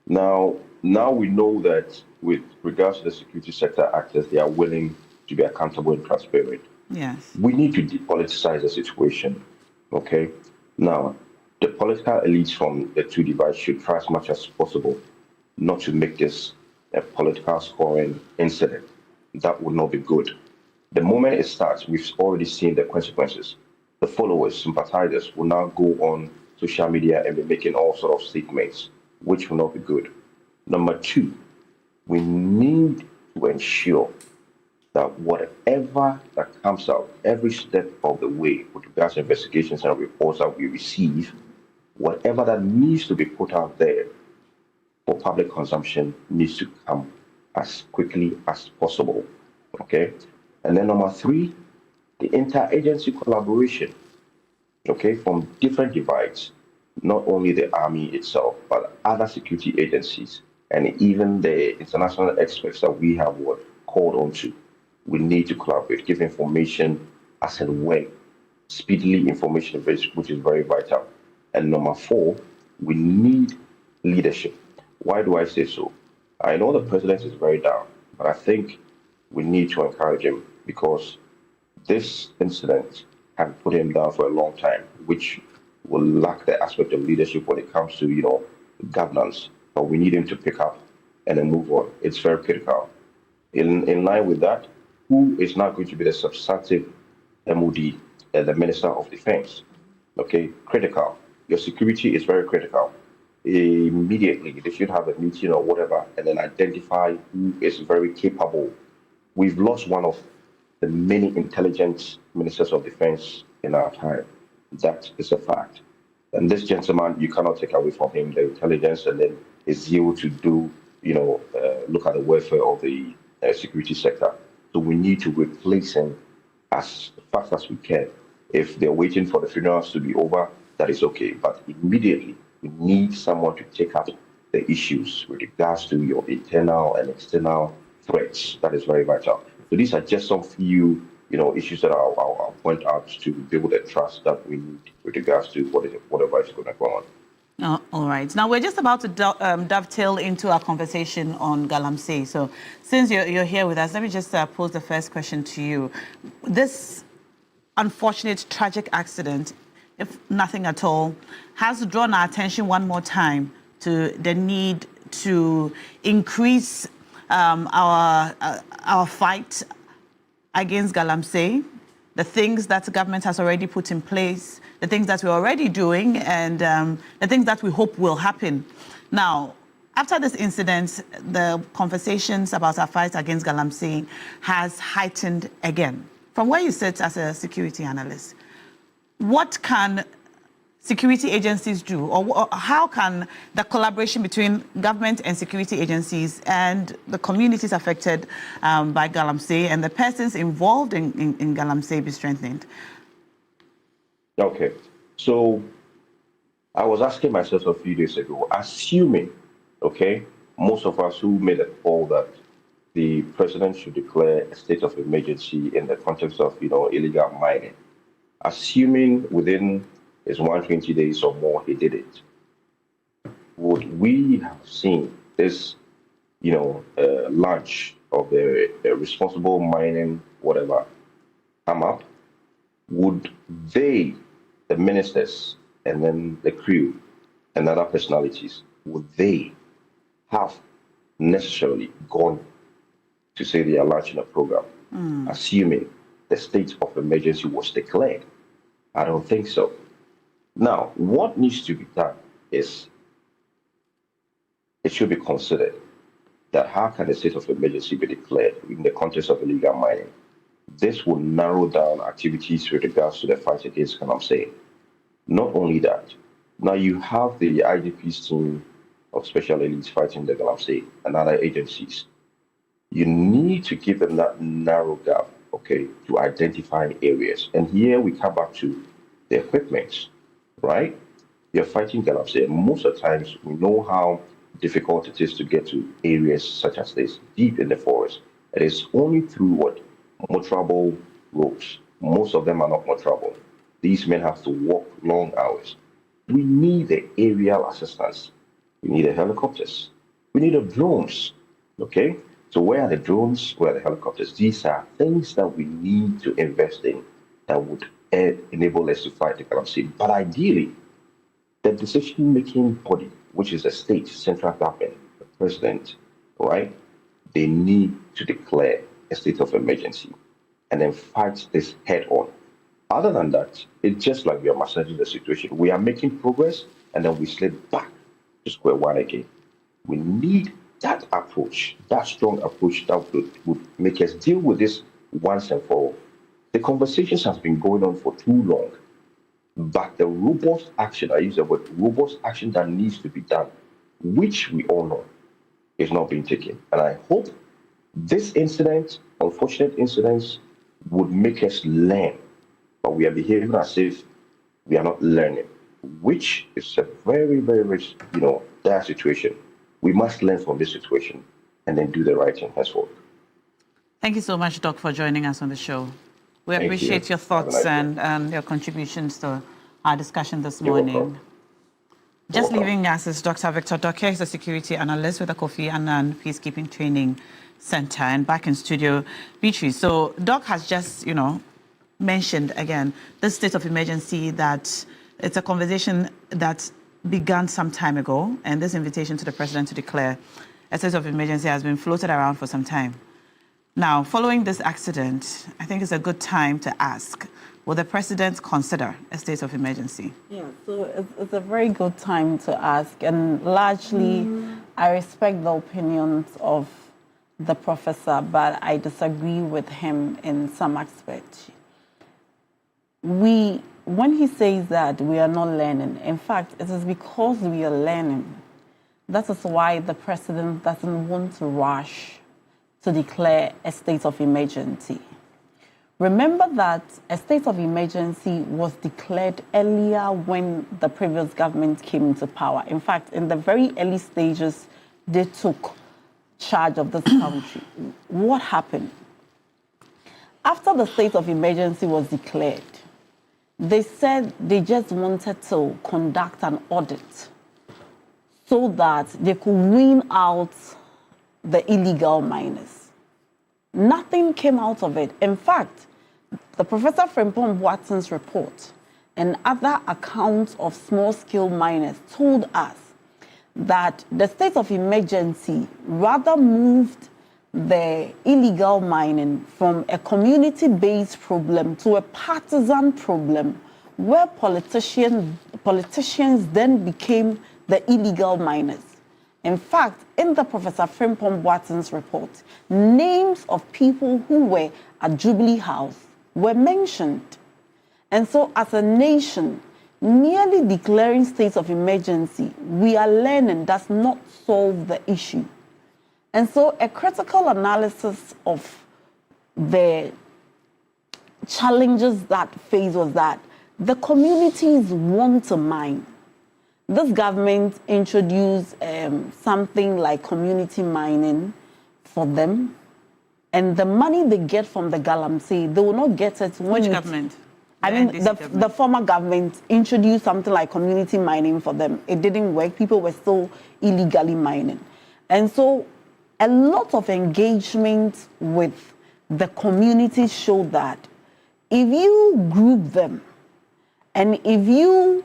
now we know that with regards to the security sector actors, they are willing to be accountable and transparent. Yes. We need to depoliticize the situation, okay? Now, the political elites from the two divides should try as much as possible not to make this a political scoring incident. That would not be good. The moment it starts, we've already seen the consequences. The followers, sympathizers will now go on social media and be making all sorts of statements, which will not be good. Number two, we need to ensure that whatever that comes out, every step of the way with regards to investigations and reports that we receive, whatever that needs to be put out there for public consumption needs to come as quickly as possible, okay? And then number three, the interagency collaboration, okay, from different divides, not only the army itself, but other security agencies, and even the international experts that we have called on to. We need to collaborate, give information as and when, speedily information, which is very vital. And number four, we need leadership. Why do I say so? I know the president is very down, but I think we need to encourage him because this incident can put him down for a long time, which will lack the aspect of leadership when it comes to, governance. But we need him to pick up and then move on. It's very critical. In line with that, who is now going to be the substantive MOD, the Minister of Defense? Okay, critical. Your security is very critical. Immediately, they should have a meeting or whatever, and then identify who is very capable. We've lost one of the many intelligent ministers of defense in our time. That is a fact. And this gentleman, you cannot take away from him the intelligence and then his zeal to do, look at the welfare of the security sector. So we need to replace him as fast as we can. If they're waiting for the funerals to be over, that is okay. But immediately, we need someone to take up the issues with regards to your internal and external threats. That is very vital. So these are just some few, issues that I'll point out to build the trust that we need with regards to whatever is going to go on. All right. Now, we're just about to dovetail into our conversation on Galamsey. So since you're here with us, let me just pose the first question to you. This unfortunate, tragic accident, if nothing at all, has drawn our attention one more time to the need to increase our fight against Galamsey, the things that the government has already put in place, the things that we're already doing, and the things that we hope will happen. Now, after this incident, the conversations about our fight against Galamsey has heightened again. From where you sit as a security analyst, what can security agencies do, or how can the collaboration between government and security agencies and the communities affected by Galamsey and the persons involved in Galamsey be strengthened? Okay, so I was asking myself a few days ago, assuming, most of us who made a call that the president should declare a state of emergency in the context of, illegal mining, assuming within his 120 days or more he did it, would we have seen this, launch of the responsible mining, whatever, come up? Would they, the ministers, and then the crew and other personalities, would they have necessarily gone to say they are launching a program, assuming the state of emergency was declared? I don't think so. Now, what needs to be done is it should be considered that how can a state of emergency be declared in the context of illegal mining? This will narrow down activities with regards to the fight against Galamsey. Not only that, now you have the IDP's team of special elites fighting the Galamsey and other agencies. You need to give them that narrow gap, okay, to identify areas. And here we come back to the equipment, right? You're fighting gallop. Most of the times we know how difficult it is to get to areas such as this, deep in the forest. It is only through what? Motorable roads. Most of them are not motorable. These men have to walk long hours. We need the aerial assistance. We need the helicopters. We need the drones, okay? So where are the drones? Where are the helicopters? These are things that we need to invest in that would enable us to fight the currency. But ideally, the decision-making body, which is the state, central government, the president, right? They need to declare a state of emergency and then fight this head on. Other than that, it's just like we are massaging the situation. We are making progress and then we slip back to square one again. We need that approach, that strong approach that would make us deal with this once and for all. The conversations have been going on for too long, but the robust action, I use the word robust action that needs to be done, which we all know is not being taken. And I hope this incident, unfortunate incidents, would make us learn, but we are behaving as if we are not learning, which is a very, very, dire situation. We must learn from this situation and then do the right thing henceforth. Thank you so much, Doc, for joining us on the show. We appreciate your thoughts and your contributions to our discussion this morning. Just leaving us is Dr. Victor Doke, he's a security analyst with the Kofi Annan Peacekeeping Training Center, and back in studio, Beatrice. So Doc has just, mentioned again the state of emergency, that it's a conversation that began some time ago, and this invitation to the president to declare a state of emergency has been floated around for some time. Now, following this accident, I think it's a good time to ask, will the president consider a state of emergency? Yeah, so it's a very good time to ask, and largely I respect the opinions of the professor, but I disagree with him in some aspects. When he says that we are not learning, in fact, it is because we are learning. That is why the president doesn't want to rush to declare a state of emergency. Remember that a state of emergency was declared earlier when the previous government came into power. In fact, in the very early stages, they took charge of this country. What happened? After the state of emergency was declared, they said they just wanted to conduct an audit so that they could wean out the illegal miners. Nothing came out of it. In fact, the Professor Frimpong Watson's report and other accounts of small-scale miners told us that the state of emergency rather moved the illegal mining from a community-based problem to a partisan problem, where politicians then became the illegal miners. In fact, in the Professor Frimpong Watson's report, names of people who were at Jubilee House were mentioned. And so as a nation, merely declaring states of emergency, we are learning, does not solve the issue. And so a critical analysis of the challenges that face was that the communities want to mine. This government introduced something like community mining for them. And the money they get from the galamsey, they will not get it when Which government? I mean, the former government introduced something like community mining for them. It didn't work. People were still illegally mining. And so a lot of engagement with the community showed that if you group them and if you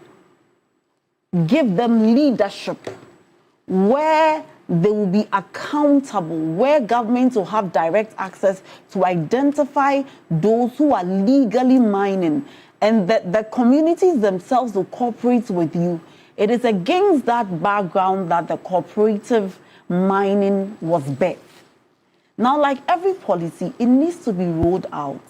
give them leadership where they will be accountable, where governments will have direct access to identify those who are legally mining, and that the communities themselves will cooperate with you. It is against that background that the cooperative mining was birthed. Now, like every policy, it needs to be rolled out,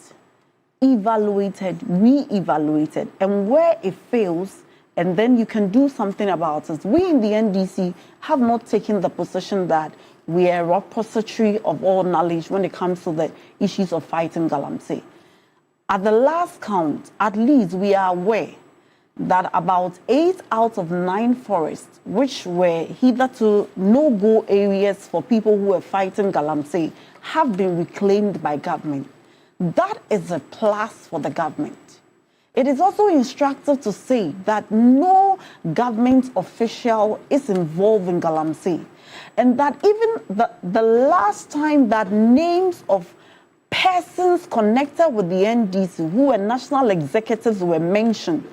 evaluated, re-evaluated, and where it fails, and then you can do something about it. We in the NDC have not taken the position that we are a repository of all knowledge when it comes to the issues of fighting galamsey. At the last count, at least we are aware that about 8 out of 9 forests, which were hitherto no-go areas for people who were fighting galamsey, have been reclaimed by government. That is a plus for the government. It is also instructive to say that no government official is involved in galamsey, and that even the last time that names of persons connected with the NDC who were national executives were mentioned,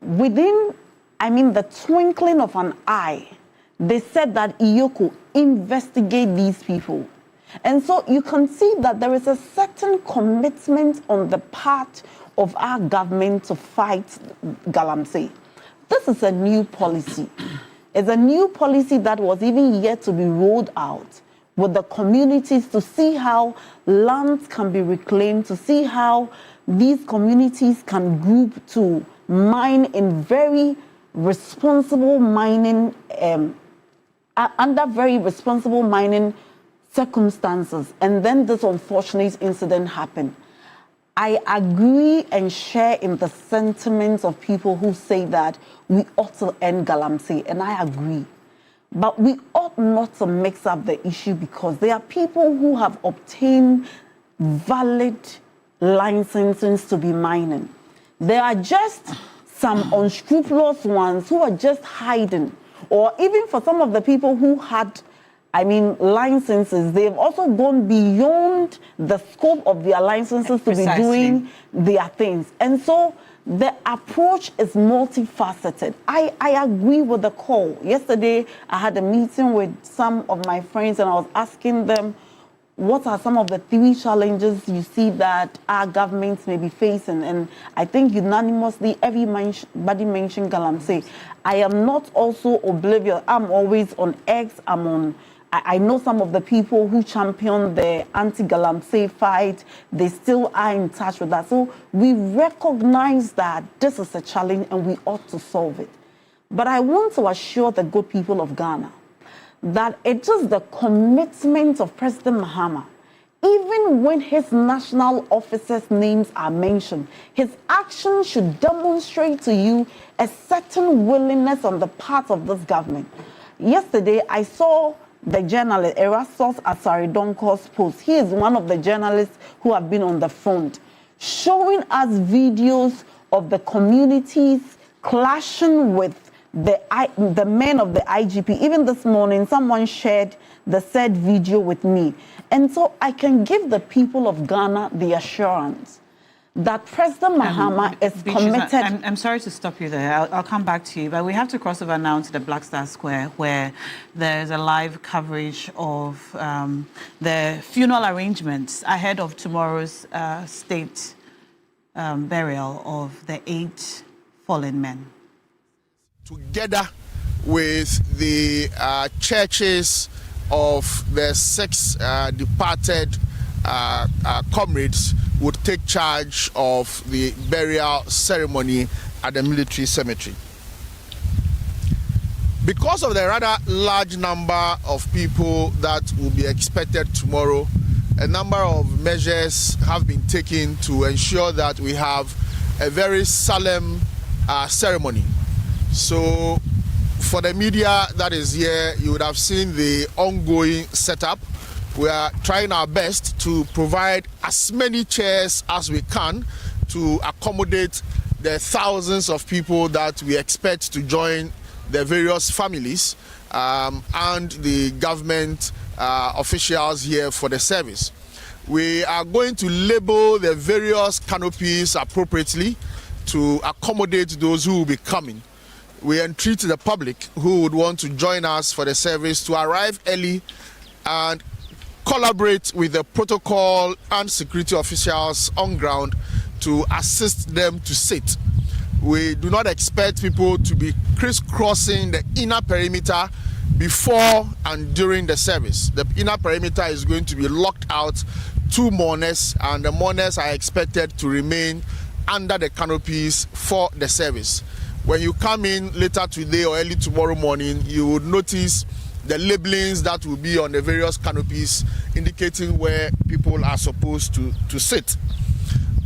within, the twinkling of an eye, they said that Iyoko investigate these people. And so you can see that there is a certain commitment on the part of our government to fight galamsey. This is a new policy. It's a new policy that was even yet to be rolled out with the communities to see how lands can be reclaimed, to see how these communities can group to mine in very responsible mining, under very responsible mining circumstances. And then this unfortunate incident happened. I agree and share in the sentiments of people who say that we ought to end galamsey, and I agree. But we ought not to mix up the issue, because there are people who have obtained valid licenses to be mining. There are just some unscrupulous ones who are just hiding. Or even for some of the people who had, licenses, they've also gone beyond the scope of their licenses to be doing their things. And so the approach is multifaceted. I agree with the call. Yesterday, I had a meeting with some of my friends, and I was asking them, what are some of the 3 challenges you see that our governments may be facing? And I think unanimously, everybody mentioned galamsey. I am not also oblivious. I'm always on X. I know some of the people who champion the anti-galamsey fight. They still are in touch with that. So we recognize that this is a challenge and we ought to solve it. But I want to assure the good people of Ghana that it is the commitment of President Mahama. Even when his national officers' names are mentioned, his actions should demonstrate to you a certain willingness on the part of this government. Yesterday, I saw the journalist Erastus Asaridonko's post. He is one of the journalists who have been on the front, showing us videos of the communities clashing with the men of the IGP. Even this morning, someone shared the said video with me. And so I can give the people of Ghana the assurance that President Mahama is committed. I'm sorry to stop you there. I'll come back to you, but we have to cross over now to the Black Star Square, where there's a live coverage of the funeral arrangements ahead of tomorrow's state burial of the 8 fallen men. Together with the churches of the 6 departed comrades, would take charge of the burial ceremony at the military cemetery. Because of the rather large number of people that will be expected tomorrow, a number of measures have been taken to ensure that we have a very solemn ceremony. So for the media that is here, you would have seen the ongoing setup. We are trying our best to provide as many chairs as we can to accommodate the thousands of people that we expect to join the various families and the government officials here for the service. We are going to label the various canopies appropriately to accommodate those who will be coming. We entreat the public who would want to join us for the service to arrive early and collaborate with the protocol and security officials on ground to assist them to sit. We do not expect people to be crisscrossing the inner perimeter before and during the service. The inner perimeter is going to be locked out to mourners, and the mourners are expected to remain under the canopies for the service. When you come in later today or early tomorrow morning, you would notice the labelings that will be on the various canopies indicating where people are supposed to sit.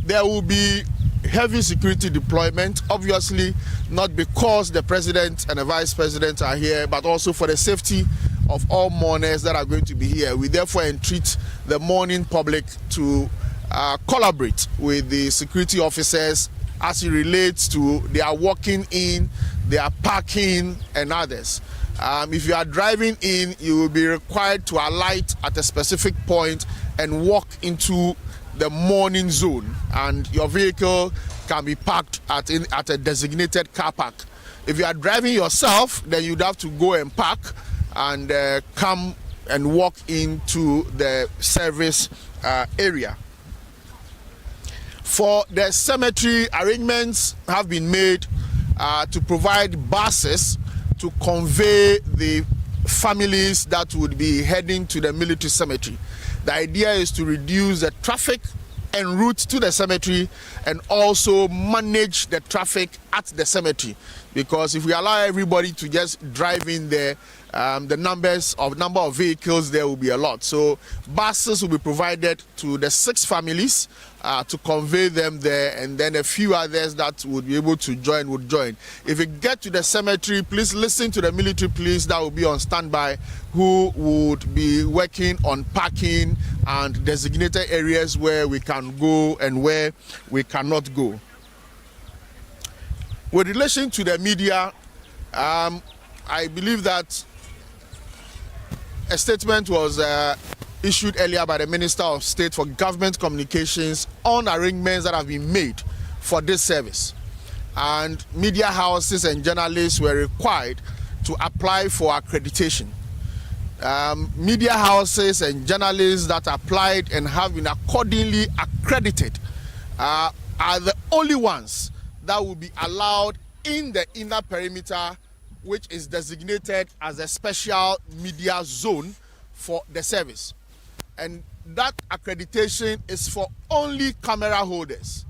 There will be heavy security deployment, obviously not because the president and the vice president are here, but also for the safety of all mourners that are going to be here. We therefore entreat the mourning public to collaborate with the security officers as it relates to their walking in, their parking, and others. If you are driving in, you will be required to alight at a specific point and walk into the mourning zone, and your vehicle can be parked at a designated car park. If you are driving yourself, then you'd have to go and park and come and walk into the service area. For the cemetery, arrangements have been made to provide buses to convey the families that would be heading to the military cemetery. The idea is to reduce the traffic en route to the cemetery and also manage the traffic at the cemetery, because if we allow everybody to just drive in there, the number of vehicles there will be a lot. So buses will be provided to the 6 families to convey them there, and then a few others that would be able to join would join. If you get to the cemetery, please listen to the military police that will be on standby, who would be working on parking and designated areas where we can go and where we cannot go. With relation to the media, I believe that a statement was issued earlier by the Minister of State for Government Communications on arrangements that have been made for this service. And media houses and journalists were required to apply for accreditation. Media houses and journalists that applied and have been accordingly accredited are the only ones that will be allowed in the inner perimeter, which is designated as a special media zone for the service. And that accreditation is for only camera holders,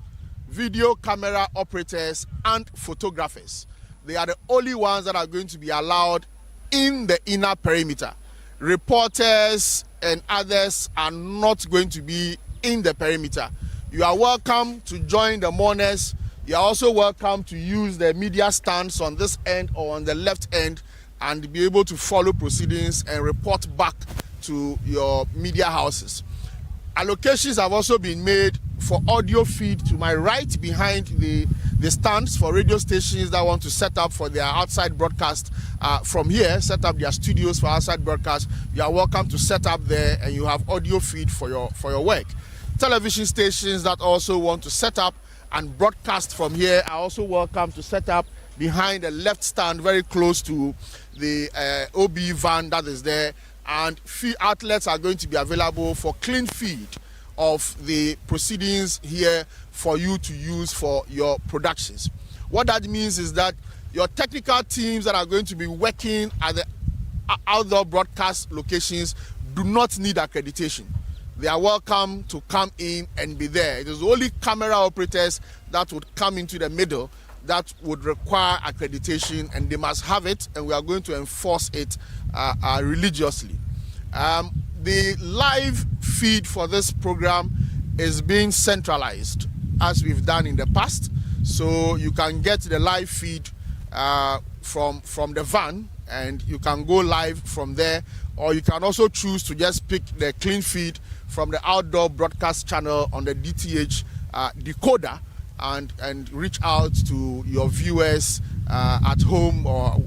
video camera operators, and photographers. They are the only ones that are going to be allowed in the inner perimeter. Reporters and others are not going to be in the perimeter. You are welcome to join the mourners. You are also welcome to use the media stands on this end or on the left end and be able to follow proceedings and report back to your media houses. Allocations have also been made for audio feed to my right behind the stands for radio stations that want to set up for their outside broadcast from here, set up their studios for outside broadcast. You are welcome to set up there, and you have audio feed for your work. Television stations that also want to set up and broadcast from here are also welcome to set up behind the left stand very close to the OB van that is there, and feed outlets are going to be available for clean feed of the proceedings here for you to use for your productions. What that means is that your technical teams that are going to be working at the outdoor broadcast locations do not need accreditation. They are welcome to come in and be there. It is only camera operators that would come into the middle that would require accreditation, and they must have it, and we are going to enforce it religiously. The live feed for this program is being centralized, as we've done in the past, so you can get the live feed from the van, and you can go live from there, or you can also choose to just pick the clean feed from the outdoor broadcast channel on the DTH decoder and reach out to your viewers at home or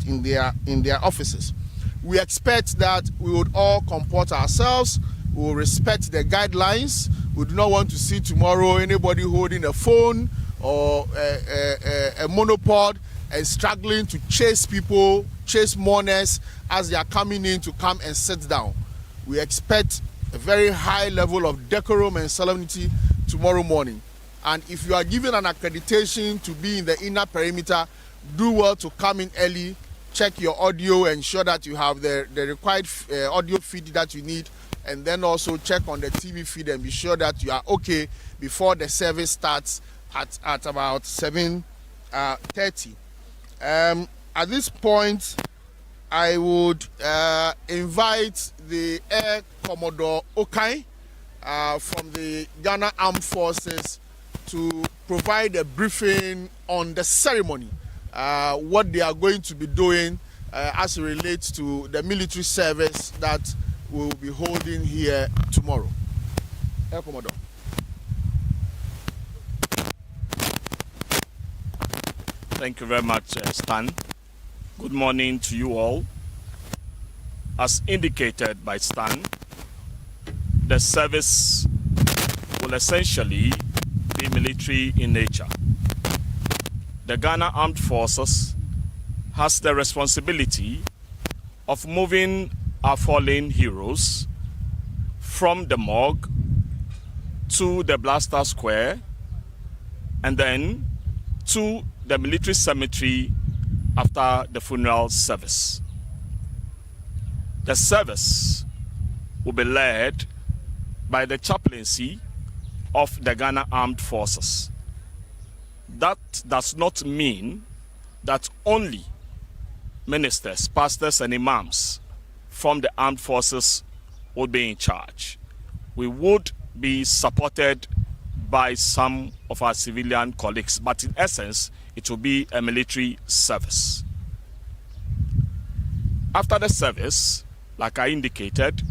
in their offices. We expect that we would all comport ourselves. We will respect the guidelines. We do not want to see tomorrow anybody holding a phone or a monopod and struggling to chase people, chase mourners as they are coming in to come and sit down. We expect a very high level of decorum and solemnity tomorrow morning. And if you are given an accreditation to be in the inner perimeter, do well to come in early, check your audio, ensure that you have the required audio feed that you need, and then also check on the TV feed and be sure that you are okay before the service starts at about 7:30. At this point, I would invite the Air Commodore Okai from the Ghana Armed Forces to provide a briefing on the ceremony, what they are going to be doing as it relates to the military service that we will be holding here tomorrow. Air Commodore. Thank you very much, Stan. Good morning to you all. As indicated by Stan, the service will essentially be military in nature. The Ghana Armed Forces has the responsibility of moving our fallen heroes from the morgue to the Blaster Square and then to the military cemetery after the funeral service. The service will be led by the chaplaincy of the Ghana Armed Forces. That does not mean that only ministers, pastors, and imams from the armed forces will be in charge. We would be supported by some of our civilian colleagues, but in essence, it will be a military service. After the service, like I indicated,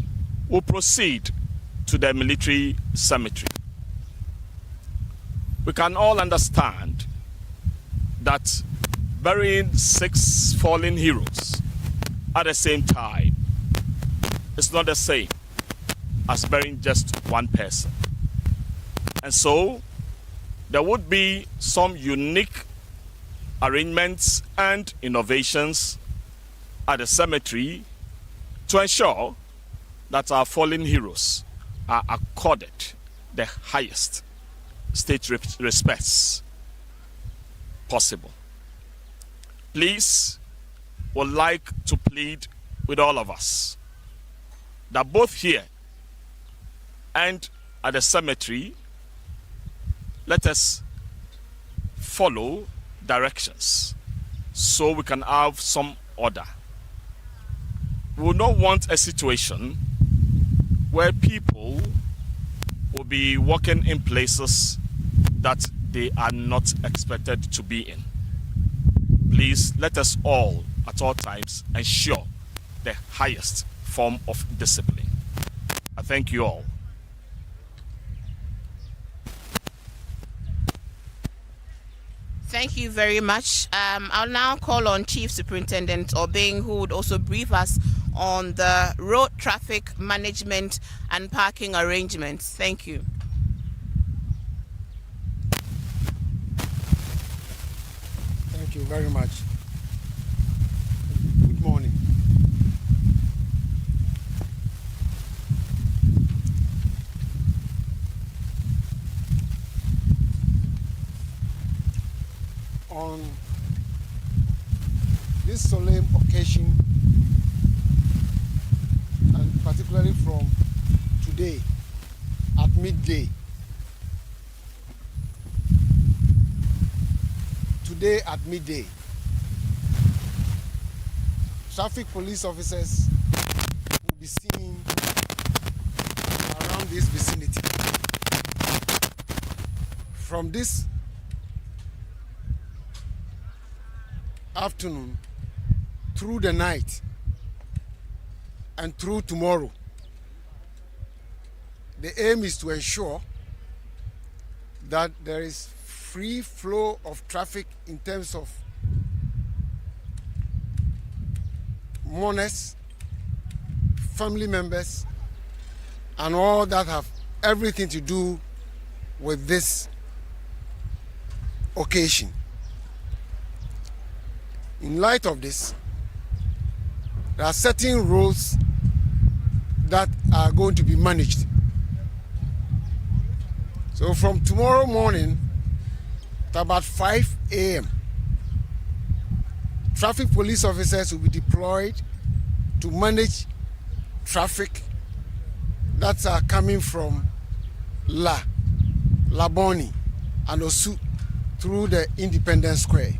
we'll proceed to the military cemetery. We can all understand that burying 6 fallen heroes at the same time is not the same as burying just one person. And so there would be some unique arrangements and innovations at the cemetery to ensure that our fallen heroes are accorded the highest state respects possible. Please, would like to plead with all of us that both here and at the cemetery, let us follow directions so we can have some order. We will not want a situation where people will be walking in places that they are not expected to be in. Please let us all, at all times, ensure the highest form of discipline. I thank you all. Thank you very much. I'll now call on Chief Superintendent Obeng, who would also brief us on the road traffic management and parking arrangements. Thank you. Thank you very much. Good morning. On this solemn occasion, and particularly from today at midday, traffic police officers will be seen around this vicinity. From this afternoon through the night and through tomorrow, the aim is to ensure that there is free flow of traffic in terms of mourners, family members, and all that have everything to do with this occasion. In light of this, there are certain roads that are going to be managed. So from tomorrow morning at about 5 a.m., traffic police officers will be deployed to manage traffic that are coming from Laboni and Osu through the Independence Square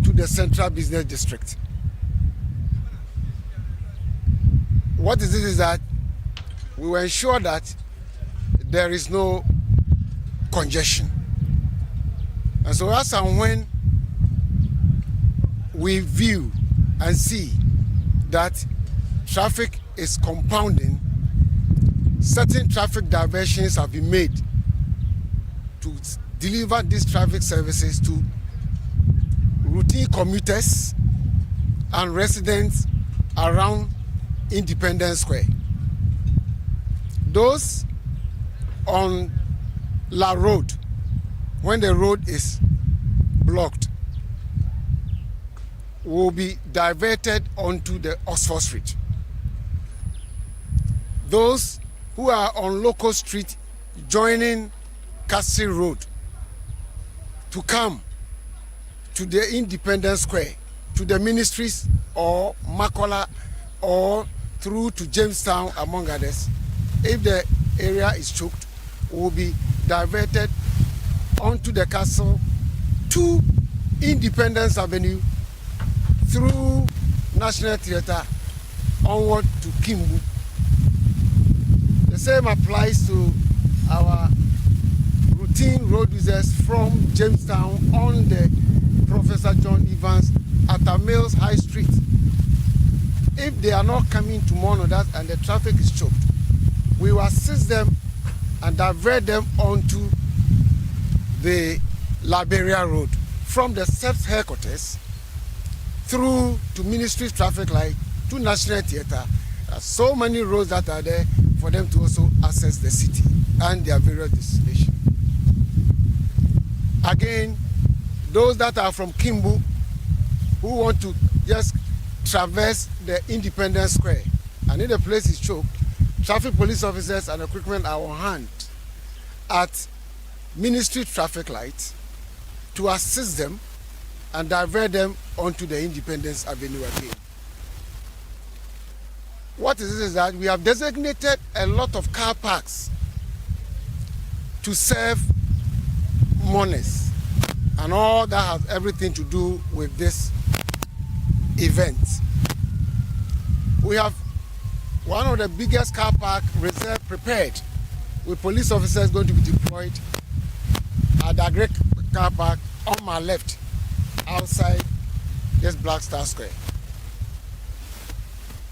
to the Central Business District. what is that we will ensure that there is no congestion. And so as and when we view and see that traffic is compounding, certain traffic diversions have been made to deliver these traffic services to routine commuters and residents around Independence Square. Those on La Road, when the road is blocked, will be diverted onto the Oxford Street. Those who are on Local Street joining Castle Road to come to the Independence Square, to the ministries or Makola or through to Jamestown, among others, if the area is choked, will be diverted onto the castle to Independence Avenue through National Theatre onward to Kimbu. The same applies to our routine road users from Jamestown on the Professor John Evans at Mills High Street. If they are not coming to Monodat and the traffic is choked, we will assist them and divert them onto the Liberia Road from the SEPS headquarters through to Ministry Traffic Light to National Theatre. There are so many roads that are there for them to also access the city and their various destinations. Again, those that are from Kimbu who want to just traverse the Independence Square and if the place is choked, traffic police officers and equipment are on hand at Ministry Traffic Light to assist them and divert them onto the Independence Avenue again. What is that we have designated a lot of car parks to serve mourners and all that has everything to do with this event. We have one of the biggest car park reserve prepared with police officers going to be deployed at the Great car park on my left outside this Black Star Square.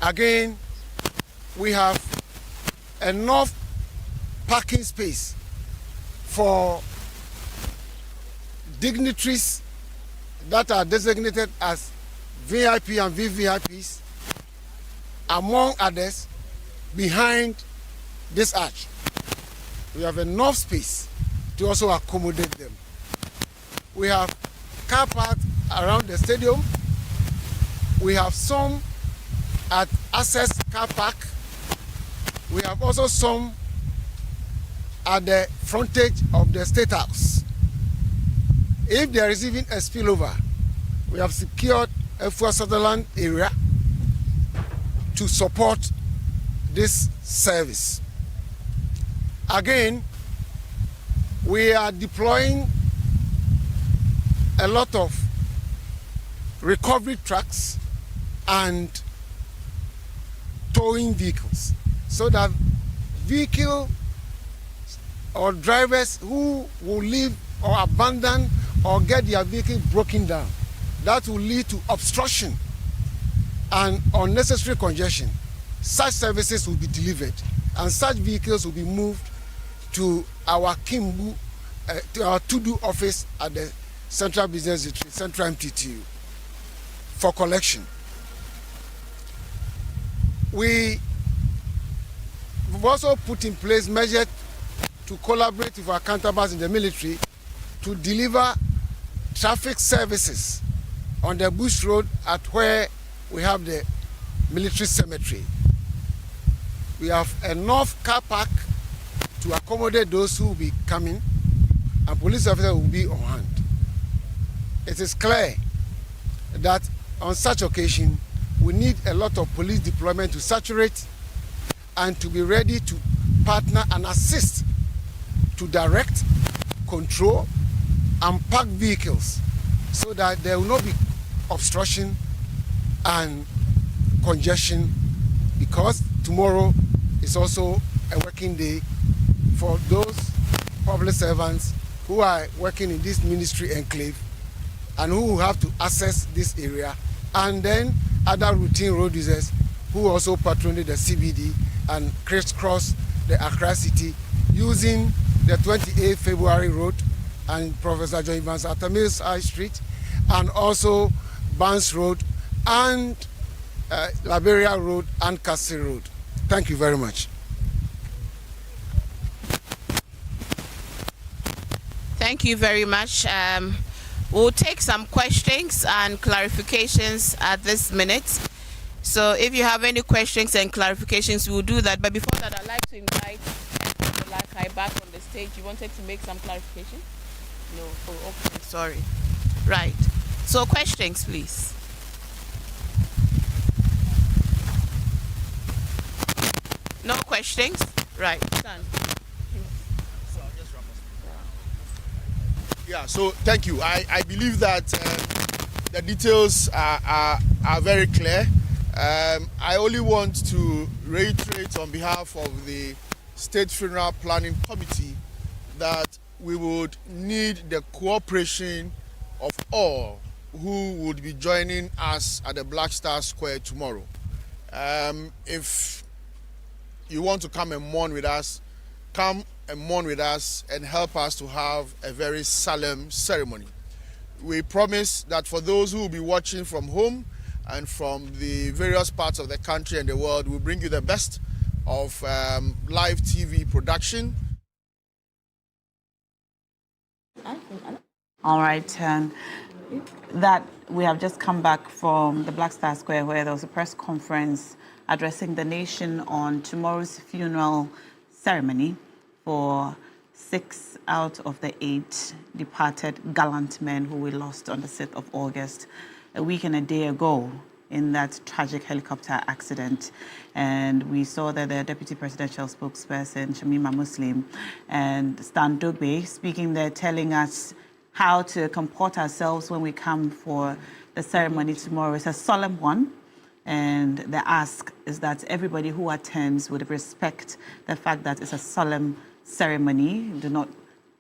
Again, we have enough parking space for dignitaries that are designated as VIP and VVIPs, among others, behind this arch. We have enough space to also accommodate them. We have car parks around the stadium. We have some at Access Car Park. We have also some at the frontage of the State House. If there is even a spillover, we have secured a Fuwa Sutherland area to support this service. Again, we are deploying a lot of recovery trucks and towing vehicles so that vehicle or drivers who will leave or abandon or get their vehicle broken down, that will lead to obstruction and unnecessary congestion. Such services will be delivered and such vehicles will be moved to our Kimbu, to our Tudu office at the Central Business District, Central MTTU, for collection. We have also put in place measures to collaborate with our counterparts in the military to deliver traffic services on the Bush Road at where we have the military cemetery. We have enough car park to accommodate those who will be coming, and police officers will be on hand. It is clear that on such occasion, we need a lot of police deployment to saturate and to be ready to partner and assist to direct, control, and park vehicles so that there will not be obstruction and congestion, because tomorrow is also a working day for those public servants who are working in this ministry enclave and who have to access this area, and then other routine road users who also patronage the CBD and crisscross the Accra city using the 28th February Road and Professor John Evans Atamils High Street, and also Barnes Road and Liberia Road and Cassie Road. Thank you very much. Thank you very much. We'll take some questions and clarifications at this minute. So if you have any questions and clarifications, we'll do that. But before that, I'd like to invite Lakai back on the stage. You wanted to make some clarification? No. Oh, okay. Sorry. Right. So questions, please. No questions? Right. Done. Yeah, so thank you. I believe that the details are very clear. I only want to reiterate on behalf of the State Funeral Planning Committee that we would need the cooperation of all who would be joining us at the Black Star Square tomorrow. If you want to come and mourn with us, come and mourn with us and help us to have a very solemn ceremony. We promise that for those who will be watching from home and from the various parts of the country and the world, we'll bring you the best of live TV production. All right, that we have just come back from the Black Star Square where there was a press conference addressing the nation on tomorrow's funeral ceremony for 6 out of the 8 departed gallant men who we lost on the 6th of August, a week and a day ago, in that tragic helicopter accident. And we saw that the Deputy Presidential Spokesperson, Shamima Muslim, and Stan Dogbe speaking there, telling us how to comport ourselves when we come for the ceremony tomorrow. It's a solemn one. And the ask is that everybody who attends would respect the fact that it's a solemn ceremony. Do not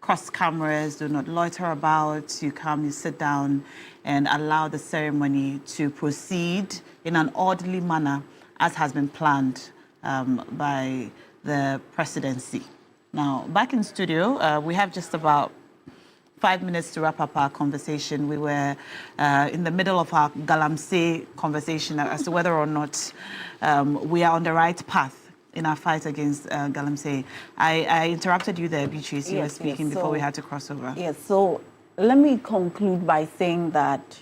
cross cameras, do not loiter about. You come, you sit down and allow the ceremony to proceed in an orderly manner as has been planned by the presidency. Now, back in studio, we have just about 5 minutes to wrap up our conversation. We were in the middle of our Galamsey conversation as to whether or not we are on the right path in our fight against Galamsey. I interrupted you there, Beatrice. You were speaking before we had to cross over. Yes, so let me conclude by saying that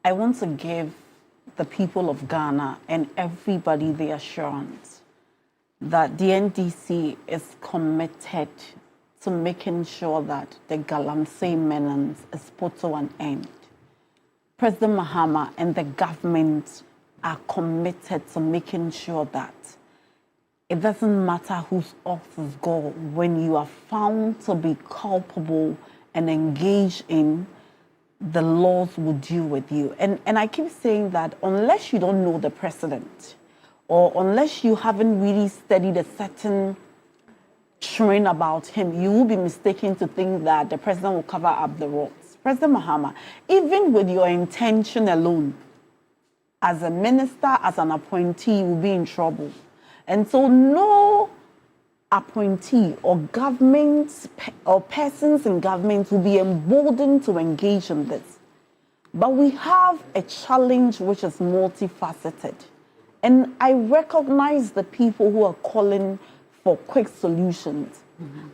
I want to give the people of Ghana and everybody the assurance that the NDC is committed to making sure that the Galamsey menace is put to an end. President Mahama and the government are committed to making sure that it doesn't matter whose office go, when you are found to be culpable and engaged in, the laws will deal with you. And I keep saying that unless you don't know the president, or unless you haven't really studied a certain train about him, you will be mistaken to think that the president will cover up the wrongs. President Mahama, even with your intention alone, as a minister, as an appointee, you will be in trouble. And so no appointee or government or persons in government will be emboldened to engage in this. But we have a challenge which is multifaceted. And I recognize the people who are calling for quick solutions.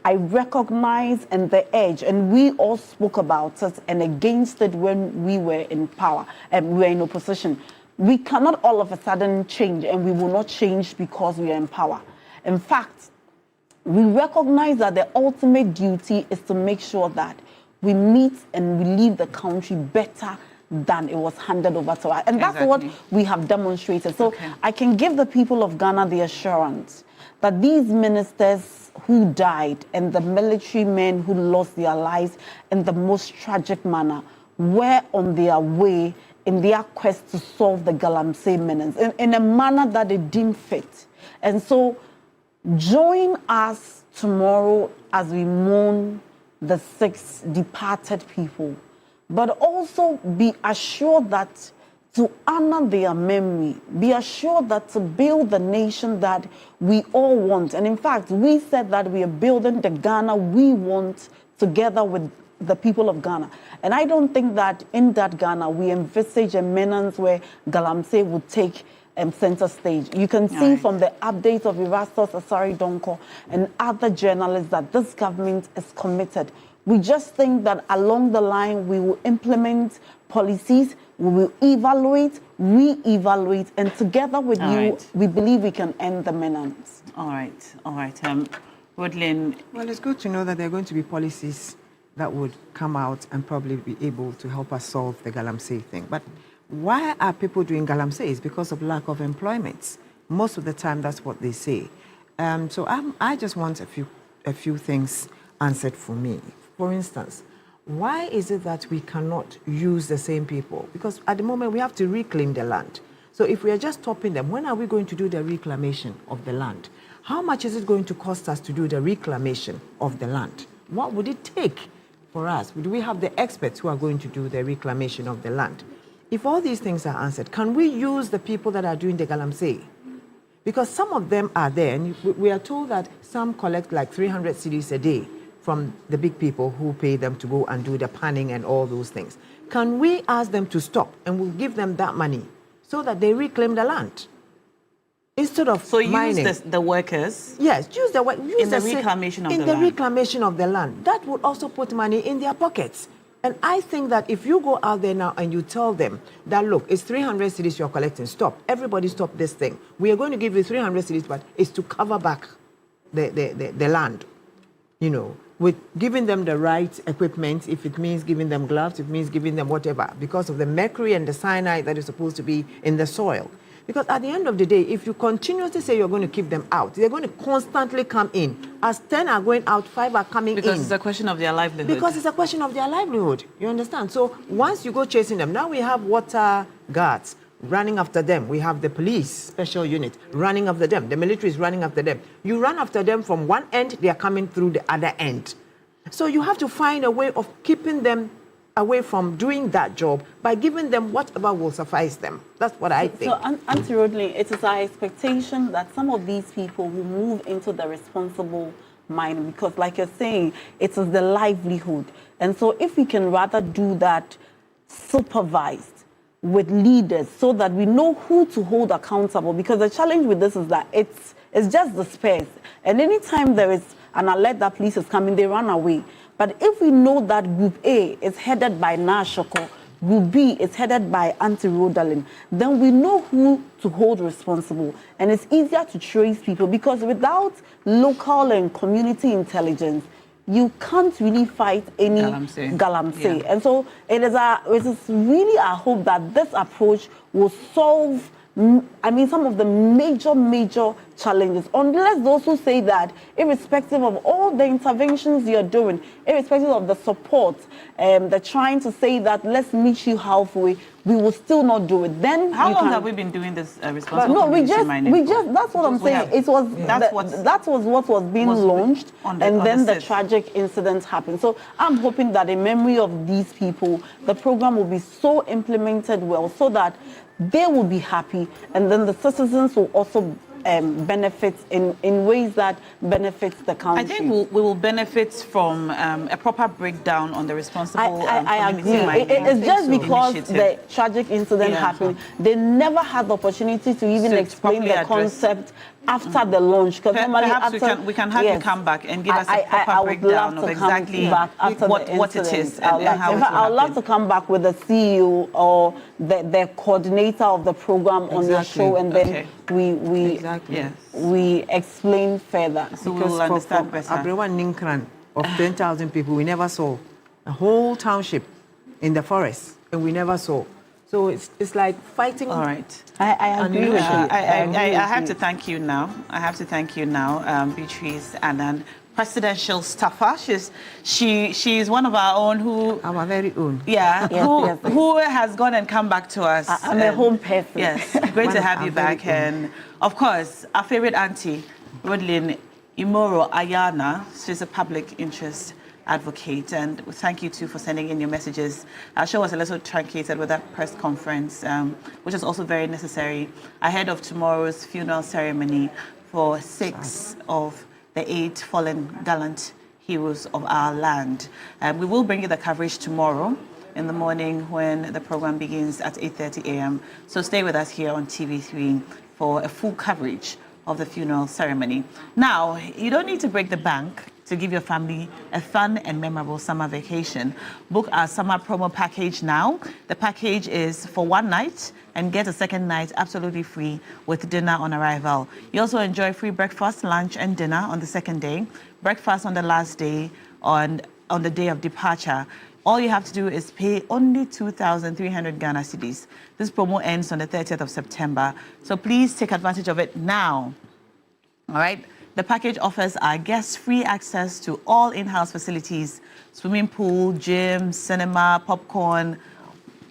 I recognize and the edge, and we all spoke about it and against it when we were in power and we were in opposition. We cannot all of a sudden change, and we will not change because we are in power. In fact, we recognize that the ultimate duty is to make sure that we meet and we leave the country better than it was handed over to us. And that's what we have demonstrated. So I can give the people of Ghana the assurance that these ministers who died and the military men who lost their lives in the most tragic manner were on their way in their quest to solve the Galamsey menace in a manner that they deem fit. And so join us tomorrow as we mourn the 6 departed people, but also be assured that to honor their memory, be assured that to build the nation that we all want. And in fact, we said that we are building the Ghana we want together with the people of Ghana. And I don't think that in that Ghana, we envisage a menace where Galamsey would take center stage. You can see from the updates of Erastus Asari Donko and other journalists that this government is committed. We just think that along the line, we will implement policies, we will evaluate, re-evaluate, and together with you, we believe we can end the menace. All right. Woodlyn. Well, it's good to know that there are going to be policies that would come out and probably be able to help us solve the Galamsey thing. But why are people doing Galamsey? It's because of lack of employment. Most of the time, that's what they say. So I just want a few things answered for me. For instance, why is it that we cannot use the same people? Because at the moment, we have to reclaim the land. So if we are just stopping them, when are we going to do the reclamation of the land? How much is it going to cost us to do the reclamation of the land? What would it take for us? Do we have the experts who are going to do the reclamation of the land? If all these things are answered, can we use the people that are doing the Galamsey? Because some of them are there, and we are told that some collect like 300 cedis a day from the big people who pay them to go and do the panning and all those things. Can we ask them to stop, and we'll give them that money so that they reclaim the land? Instead of mining. Use the workers. Yes, use the reclamation of the land. In the reclamation of the land. That would also put money in their pockets. And I think that if you go out there now and you tell them that, look, it's 300 cedis you're collecting, stop. Everybody stop this thing. We are going to give you 300 cedis, but it's to cover back the land, with giving them the right equipment. If it means giving them gloves, it means giving them whatever, because of the mercury and the cyanide that is supposed to be in the soil. Because at the end of the day, if you continuously say you're going to keep them out, they're going to constantly come in. As 10 are going out, 5 are coming in. Because it's a question of their livelihood. Because it's a question of their livelihood. You understand? So once you go chasing them, now we have water guards running after them. We have the police special unit running after them. The military is running after them. You run after them from one end, they are coming through the other end. So you have to find a way of keeping them away from doing that job by giving them whatever will suffice them. That's what I think. So, Auntie Rodney, it is our expectation that some of these people will move into the responsible mining because, like you're saying, it is the livelihood. And so if we can rather do that supervised with leaders so that we know who to hold accountable, because the challenge with this is that it's just the space. And anytime there is an alert that police is coming, they run away. But if we know that Group A is headed by Nashoko, Group B is headed by Auntie Rodalyn, then we know who to hold responsible. And it's easier to trace people because without local and community intelligence, you can't really fight any Galamsey. Yeah. And so it is really our hope that this approach will solve some of the major challenges, unless those who say that irrespective of all the interventions you're doing, irrespective of the support, they're trying to say that let's meet you halfway, we will still not do it. Then how long have we been doing this responsible mining? We just that's what I'm saying. That was what was being launched, and then the tragic incident happened. So I'm hoping that in memory of these people, the program will be so implemented well so that they will be happy, and then the citizens will also benefit in ways that benefits the country. I think we will benefit from a proper breakdown on the responsible I agree. It's just because the tragic incident happened, they never had the opportunity to even explain the concept after the launch. Perhaps we can have you come back and give us a proper breakdown of exactly what it is and how it will I would love to come back with the CEO or the coordinator of the program on your show, and then we explain further. So we will understand better. Abrewa Ninkran of 10,000 people, we never saw a whole township in the forest, and we never saw. So it's like fighting. All right. I agree with you. I have to thank you now. Beatrice, Anand, presidential staffer. She's one of our own our very own. Yeah, Yes, who has gone and come back to us. I'm a home person. Yes, great to have you back. And of course, our favorite auntie, Rodlin Imoro Ayana. She's a public interest advocate, and thank you too for sending in your messages. Our show was a little truncated with that press conference, which is also very necessary ahead of tomorrow's funeral ceremony for 6 of the 8 fallen gallant heroes of our land. We will bring you the coverage tomorrow in the morning when the program begins at 8:30 a.m. So stay with us here on TV3 for a full coverage of the funeral ceremony. Now, you don't need to break the bank to give your family a fun and memorable summer vacation. Book our summer promo package now. The package is for 1 night and get a second night absolutely free with dinner on arrival. You also enjoy free breakfast, lunch, and dinner on the second day, breakfast on the last day, on the day of departure. All you have to do is pay only 2,300 Ghana cedis. This promo ends on the 30th of September, so please take advantage of it now. All right? The package offers our guests free access to all in-house facilities, swimming pool, gym, cinema, popcorn,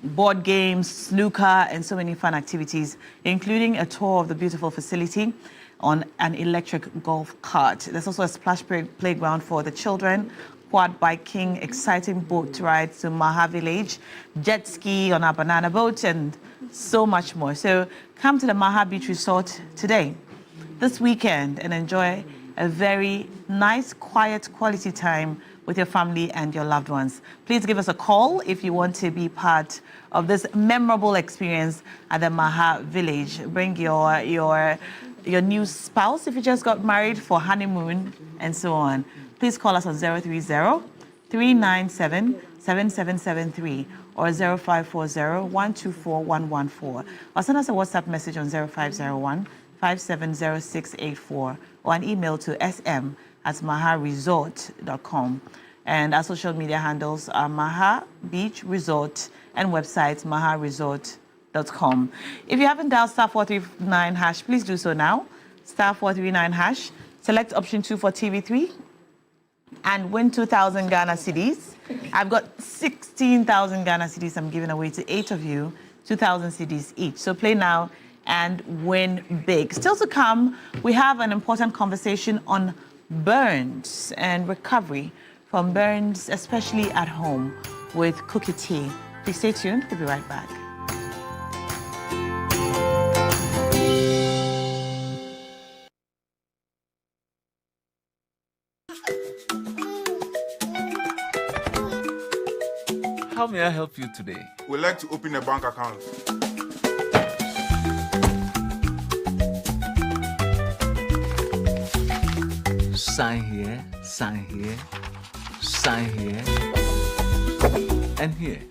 board games, snooker, and so many fun activities, including a tour of the beautiful facility on an electric golf cart. There's also a splash playground for the children, quad biking, exciting boat rides to Maha Village, jet ski on our banana boat, and so much more. So come to the Maha Beach Resort today, this weekend, and enjoy a very nice, quiet, quality time with your family and your loved ones. Please give us a call if you want to be part of this memorable experience at the Maha Village. Bring your new spouse if you just got married for honeymoon and so on. Please call us on 030-397-7773 or 0540-124-114, or send us a WhatsApp message on 0501-570684 or an email to sm@maharesort.com. And our social media handles are Maha Beach Resort and website maharesort.com. If you haven't dialed *439#, please do so now. *439#. Select option 2 for TV3 and win 2,000 Ghana cedis. I've got 16,000 Ghana cedis I'm giving away to 8 of you, 2,000 cedis each. So play now and win big. Still to come, we have an important conversation on burns and recovery from burns, especially at home, with Cookie Tea. Please stay tuned. We'll be right back. How may I help you today? We'd like to open a bank account. Sign here, sign here, sign here, and here.